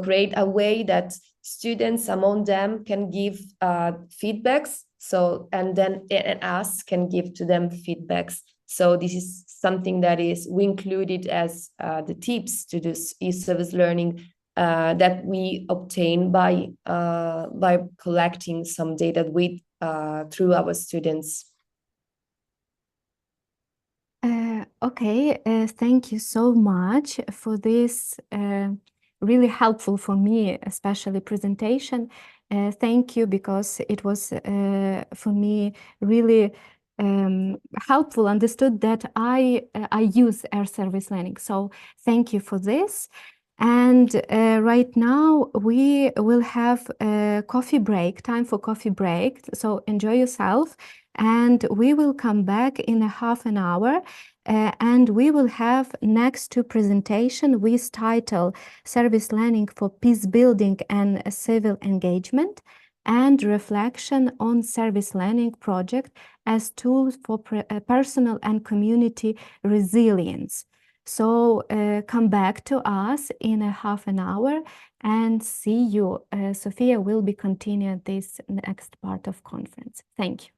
create a way that students among them can give feedbacks. So and us can give to them feedbacks. So this is something that we included as the tips to this e-service learning that we obtain by collecting some data through our students. Okay, thank you so much for this really helpful for me, especially presentation. Thank you, because it was for me really helpful, understood that I use air service learning. So thank you for this. And right now we will have a coffee break, time for coffee break. So enjoy yourself. And we will come back in a half an hour, and we will have next to presentation with title Service Learning for Peacebuilding and Civil Engagement, and reflection on service learning project as tools for personal and community resilience. So come back to us in a half an hour and see you. Sophia will be continuing this next part of conference. Thank you.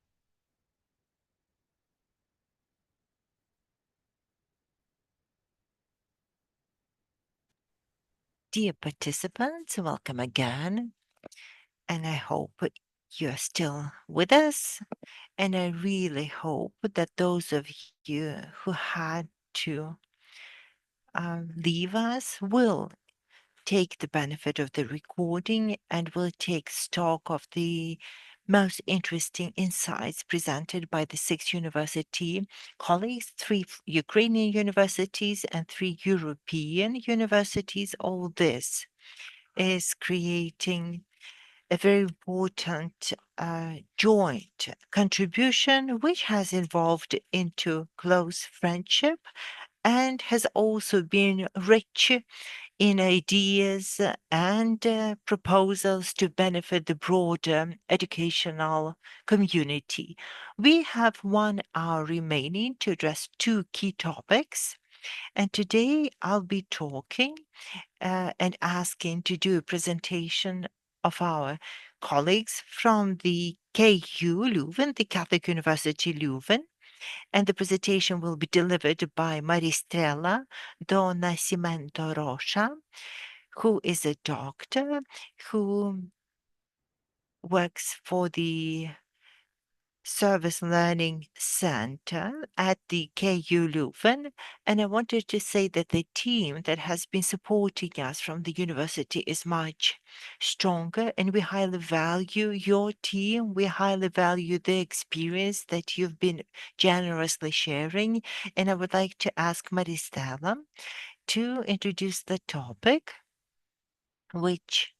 Dear participants, welcome again. And I hope you're still with us. And I really hope that those of you who had to leave us will take the benefit of the recording and will take stock of the most interesting insights presented by the 6 university colleagues, 3 Ukrainian universities and 3 European universities. All this is creating a very important joint contribution, which has evolved into close friendship and has also been rich in ideas and proposals to benefit the broader educational community. We have 1 hour remaining to address 2 key topics. And today I'll be talking and asking to do a presentation of our colleagues from the KU Leuven, the Catholic University Leuven. And the presentation will be delivered by Maristrella do Nascimento Rocha, who is a doctor who works for the Service Learning Center at the KU Leuven. And I wanted to say that the team that has been supporting us from the university is much stronger, and we highly value your team. We highly value the experience that you've been generously sharing. And I would like to ask Maristella to introduce the topic, which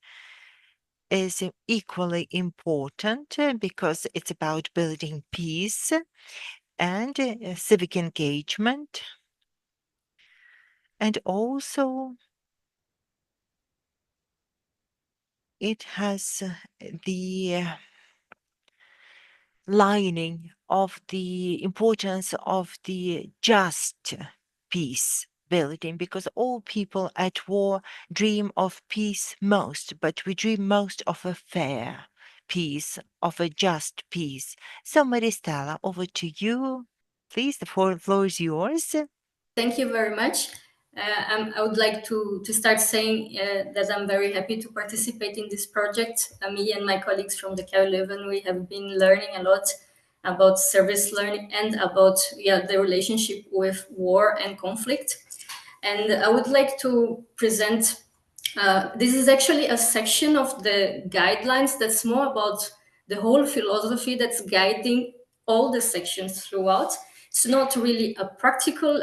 is equally important because it's about building peace and civic engagement, and also it has the lining of the importance of the just peace building, because all people at war dream of peace most, but we dream most of a fair peace, of a just peace. So, Maristella, over to you. Please, the floor is yours. Thank you very much. I would like to start saying that I'm very happy to participate in this project. Me and my colleagues from the KU Leuven, we have been learning a lot about service learning and about the relationship with war and conflict. And I would like to present, this is actually a section of the guidelines that's more about the whole philosophy that's guiding all the sections throughout. It's not really a practical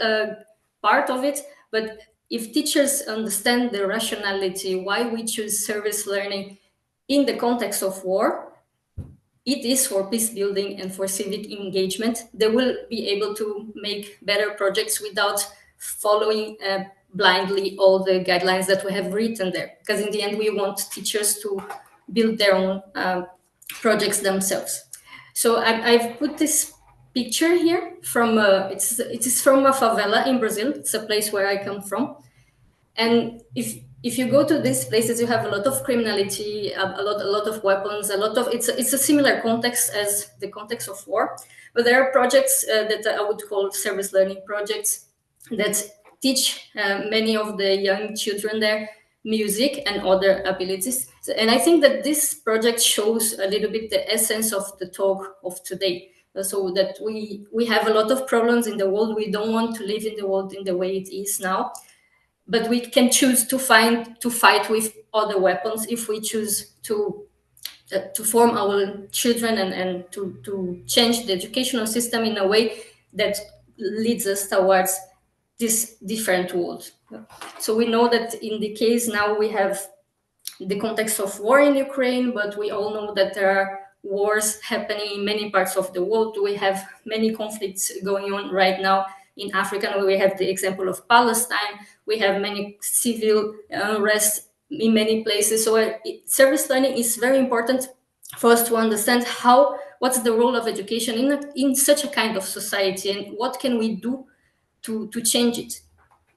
part of it, but if teachers understand the rationality, why we choose service learning in the context of war, it is for peace building and for civic engagement, they will be able to make better projects without following blindly all the guidelines that we have written there. Because in the end, we want teachers to build their own projects themselves. So I've put this picture here from it is from a favela in Brazil. It's a place where I come from, and if you go to these places, you have a lot of criminality, a lot of weapons, it's a similar context as the context of war. But there are projects that I would call service learning projects that teach many of the young children there music and other abilities. And I think that this project shows a little bit the essence of the talk of today. So that we have a lot of problems in the world. We don't want to live in the world in the way it is now, but we can choose to fight with other weapons if we choose to form our children and to change the educational system in a way that leads us towards this different world. So we know that in the case now we have the context of war in Ukraine, but we all know that there are wars happening in many parts of the world. We have many conflicts going on right now in Africa. We have the example of Palestine. We have many civil unrest in many places. So service learning is very important for us to understand what's the role of education in such a kind of society, and what can we do to change it.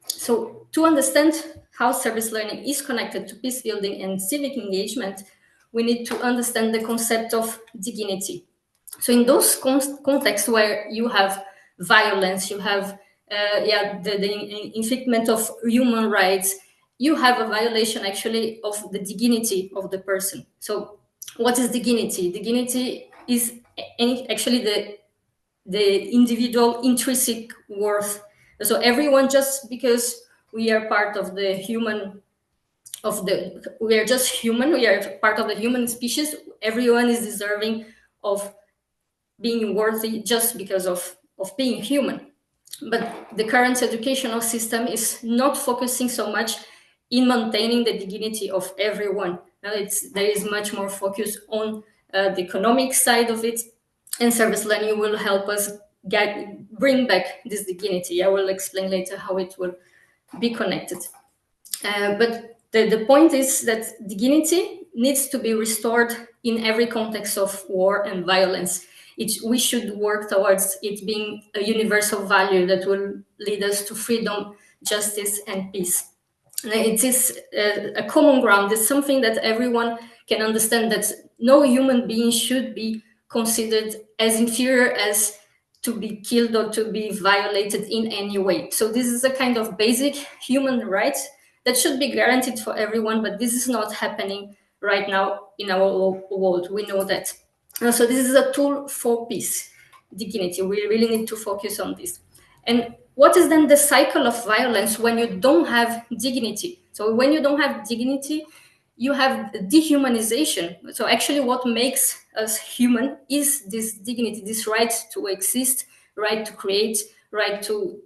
So to understand how service learning is connected to peace building and civic engagement, we need to understand the concept of dignity. So in those contexts where you have violence, you have the infringement of human rights, you have a violation actually of the dignity of the person. So what is dignity? Dignity is actually the individual intrinsic worth. So everyone, just because we are part of the human, we are just human, we are part of the human species, everyone is deserving of being worthy just because of being human. But the current educational system is not focusing so much in maintaining the dignity of everyone. There is much more focus on the economic side of it, and service learning will help us bring back this dignity. I will explain later how it will be connected. But the point is that dignity needs to be restored in every context of war and violence. We should work towards it being a universal value that will lead us to freedom, justice, and peace. It is a common ground. It's something that everyone can understand, that no human being should be considered as inferior as to be killed or to be violated in any way. So this is a kind of basic human right that should be guaranteed for everyone, but this is not happening right now in our world. We know that. So this is a tool for peace, dignity. We really need to focus on this. And what is then the cycle of violence when you don't have dignity? So when you don't have dignity, you have dehumanization. So actually what makes us human is this dignity, this right to exist, right to create, right to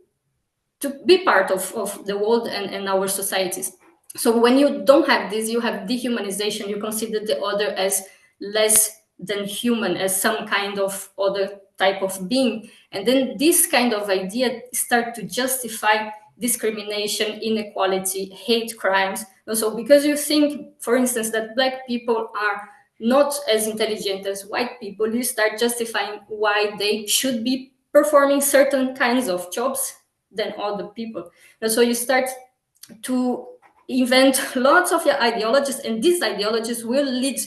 be part of the world and our societies. So when you don't have this, you have dehumanization. You consider the other as less than human, as some kind of other type of being. And then this kind of idea start to justify discrimination, inequality, hate crimes. So because you think, for instance, that Black people are not as intelligent as white people, you start justifying why they should be performing certain kinds of jobs than other people. And so you start to invent lots of ideologies, and these ideologies will lead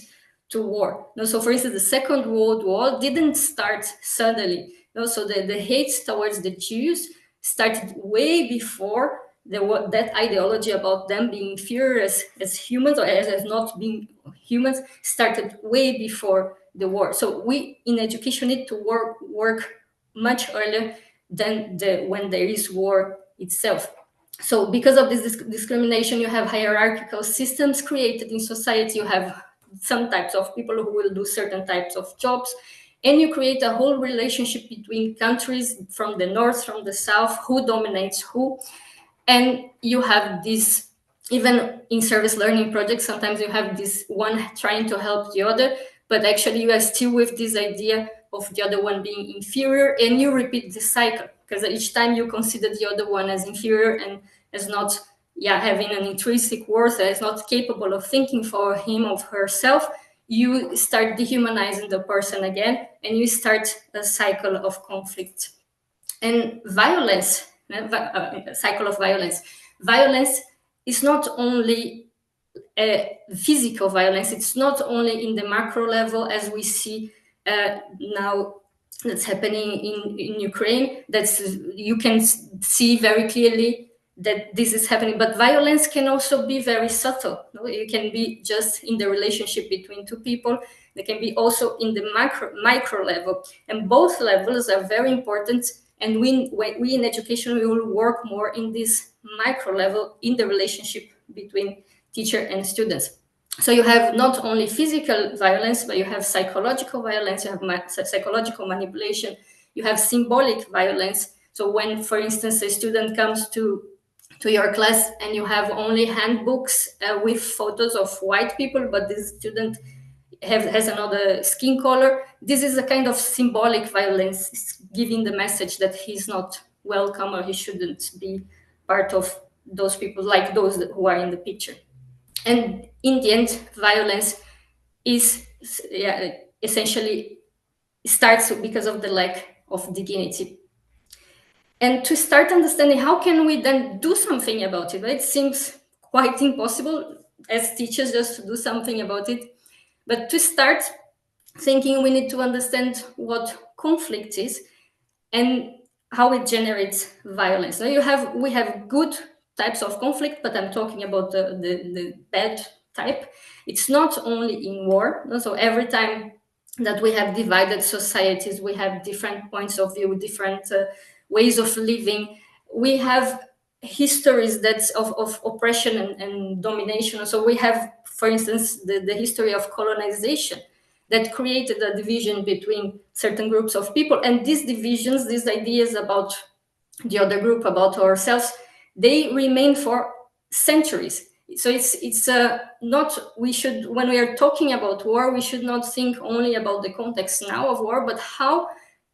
to war. So for instance, the Second World War didn't start suddenly. So the hate towards the Jews started way before that ideology about them being inferior as humans, or as not being humans, started way before the war. So we in education need to work much earlier than when there is war itself. So because of this discrimination, you have hierarchical systems created in society. You have some types of people who will do certain types of jobs, and you create a whole relationship between countries from the north, from the south, who dominates who. And you have this, even in service learning projects, sometimes you have this one trying to help the other, but actually you are still with this idea of the other one being inferior, and you repeat the cycle, because each time you consider the other one as inferior and as not having an intrinsic worth, as not capable of thinking for him or herself, you start dehumanizing the person again, and you start a cycle of conflict. And violence, a cycle of violence. Violence is not only physical violence, it's not only in the macro level, as we see now that's happening in Ukraine. You can see very clearly that this is happening, but violence can also be very subtle. It can be just in the relationship between two people. It can be also in the micro level, and both levels are very important. And we in education, we will work more in this micro level, in the relationship between teacher and students. So you have not only physical violence, but you have psychological violence, you have psychological manipulation, you have symbolic violence. So when, for instance, a student comes to your class and you have only handbooks with photos of white people, but this student has another skin color, this is a kind of symbolic violence. It's giving the message that he's not welcome, or he shouldn't be part of those people, like those who are in the picture. And in the end, violence is essentially starts because of the lack of dignity. And to start understanding how can we then do something about it, right? It seems quite impossible as teachers just to do something about it. But to start thinking, we need to understand what conflict is and how it generates violence. So we have good types of conflict, but I'm talking about the bad type. It's not only in war. So every time that we have divided societies, we have different points of view, different ways of living. We have histories that's of oppression and domination. So we have, for instance, the history of colonization that created a division between certain groups of people. And these divisions, these ideas about the other group, about ourselves, they remain for centuries. So it's not, we should, when we are talking about war, we should not think only about the context now of war, but how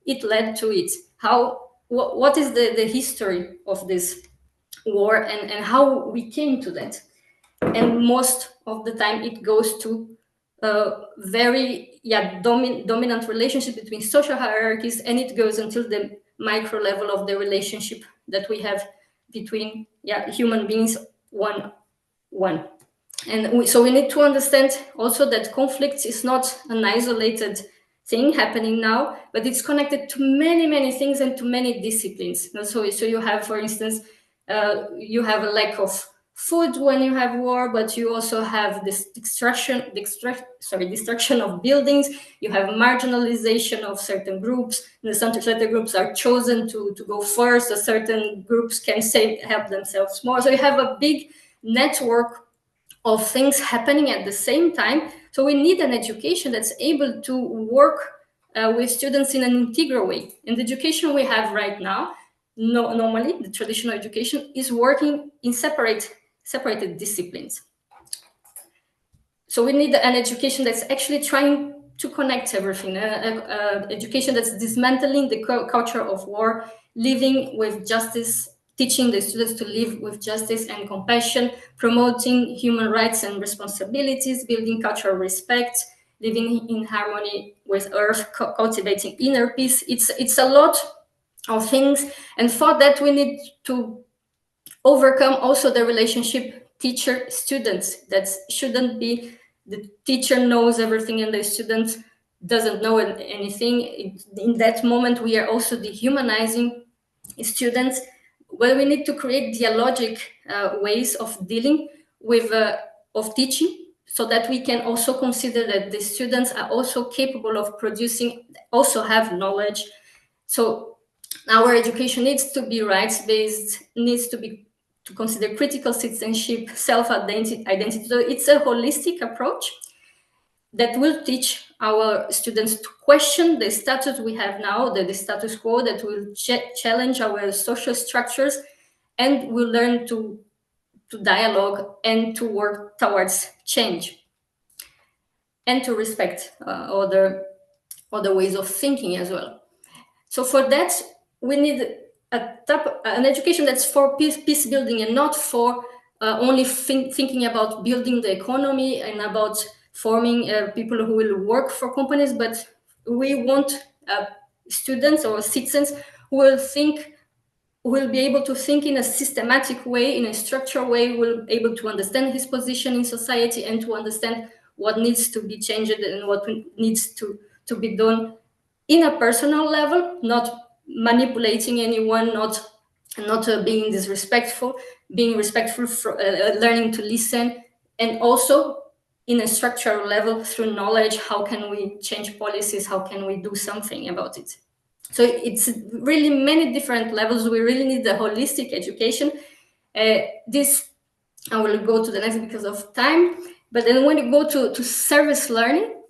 it led to it. What is the history of this war, and how we came to that. And most of the time it goes to very dominant relationship between social hierarchies, and it goes until the micro level of the relationship that we have between human beings one. And so we need to understand also that conflict is not an isolated thing happening now, but it's connected to many things and to many disciplines. So you have, for instance, you have a lack of food when you have war, but you also have this destruction of buildings. You have marginalization of certain groups. And certain groups are chosen to go first, so certain groups can help themselves more. So you have a big network of things happening at the same time. So we need an education that's able to work with students in an integral way. And the education we have right now, normally the traditional education, is working in separate separated disciplines. So we need an education that's actually trying to connect everything, education that's dismantling the culture of war, living with justice, teaching the students to live with justice and compassion, promoting human rights and responsibilities, building cultural respect, living in harmony with earth, cultivating inner peace. It's a lot of things, and for that we need to overcome also the relationship teacher-students. That shouldn't be the teacher knows everything and the student doesn't know anything. In that moment, we are also dehumanizing students. Well, we need to create dialogic ways of dealing with, of teaching, so that we can also consider that the students are also capable of producing, also have knowledge. So our education needs to be rights-based, needs to consider critical citizenship, self-identity. So it's a holistic approach that will teach our students to question the status we have now, the status quo, that will challenge our social structures, and will learn to dialogue and to work towards change, and to respect other ways of thinking as well. So for that, we need an education that's for peace building, and not for only thinking about building the economy and about forming people who will work for companies, but we want students or citizens who will be able to think in a systematic way, in a structured way, will be able to understand his position in society and to understand what needs to be changed and what needs to be done in a personal level, not manipulating anyone, not being disrespectful, being respectful, learning to listen, and also in a structural level through knowledge. How can we change policies? How can we do something about it? So it's really many different levels. We really need a holistic education. This, I will go to the next because of time, but then when you go to service learning,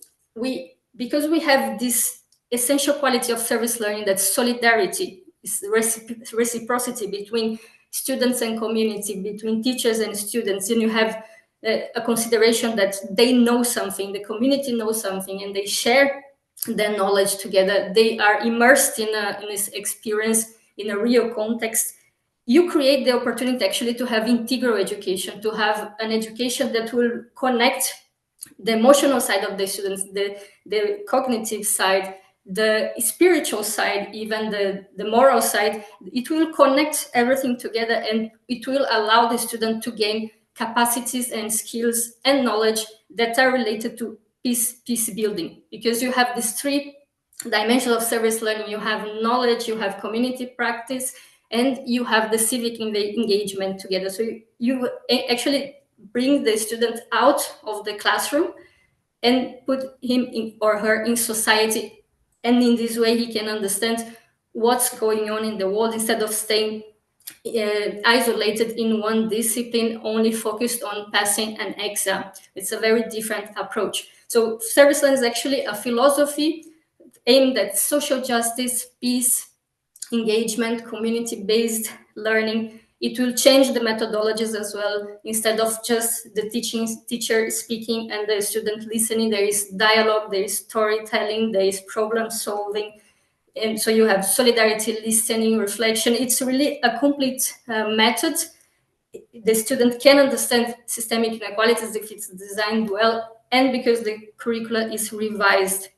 because we have this essential quality of service learning, that's solidarity, is reciprocity between students and community, between teachers and students, and you have a consideration that they know something, the community knows something, and they share their knowledge together. They are immersed in this experience in a real context. You create the opportunity actually to have integral education, to have an education that will connect the emotional side of the students, the cognitive side, the spiritual side, even the moral side. It will connect everything together, and it will allow the student to gain capacities and skills and knowledge that are related to peace building, because you have these three dimensions of service learning. You have knowledge, you have community practice, and you have the civic engagement together. So you actually bring the student out of the classroom and put him or her in society, and in this way he can understand what's going on in the world, instead of staying isolated in one discipline, only focused on passing an exam. It's a very different approach. So service learning is actually a philosophy aimed at social justice, peace, engagement, community-based learning. It will change the methodologies as well. Instead of just the teacher speaking and the student listening, there is dialogue, there is storytelling, there is problem solving. And so you have solidarity, listening, reflection. It's really a complete method. The student can understand systemic inequalities if it's designed well, and because the curricula is revised.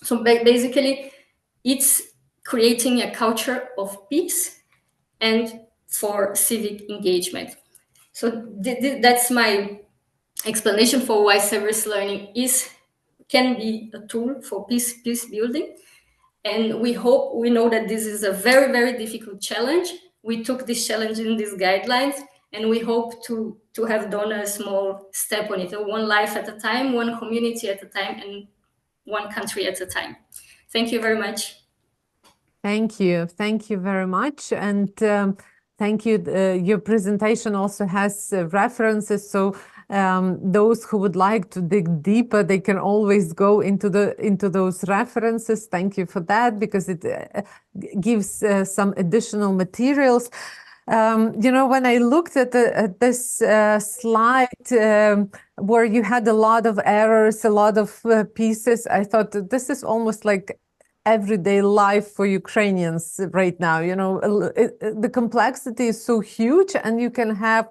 So basically, it's creating a culture of peace and for civic engagement. So that's my explanation for why service learning can be a tool for peace building. And we know that this is a very, very difficult challenge. We took this challenge in these guidelines, and we hope to have done a small step on it, one life at a time, one community at a time, and one country at a time. Thank you very much. Thank you. Thank you very much. And thank you. Your presentation also has references. So those who would like to dig deeper, they can always go into those references. Thank you for that, because it gives some additional materials. You know, when I looked at this slide where you had a lot of errors, a lot of pieces, I thought that this is almost like everyday life for Ukrainians right now. You know, the complexity is so huge, and you can have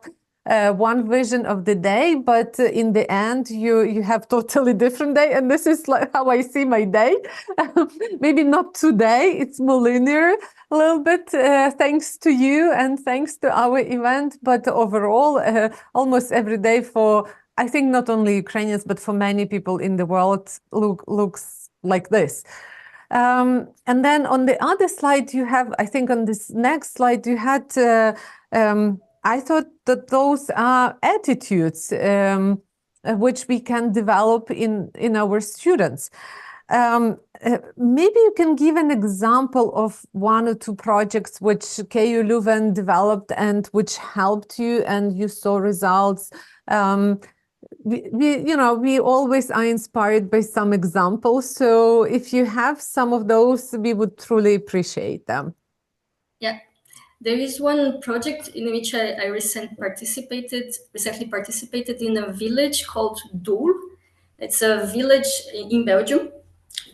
one vision of the day, but in the end you have totally different day, and this is like how I see my day. Maybe not today, it's more linear a little bit, thanks to you and thanks to our event, but overall almost every day for, I think, not only Ukrainians but for many people in the world looks like this. And then on the other slide you have, I think on this next slide you had I thought that those are attitudes which we can develop in our students. Maybe you can give an example of one or two projects which KU Leuven developed and which helped you and you saw results. We always are inspired by some examples. So if you have some of those, we would truly appreciate them. Yeah. There is one project in which I recently participated in a village called Doel. It's a village in Belgium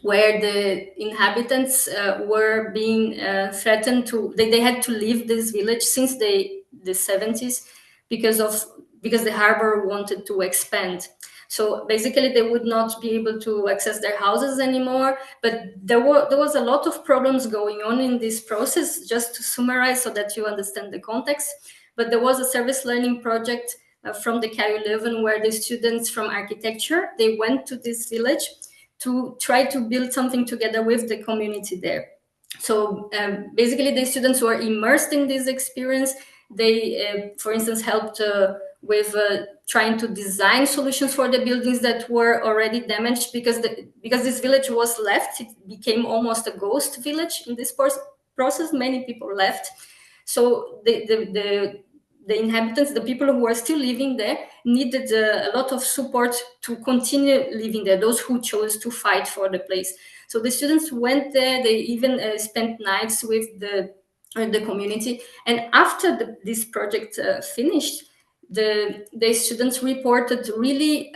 where the inhabitants were being threatened to, they had to leave this village since the 70s because the harbor wanted to expand. So basically they would not be able to access their houses anymore, but there was a lot of problems going on in this process, just to summarize so that you understand the context. But there was a service learning project from the KU Leuven where the students from architecture, they went to this village to try to build something together with the community there. So basically the students were immersed in this experience. They, for instance, helped with trying to design solutions for the buildings that were already damaged because this village was left. It became almost a ghost village in this process. Many people left. So the inhabitants, the people who were still living there, needed a lot of support to continue living there, those who chose to fight for the place. So the students went there, they even spent nights with the community. And after this project finished, the students reported really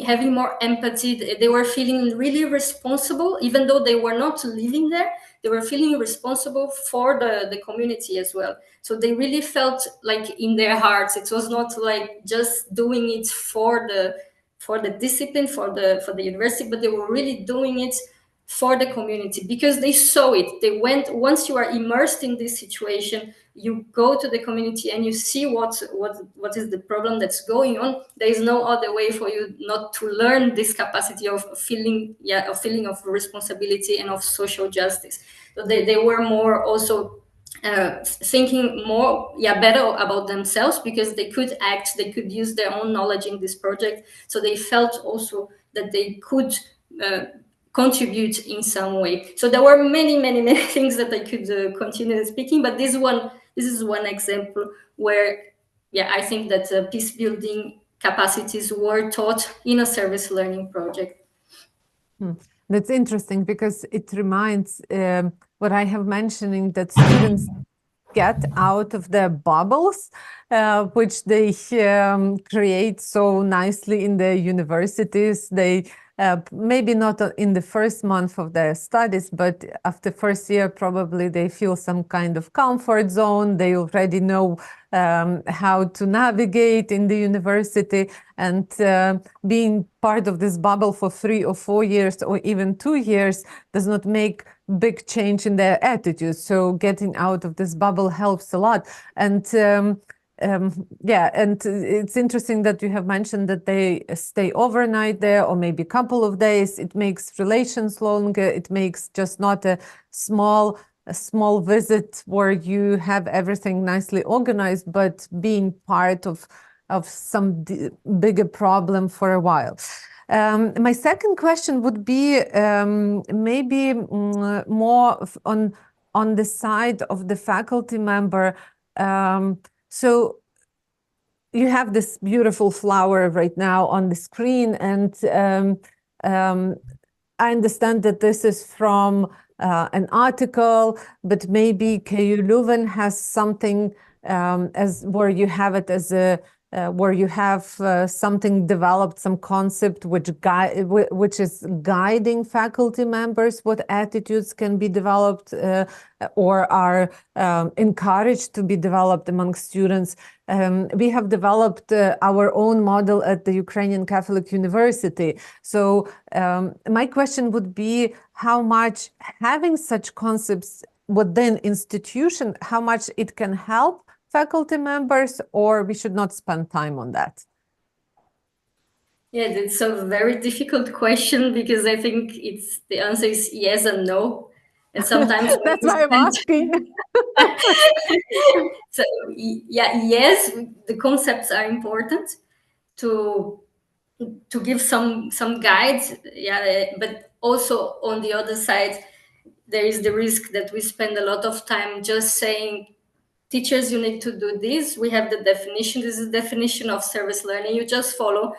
having more empathy. They were feeling really responsible, even though they were not living there. They were feeling responsible for the community as well. So they really felt like in their hearts, it was not like just doing it for the discipline, for the university, but they were really doing it for the community because they saw it. They went, once you are immersed in this situation, you go to the community and you see what is the problem that's going on. There is no other way for you not to learn this capacity of feeling of responsibility and of social justice. So they were more also thinking more better about themselves because they could act, they could use their own knowledge in this project. So they felt also that they could contribute in some way. So there were many things that I could continue speaking, but this is one example where I think that peace building capacities were taught in a service learning project. That's interesting because it reminds what I have mentioning, that students get out of their bubbles, which they create so nicely in the universities. They maybe not in the first month of their studies, but after first year, probably they feel some kind of comfort zone. They already know how to navigate in the university, and being part of this bubble for 3 or 4 years or even 2 years does not make big change in their attitude. So getting out of this bubble helps a lot. And and it's interesting that you have mentioned that they stay overnight there, or maybe a couple of days. It makes relations longer. It makes just not a small visit where you have everything nicely organized, but being part of some bigger problem for a while. My second question would be maybe more on the side of the faculty member. So you have this beautiful flower right now on the screen, and I understand that this is from an article, but maybe KU Leuven has something as where you have it as a where you have something developed, some concept which is guiding faculty members, what attitudes can be developed or are encouraged to be developed among students. We have developed our own model at the Ukrainian Catholic University. So my question would be how much having such concepts within institution, how much it can help faculty members, or we should not spend time on that? Yeah, it's a very difficult question because I think the answer is yes and no. And sometimes that's why I'm asking. So yeah, yes, the concepts are important to give some guides. Yeah, but also on the other side, there is the risk that we spend a lot of time just saying, teachers, you need to do this. We have the definition. This is the definition of service learning. You just follow.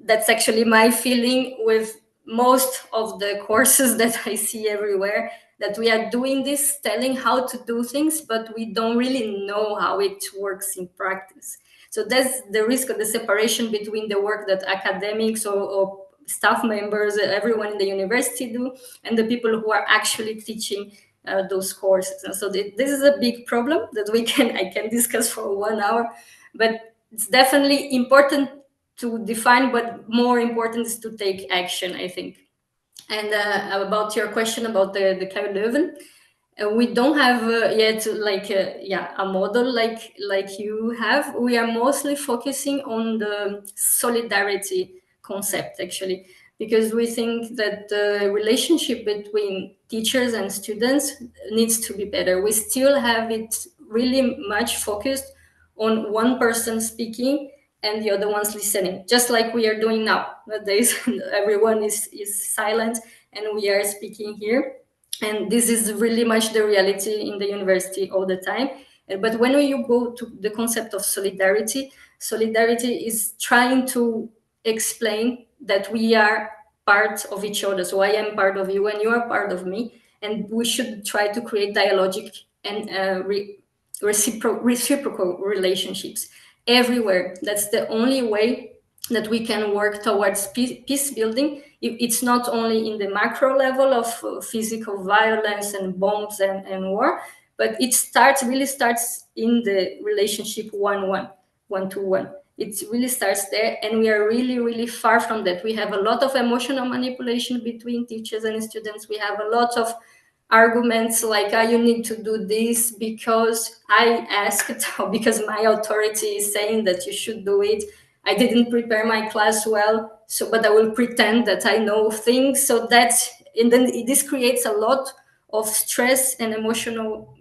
That's actually my feeling with most of the courses that I see everywhere, that we are doing this, telling how to do things, but we don't really know how it works in practice. So that's the risk of the separation between the work that academics or staff members, everyone in the university do, and the people who are actually teaching those courses. And so this is a big problem that I can discuss for 1 hour, but it's definitely important to define, but more important is to take action, I think. And about your question about the KU Leuven, we don't have yet a model like you have. We are mostly focusing on the solidarity concept, actually, because we think that the relationship between teachers and students needs to be better. We still have it really much focused on one person speaking and the other one's listening, just like we are doing now. Nowadays, everyone is silent and we are speaking here. And this is really much the reality in the university all the time. But when you go to the concept of solidarity, solidarity is trying to explain that we are part of each other. So I am part of you and you are part of me. And we should try to create dialogic and reciprocal relationships everywhere. That's the only way that we can work towards peace building. It's not only in the macro level of physical violence and bombs and war, but it really starts in the relationship one-to-one. It really starts there, and we are really, really far from that. We have a lot of emotional manipulation between teachers and students. We have a lot of arguments like, you need to do this because I asked, or because my authority is saying that you should do it. I didn't prepare my class well, but I will pretend that I know things. So and then this creates a lot of stress and emotional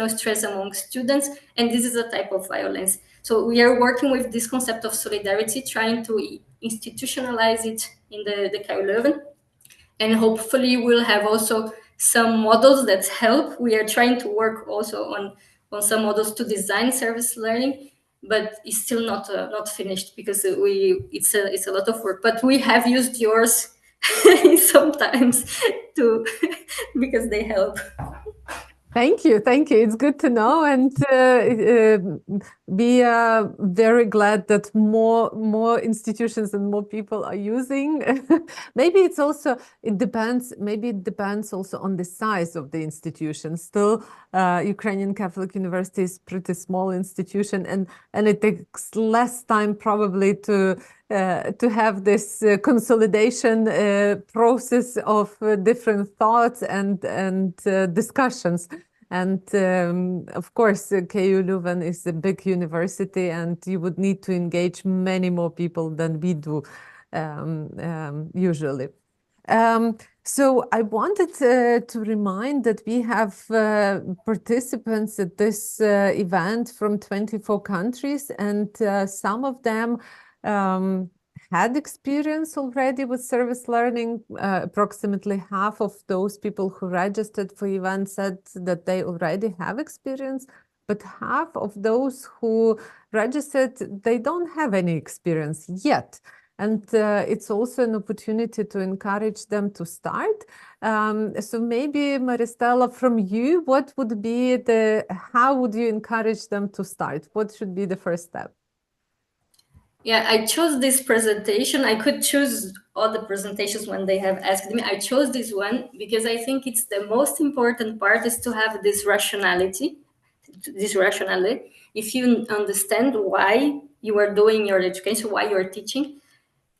stress among students. And this is a type of violence. So we are working with this concept of solidarity, trying to institutionalize it in the KU Leuven. And hopefully we'll have also some models that help. We are trying to work also on some models to design service learning, but it's still not finished because it's a lot of work. But we have used yours sometimes too because they help. Thank you. It's good to know, and we are very glad that more institutions and more people are using. Maybe it depends also on the size of the institution. Still, Ukrainian Catholic University is pretty small institution, and it takes less time probably to have this consolidation process of different thoughts and discussions. And of course, KU Leuven is a big university, and you would need to engage many more people than we do usually. So I wanted to remind that we have participants at this event from 24 countries, and some of them had experience already with service learning. Approximately half of those people who registered for event said that they already have experience, but half of those who registered, they don't have any experience yet. and it's also an opportunity to encourage them to start. So maybe Maristella, from you, what would be how would you encourage them to start? What should be the first step? Yeah, I chose this presentation. I could choose other presentations when they have asked me. I chose this one because I think it's the most important part is to have this rationality. If you understand why you are doing your education, why you are teaching,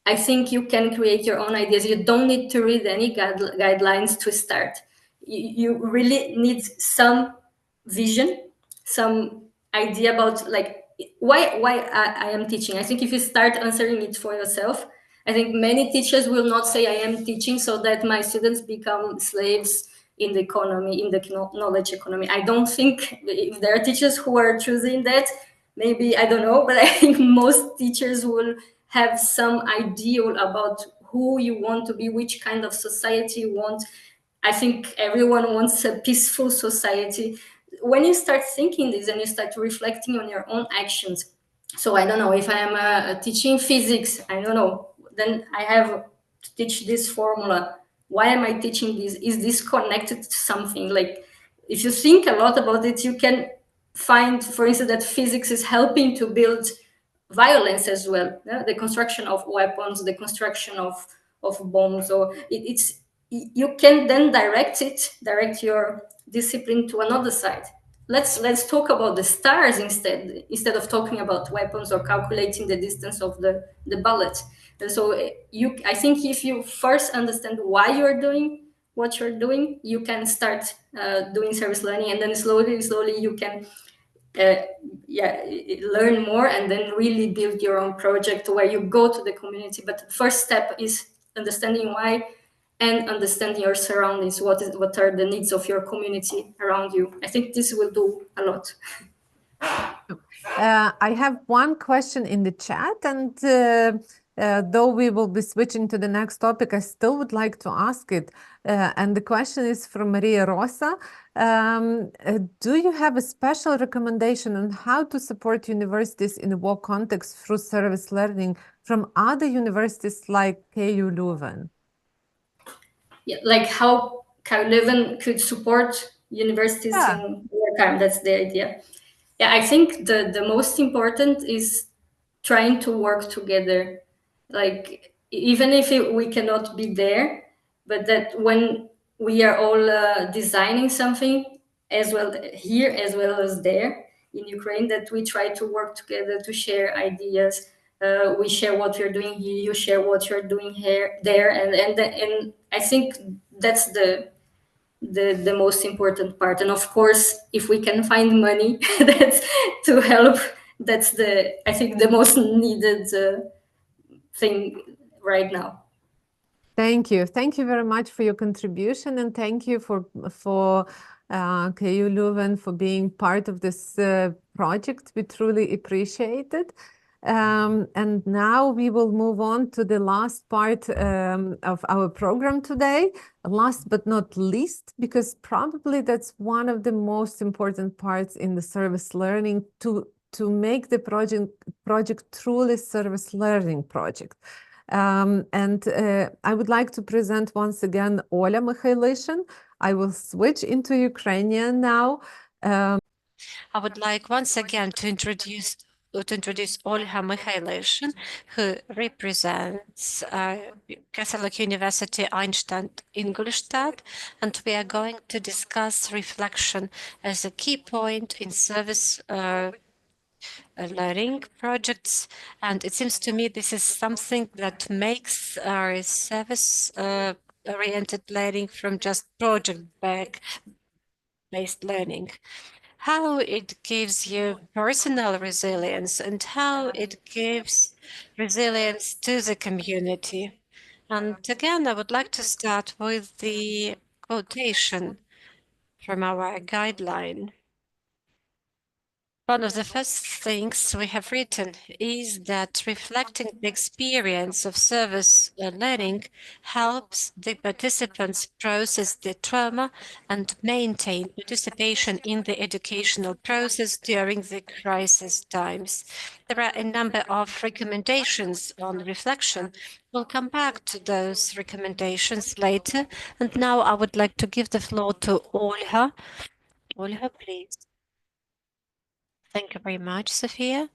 I think you can create your own ideas. You don't need to read any guidelines to start. You really need some vision, some idea about like why I am teaching. I think if you start answering it for yourself, I think many teachers will not say I am teaching so that my students become slaves in the economy, in the knowledge economy. I don't think if there are teachers who are choosing that, maybe I don't know, but I think most teachers will have some ideal about who you want to be, which kind of society you want. I think everyone wants a peaceful society. When you start thinking this and you start reflecting on your own actions, so I don't know, if I am teaching physics, I don't know, then I have to teach this formula. Why am I teaching this? Is this connected to something? Like, if you think a lot about it, you can find, for instance, that physics is helping to build violence as well. Yeah? The construction of weapons, the construction of bombs. So it's you can then direct your discipline to another side. Let's talk about the stars instead of talking about weapons or calculating the distance of the bullet. And so I think if you first understand why you're doing what you're doing, you can start doing service learning, and then slowly you can learn more and then really build your own project where you go to the community. But the first step is understanding why and understanding your surroundings. What are the needs of your community around you? I think this will do a lot. I have one question in the chat, and though we will be switching to the next topic, I still would like to ask it. And the question is from Maria Rosa. Do you have a special recommendation on how to support universities in a war context through service learning from other universities like KU Leuven? Yeah, like how KU Leuven could support universities in wartime. That's the idea. Yeah, I think the most important is trying to work together. Like, even if we cannot be there, but that when we are all designing something as well here as well as there in Ukraine, that we try to work together to share ideas. We share what we're doing here, you share what you're doing there, and I think that's the most important part. And of course, if we can find money that's to help, that's I think the most needed thing right now. Thank you very much for your contribution, and thank you for KU Leuven for being part of this project. We truly appreciate it. And now we will move on to the last part of our program today. Last but not least, because probably that's one of the most important parts in the service learning to make the project truly service learning project. And I would like to present once again Oля Mikhailyshin. I will switch into Ukrainian now. I would like once again to introduce Olha Mikhailyshin, who represents Catholic University Einstein Ingolstadt, and we are going to discuss reflection as a key point in service learning projects. And it seems to me this is something that makes our service oriented learning from just project-based learning. How it gives you personal resilience and how it gives resilience to the community. And again, I would like to start with the quotation from our guideline. One of the first things we have written is that reflecting the experience of service learning helps the participants process the trauma and maintain participation in the educational process during the crisis times. There are a number of recommendations on reflection. We'll come back to those recommendations later. And now I would like to give the floor to Olha. Olha, please. Thank you very much, Sophia.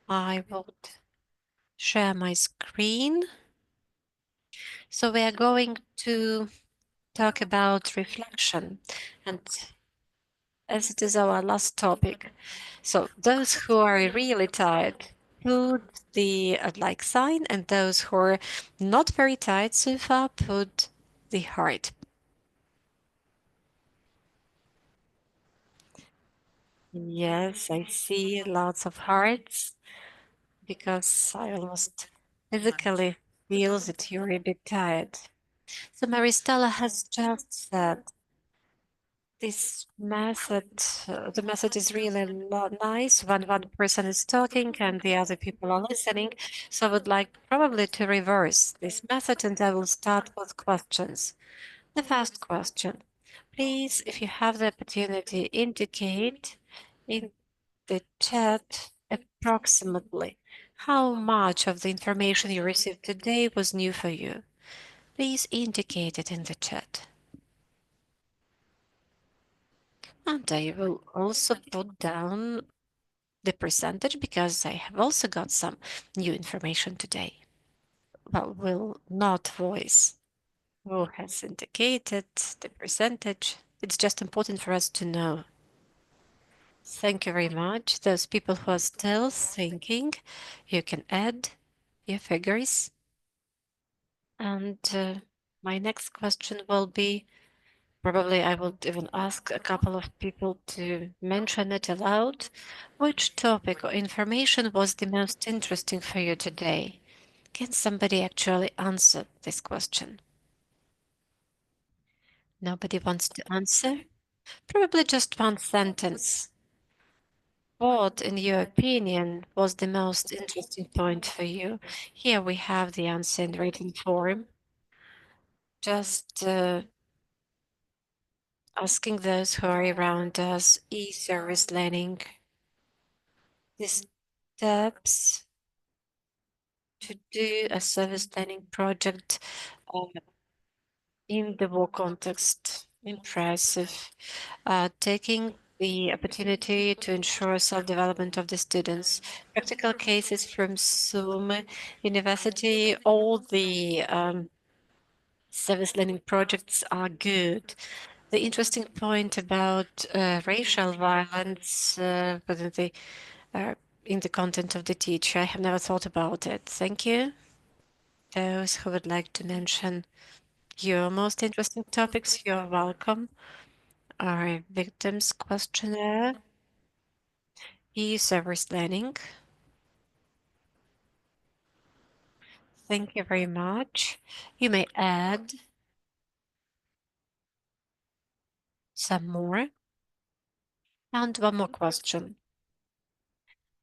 I will share my screen. So we are going to talk about reflection, and as it is our last topic, so those who are really tired, put the like sign, and those who are not very tired so far, put the heart. Yes, I see lots of hearts because I almost physically feel that you're a bit tired. So Maristella has just said this method, the method is really nice when one person is talking and the other people are listening. So I would like probably to reverse this method, and I will start with questions. The first question, please, if you have the opportunity, indicate in the chat approximately how much of the information you received today was new for you. Please indicate it in the chat. And I will also put down the percentage because I have also got some new information today. Well, will not voice who has indicated the percentage. It's just important for us to know. Thank you very much. Those people who are still thinking, you can add your figures. And my next question will be, probably I will even ask a couple of people to mention it aloud. Which topic or information was the most interesting for you today? Can somebody actually answer this question? Nobody wants to answer? Probably just one sentence. What, in your opinion, was the most interesting point for you? Here we have the answer in written form. Just asking those who are around us, e-service learning, the steps to do a service learning project in the war context. Impressive. Taking the opportunity to ensure self-development of the students. Practical cases from Sumy University, all the service learning projects are good. The interesting point about racial violence within in the content of the teacher, I have never thought about it. Thank you. Those who would like to mention your most interesting topics, you're welcome. Our victims questionnaire, e-service learning. Thank you very much. You may add some more. And one more question.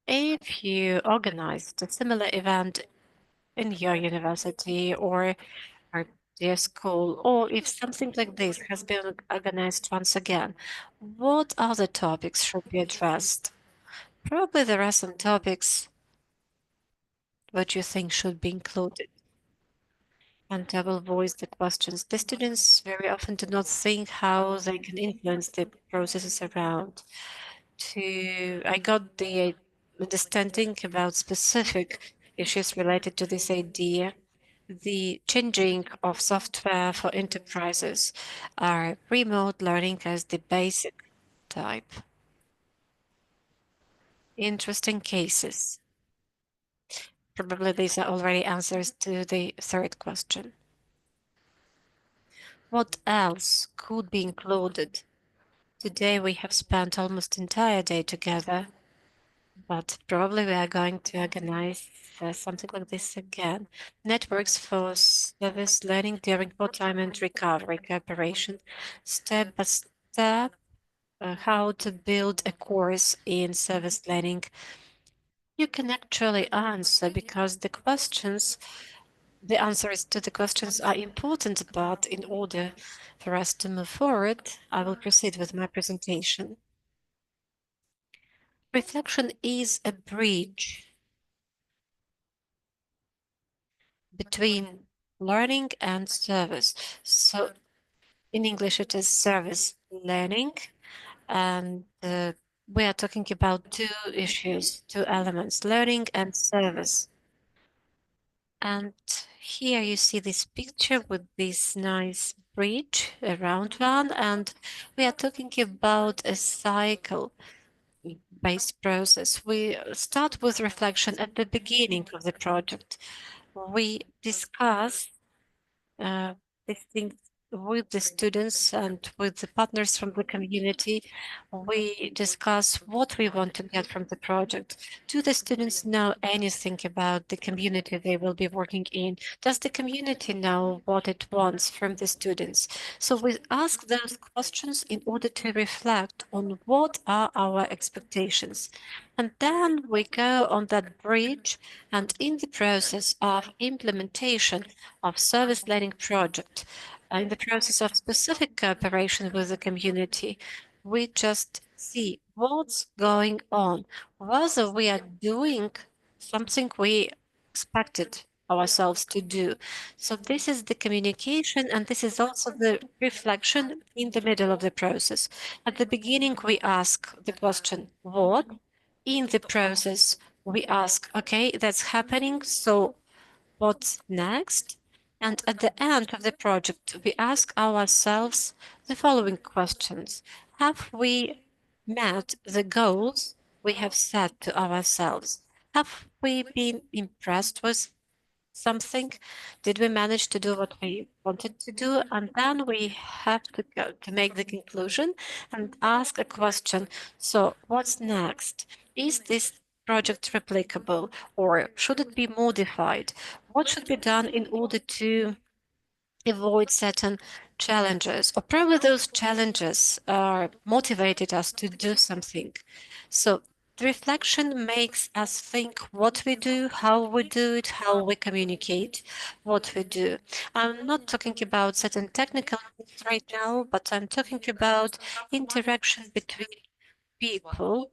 If you organized a similar event in your university or your school, or if something like this has been organized once again, what other topics should be addressed? Probably there are some topics that you think should be included. And I will voice the questions. The students very often do not think how they can influence the processes around. I got the understanding about specific issues related to this idea. The changing of software for enterprises are remote learning as the basic type. Interesting cases. Probably these are already answers to the third question. What else could be included? Today we have spent almost entire day together, but probably we are going to organize something like this again. Networks for service learning during wartime and recovery cooperation, step by step how to build a course in service learning, you can actually answer, because the answers to the questions are important, but in order for us to move forward, I will proceed with my presentation. Reflection is a bridge between learning and service. So in English, it is service learning, and we are talking about two issues, two elements, learning and service. And here you see this picture with this nice bridge, a round one, and we are talking about a cycle-based process. We start with reflection at the beginning of the project. We discuss these things with the students and with the partners from the community. We discuss what we want to get from the project. Do the students know anything about the community they will be working in? Does the community know what it wants from the students? So we ask those questions in order to reflect on what are our expectations. And then we go on that bridge, and in the process of implementation of service learning project, in the process of specific cooperation with the community, we just see what's going on, whether we are doing something we expected ourselves to do. So this is the communication, and this is also the reflection in the middle of the process. At the beginning, we ask the question, what? In the process, we ask, okay, that's happening, so what's next? And at the end of the project, we ask ourselves the following questions. Have we met the goals we have set to ourselves? Have we been impressed with something? Did we manage to do what we wanted to do? And then we have to go to make the conclusion and ask a question. So what's next? Is this project replicable, or should it be modified? What should be done in order to avoid certain challenges? Or probably those challenges motivated us to do something. So the reflection makes us think what we do, how we do it, how we communicate what we do. I'm not talking about certain technical things right now, but I'm talking about interaction between people.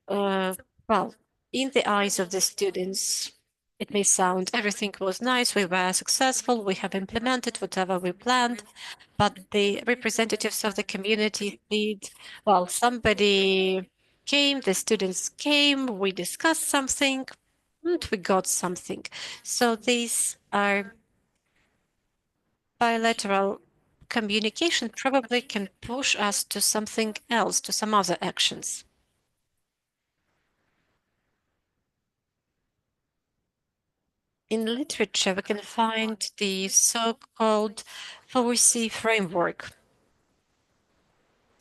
Well, in the eyes of the students, it may sound everything was nice, we were successful, we have implemented whatever we planned, but the representatives of the community did, well, somebody came, the students came, we discussed something, and we got something. So these are bilateral communication probably can push us to something else, to some other actions. In literature, we can find the so-called 4C framework.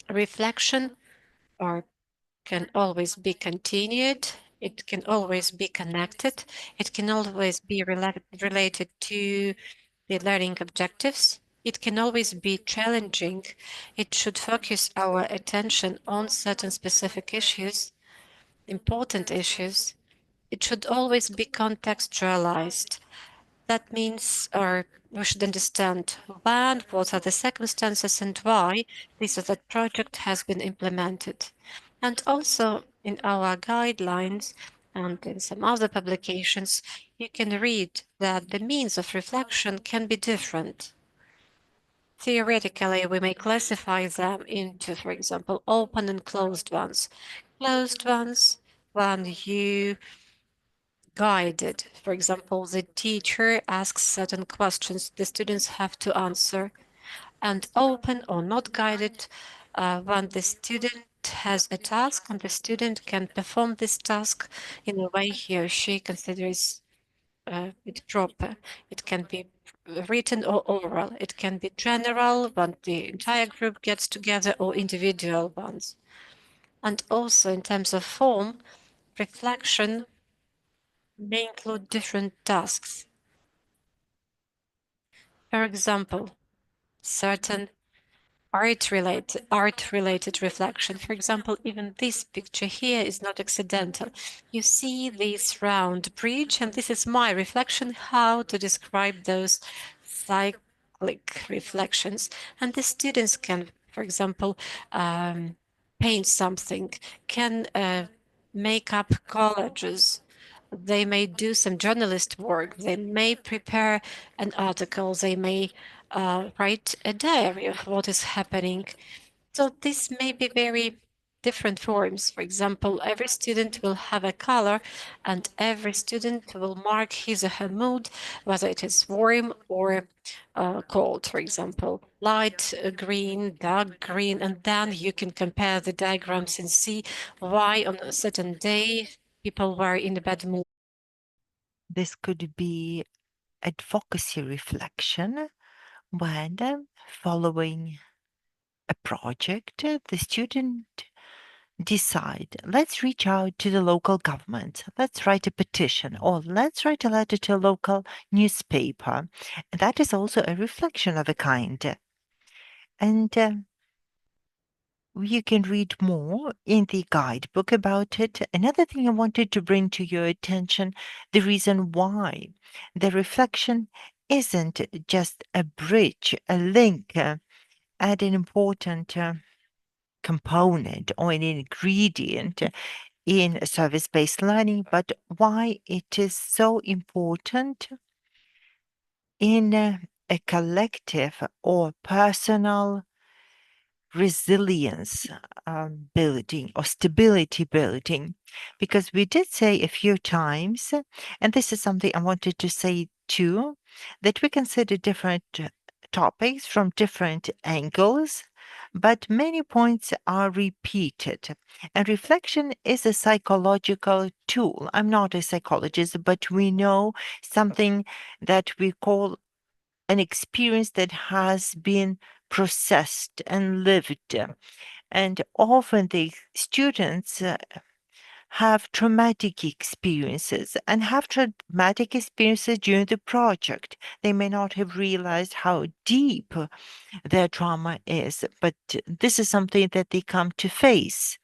Reflection can always be continued, it can always be connected, it can always be related to the learning objectives, it can always be challenging, it should focus our attention on certain specific issues, important issues, it should always be contextualized. That means we should understand when, what are the circumstances, and why this or that project has been implemented. And also in our guidelines and in some other publications, you can read that the means of reflection can be different. Theoretically, we may classify them into, for example, open and closed ones. Closed ones, when you guided. For example, the teacher asks certain questions the students have to answer, and open or not guided when the student has a task and the student can perform this task in a way he or she considers it proper. It can be written or oral. It can be general when the entire group gets together, or individual ones. And also in terms of form, reflection may include different tasks. For example, certain art-related reflection. For example, even this picture here is not accidental. You see this round bridge, and this is my reflection, how to describe those cyclic reflections. And the students can, for example, paint something, can make up collages. They may do some journalist work. They may prepare an article. They may write a diary of what is happening. So this may be very different forms. For example, every student will have a color, and every student will mark his or her mood, whether it is warm or cold, for example, light green, dark green, and then you can compare the diagrams and see why on a certain day people were in a bad mood. This could be advocacy reflection when following a project, the student decide, let's reach out to the local government, let's write a petition, or let's write a letter to a local newspaper. And that is also a reflection of a kind. And you can read more in the guidebook about it. Another thing I wanted to bring to your attention, the reason why the reflection isn't just a bridge, a link, and an important component or an ingredient in service-based learning, but why it is so important in a collective or personal resilience building or stability building. Because we did say a few times, and this is something I wanted to say too, that we consider different topics from different angles, but many points are repeated. And reflection is a psychological tool. I'm not a psychologist, but we know something that we call an experience that has been processed and lived. And often the students have traumatic experiences and have traumatic experiences during the project. They may not have realized how deep their trauma is, but this is something that they come to face.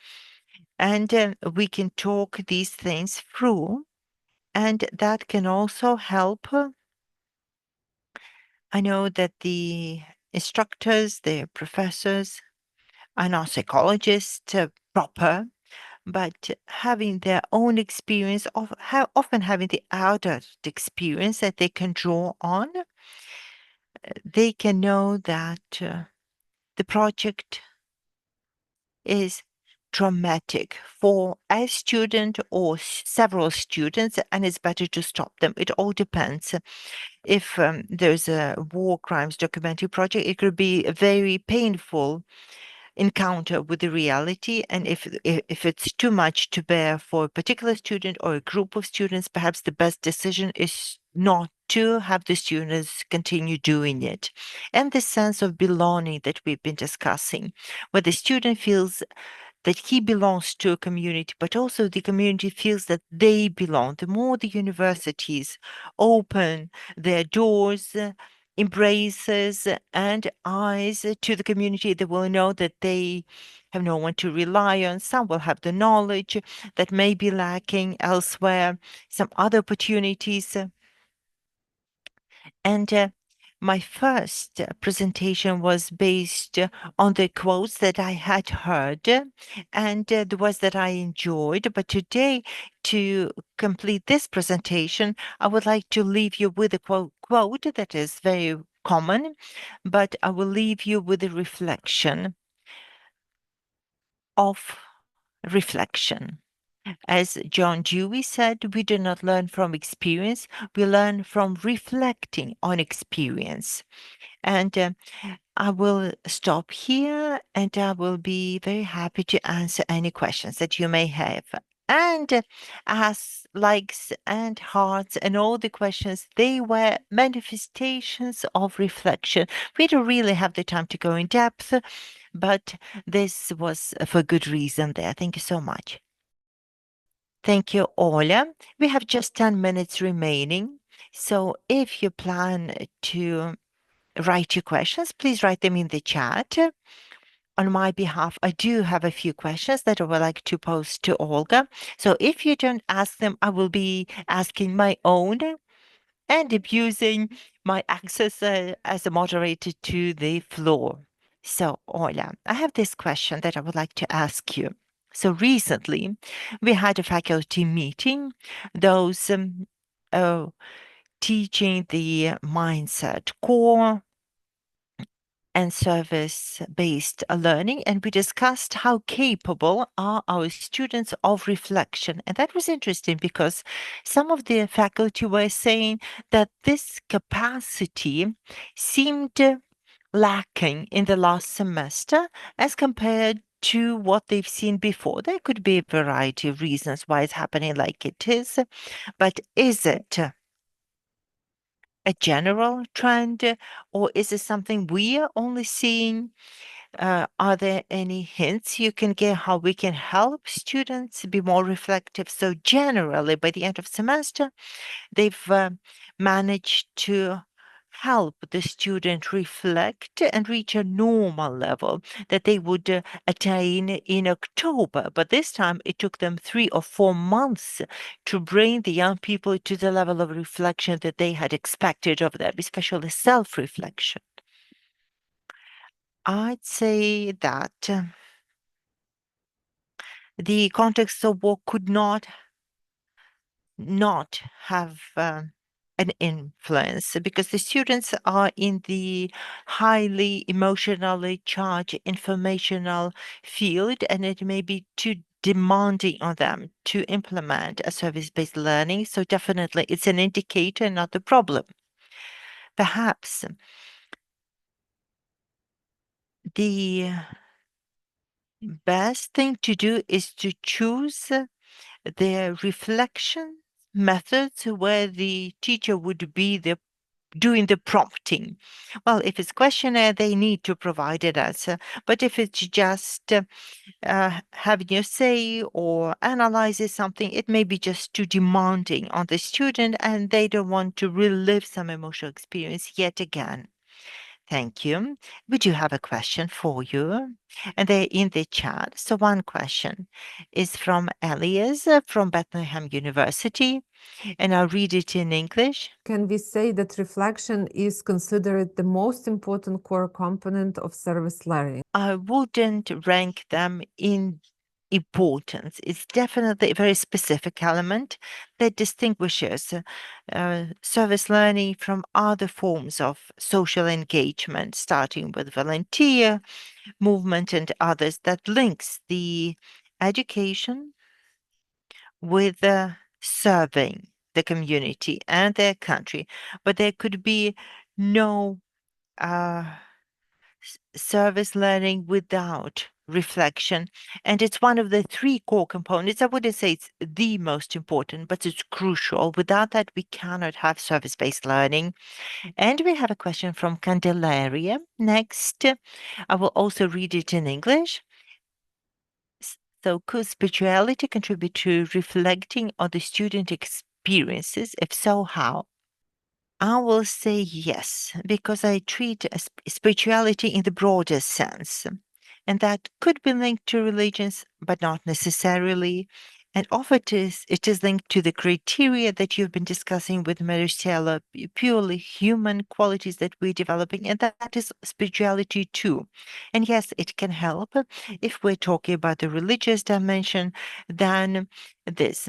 And we can talk these things through, and that can also help. I know that the instructors, the professors are not psychologists proper, but having their own experience of often having the adult experience that they can draw on, they can know that the project is traumatic for a student or several students, and it's better to stop them. It all depends. If there's a war crimes documentary project, it could be a very painful encounter with the reality. And if it's too much to bear for a particular student or a group of students, perhaps the best decision is not to have the students continue doing it. And the sense of belonging that we've been discussing, where the student feels that he belongs to a community, but also the community feels that they belong. The more the universities open their doors, embraces and eyes to the community, they will know that they have no one to rely on. Some will have the knowledge that may be lacking elsewhere, some other opportunities. And my first presentation was based on the quotes that I had heard and the words that I enjoyed. But today, to complete this presentation, I would like to leave you with a quote that is very common, but I will leave you with a reflection of reflection. As John Dewey said, we do not learn from experience, we learn from reflecting on experience. And I will stop here and I will be very happy to answer any questions that you may have. And as likes and hearts and all the questions, they were manifestations of reflection. We don't really have the time to go in depth, but this was for good reason there. Thank you so much. Thank you, Oля. We have just 10 minutes remaining. So if you plan to write your questions, please write them in the chat. On my behalf, I do have a few questions that I would like to pose to Olga. So if you don't ask them, I will be asking my own and abusing my access as a moderator to the floor. So, Ola, I have this question that I would like to ask you. So recently, we had a faculty meeting, those teaching the mindset core and service-based learning, and we discussed how capable are our students of reflection. And that was interesting because some of the faculty were saying that this capacity seemed lacking in the last semester as compared to what they've seen before. There could be a variety of reasons why it's happening like it is, but is it a general trend, or is it something we are only seeing? Are there any hints you can give how we can help students be more reflective? So generally, by the end of semester, they've managed to help the student reflect and reach a normal level that they would attain in October. But this time it took them 3 or 4 months to bring the young people to the level of reflection that they had expected of them, especially self-reflection. I'd say that the context of war could not have an influence because the students are in the highly emotionally charged informational field, and it may be too demanding on them to implement a service-based learning. So definitely it's an indicator, not the problem. Perhaps the best thing to do is to choose their reflection methods where the teacher would be doing the prompting. Well, if it's questionnaire, they need to provide an answer. But if it's just having your say or analyzing something, it may be just too demanding on the student and they don't want to relive some emotional experience yet again. Thank you. We do have a question for you, and they're in the chat. So one question is from Elias from Bethlehem University, and I'll read it in English. Can we say that reflection is considered the most important core component of service learning? I wouldn't rank them in importance. It's definitely a very specific element that distinguishes service learning from other forms of social engagement, starting with volunteer movement and others, that links the education with serving the community and their country. But there could be no service learning without reflection. And it's one of the 3 core components. I wouldn't say it's the most important, but it's crucial. Without that, we cannot have service-based learning. And we have a question from Candelaria. Next, I will also read it in English. So could spirituality contribute to reflecting on the student experiences? If so, how? I will say yes, because I treat spirituality in the broader sense, and that could be linked to religions, but not necessarily. And often it is linked to the criteria that you've been discussing with Maricela, purely human qualities that we're developing, and that is spirituality too. And yes, it can help. If we're talking about the religious dimension, then this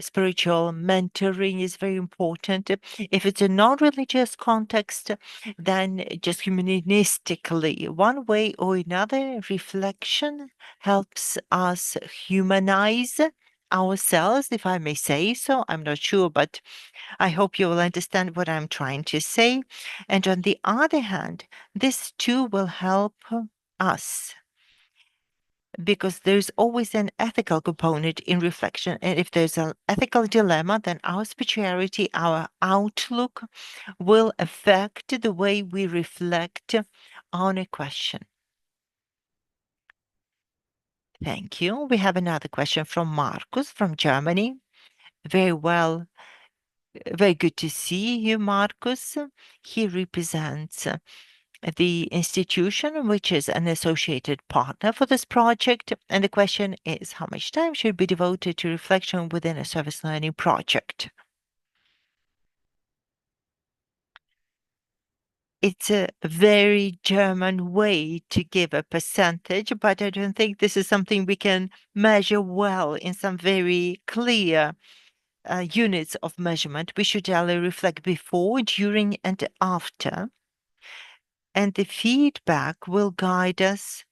spiritual mentoring is very important. If it's a non-religious context, then just humanistically, one way or another, reflection helps us humanize ourselves, if I may say so. I'm not sure, but I hope you will understand what I'm trying to say. And on the other hand, this too will help us, because there's always an ethical component in reflection. And if there's an ethical dilemma, then our spirituality, our outlook will affect the way we reflect on a question. Thank you. We have another question from Marcus from Germany. Very well. Very good to see you, Marcus. He represents the institution, which is an associated partner for this project. And the question is, how much time should be devoted to reflection within a service learning project? It's a very German way to give a percentage, but I don't think this is something we can measure well in some very clear units of measurement. We should only reflect before, during, and after. And the feedback will guide us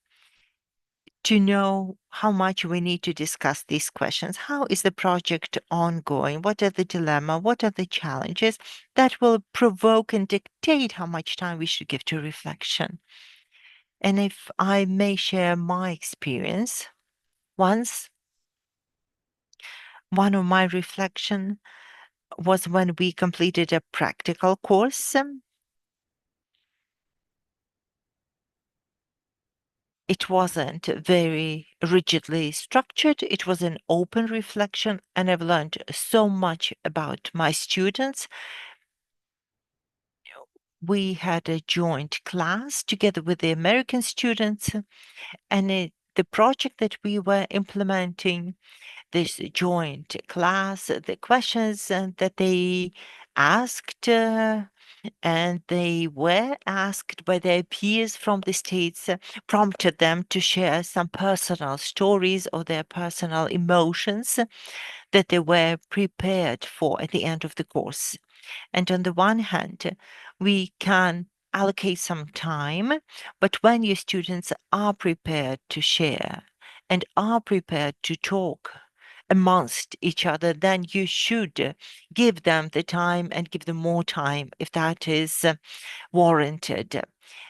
to know how much we need to discuss these questions. How is the project ongoing? What are the dilemma? What are the challenges that will provoke and dictate how much time we should give to reflection? And if I may share my experience, once one of my reflection was when we completed a practical course. It wasn't very rigidly structured. It was an open reflection, and I've learned so much about my students. We had a joint class together with the American students, and the project that we were implementing, this joint class, the questions that they asked and they were asked by their peers from the States, prompted them to share some personal stories or their personal emotions that they were prepared for at the end of the course. And on the one hand, we can allocate some time, but when your students are prepared to share and are prepared to talk amongst each other, then you should give them the time and give them more time if that is warranted.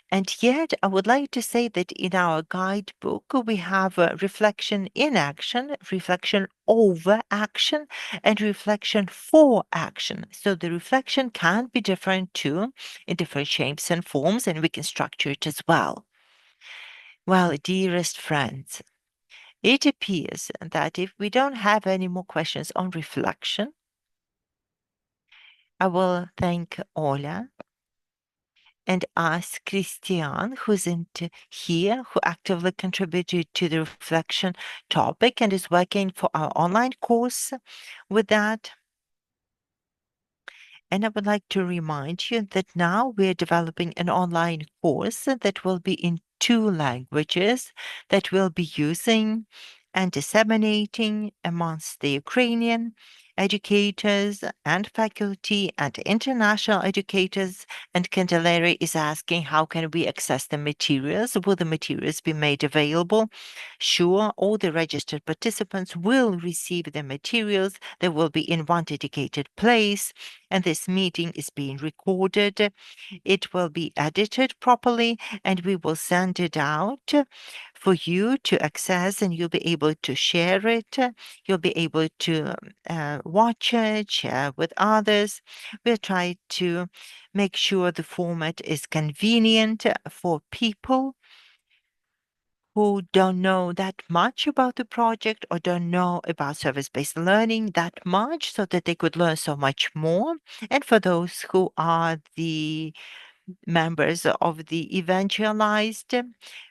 And yet, I would like to say that in our guidebook, we have reflection in action, reflection over action, and reflection for action. So the reflection can be different too, in different shapes and forms, and we can structure it as well. Well, dearest friends, it appears that if we don't have any more questions on reflection, I will thank Ola and ask Christian, who isn't here, who actively contributed to the reflection topic and is working for our online course with that. And I would like to remind you that now we're developing an online course that will be in 2 languages that we'll be using and disseminating amongst the Ukrainian educators and faculty and international educators. And Candelaria is asking, how can we access the materials? Will the materials be made available? Sure, all the registered participants will receive the materials. They will be in one dedicated place, and this meeting is being recorded. It will be edited properly, and we will send it out for you to access, and you'll be able to share it. You'll be able to watch it, share with others. We'll try to make sure the format is convenient for people who don't know that much about the project or don't know about service-based learning that much, so that they could learn so much more. And for those who are the members of the evangelized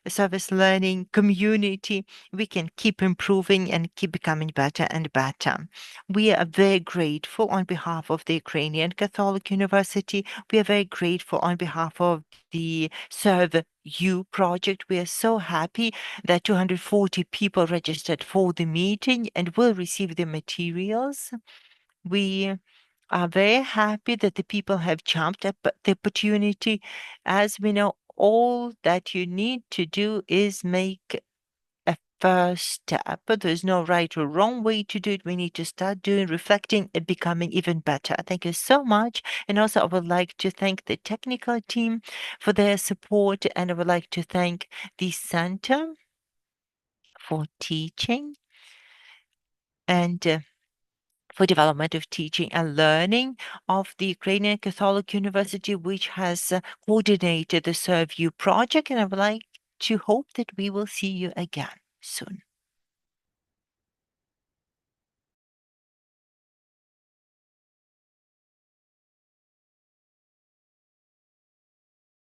service learning community, we can keep improving and keep becoming better and better. We are very grateful on behalf of the Ukrainian Catholic University. We are very grateful on behalf of the ServU project. We are so happy that 240 people registered for the meeting and will receive the materials. We are very happy that the people have jumped at the opportunity. As we know, all that you need to do is make a first step. But there's no right or wrong way to do it. We need to start doing, reflecting, and becoming even better. Thank you so much. And also, I would like to thank the technical team for their support, and I would like to thank the center for teaching and for development of teaching and learning of the Ukrainian Catholic University, which has coordinated the ServU project. And I would like to hope that we will see you again soon.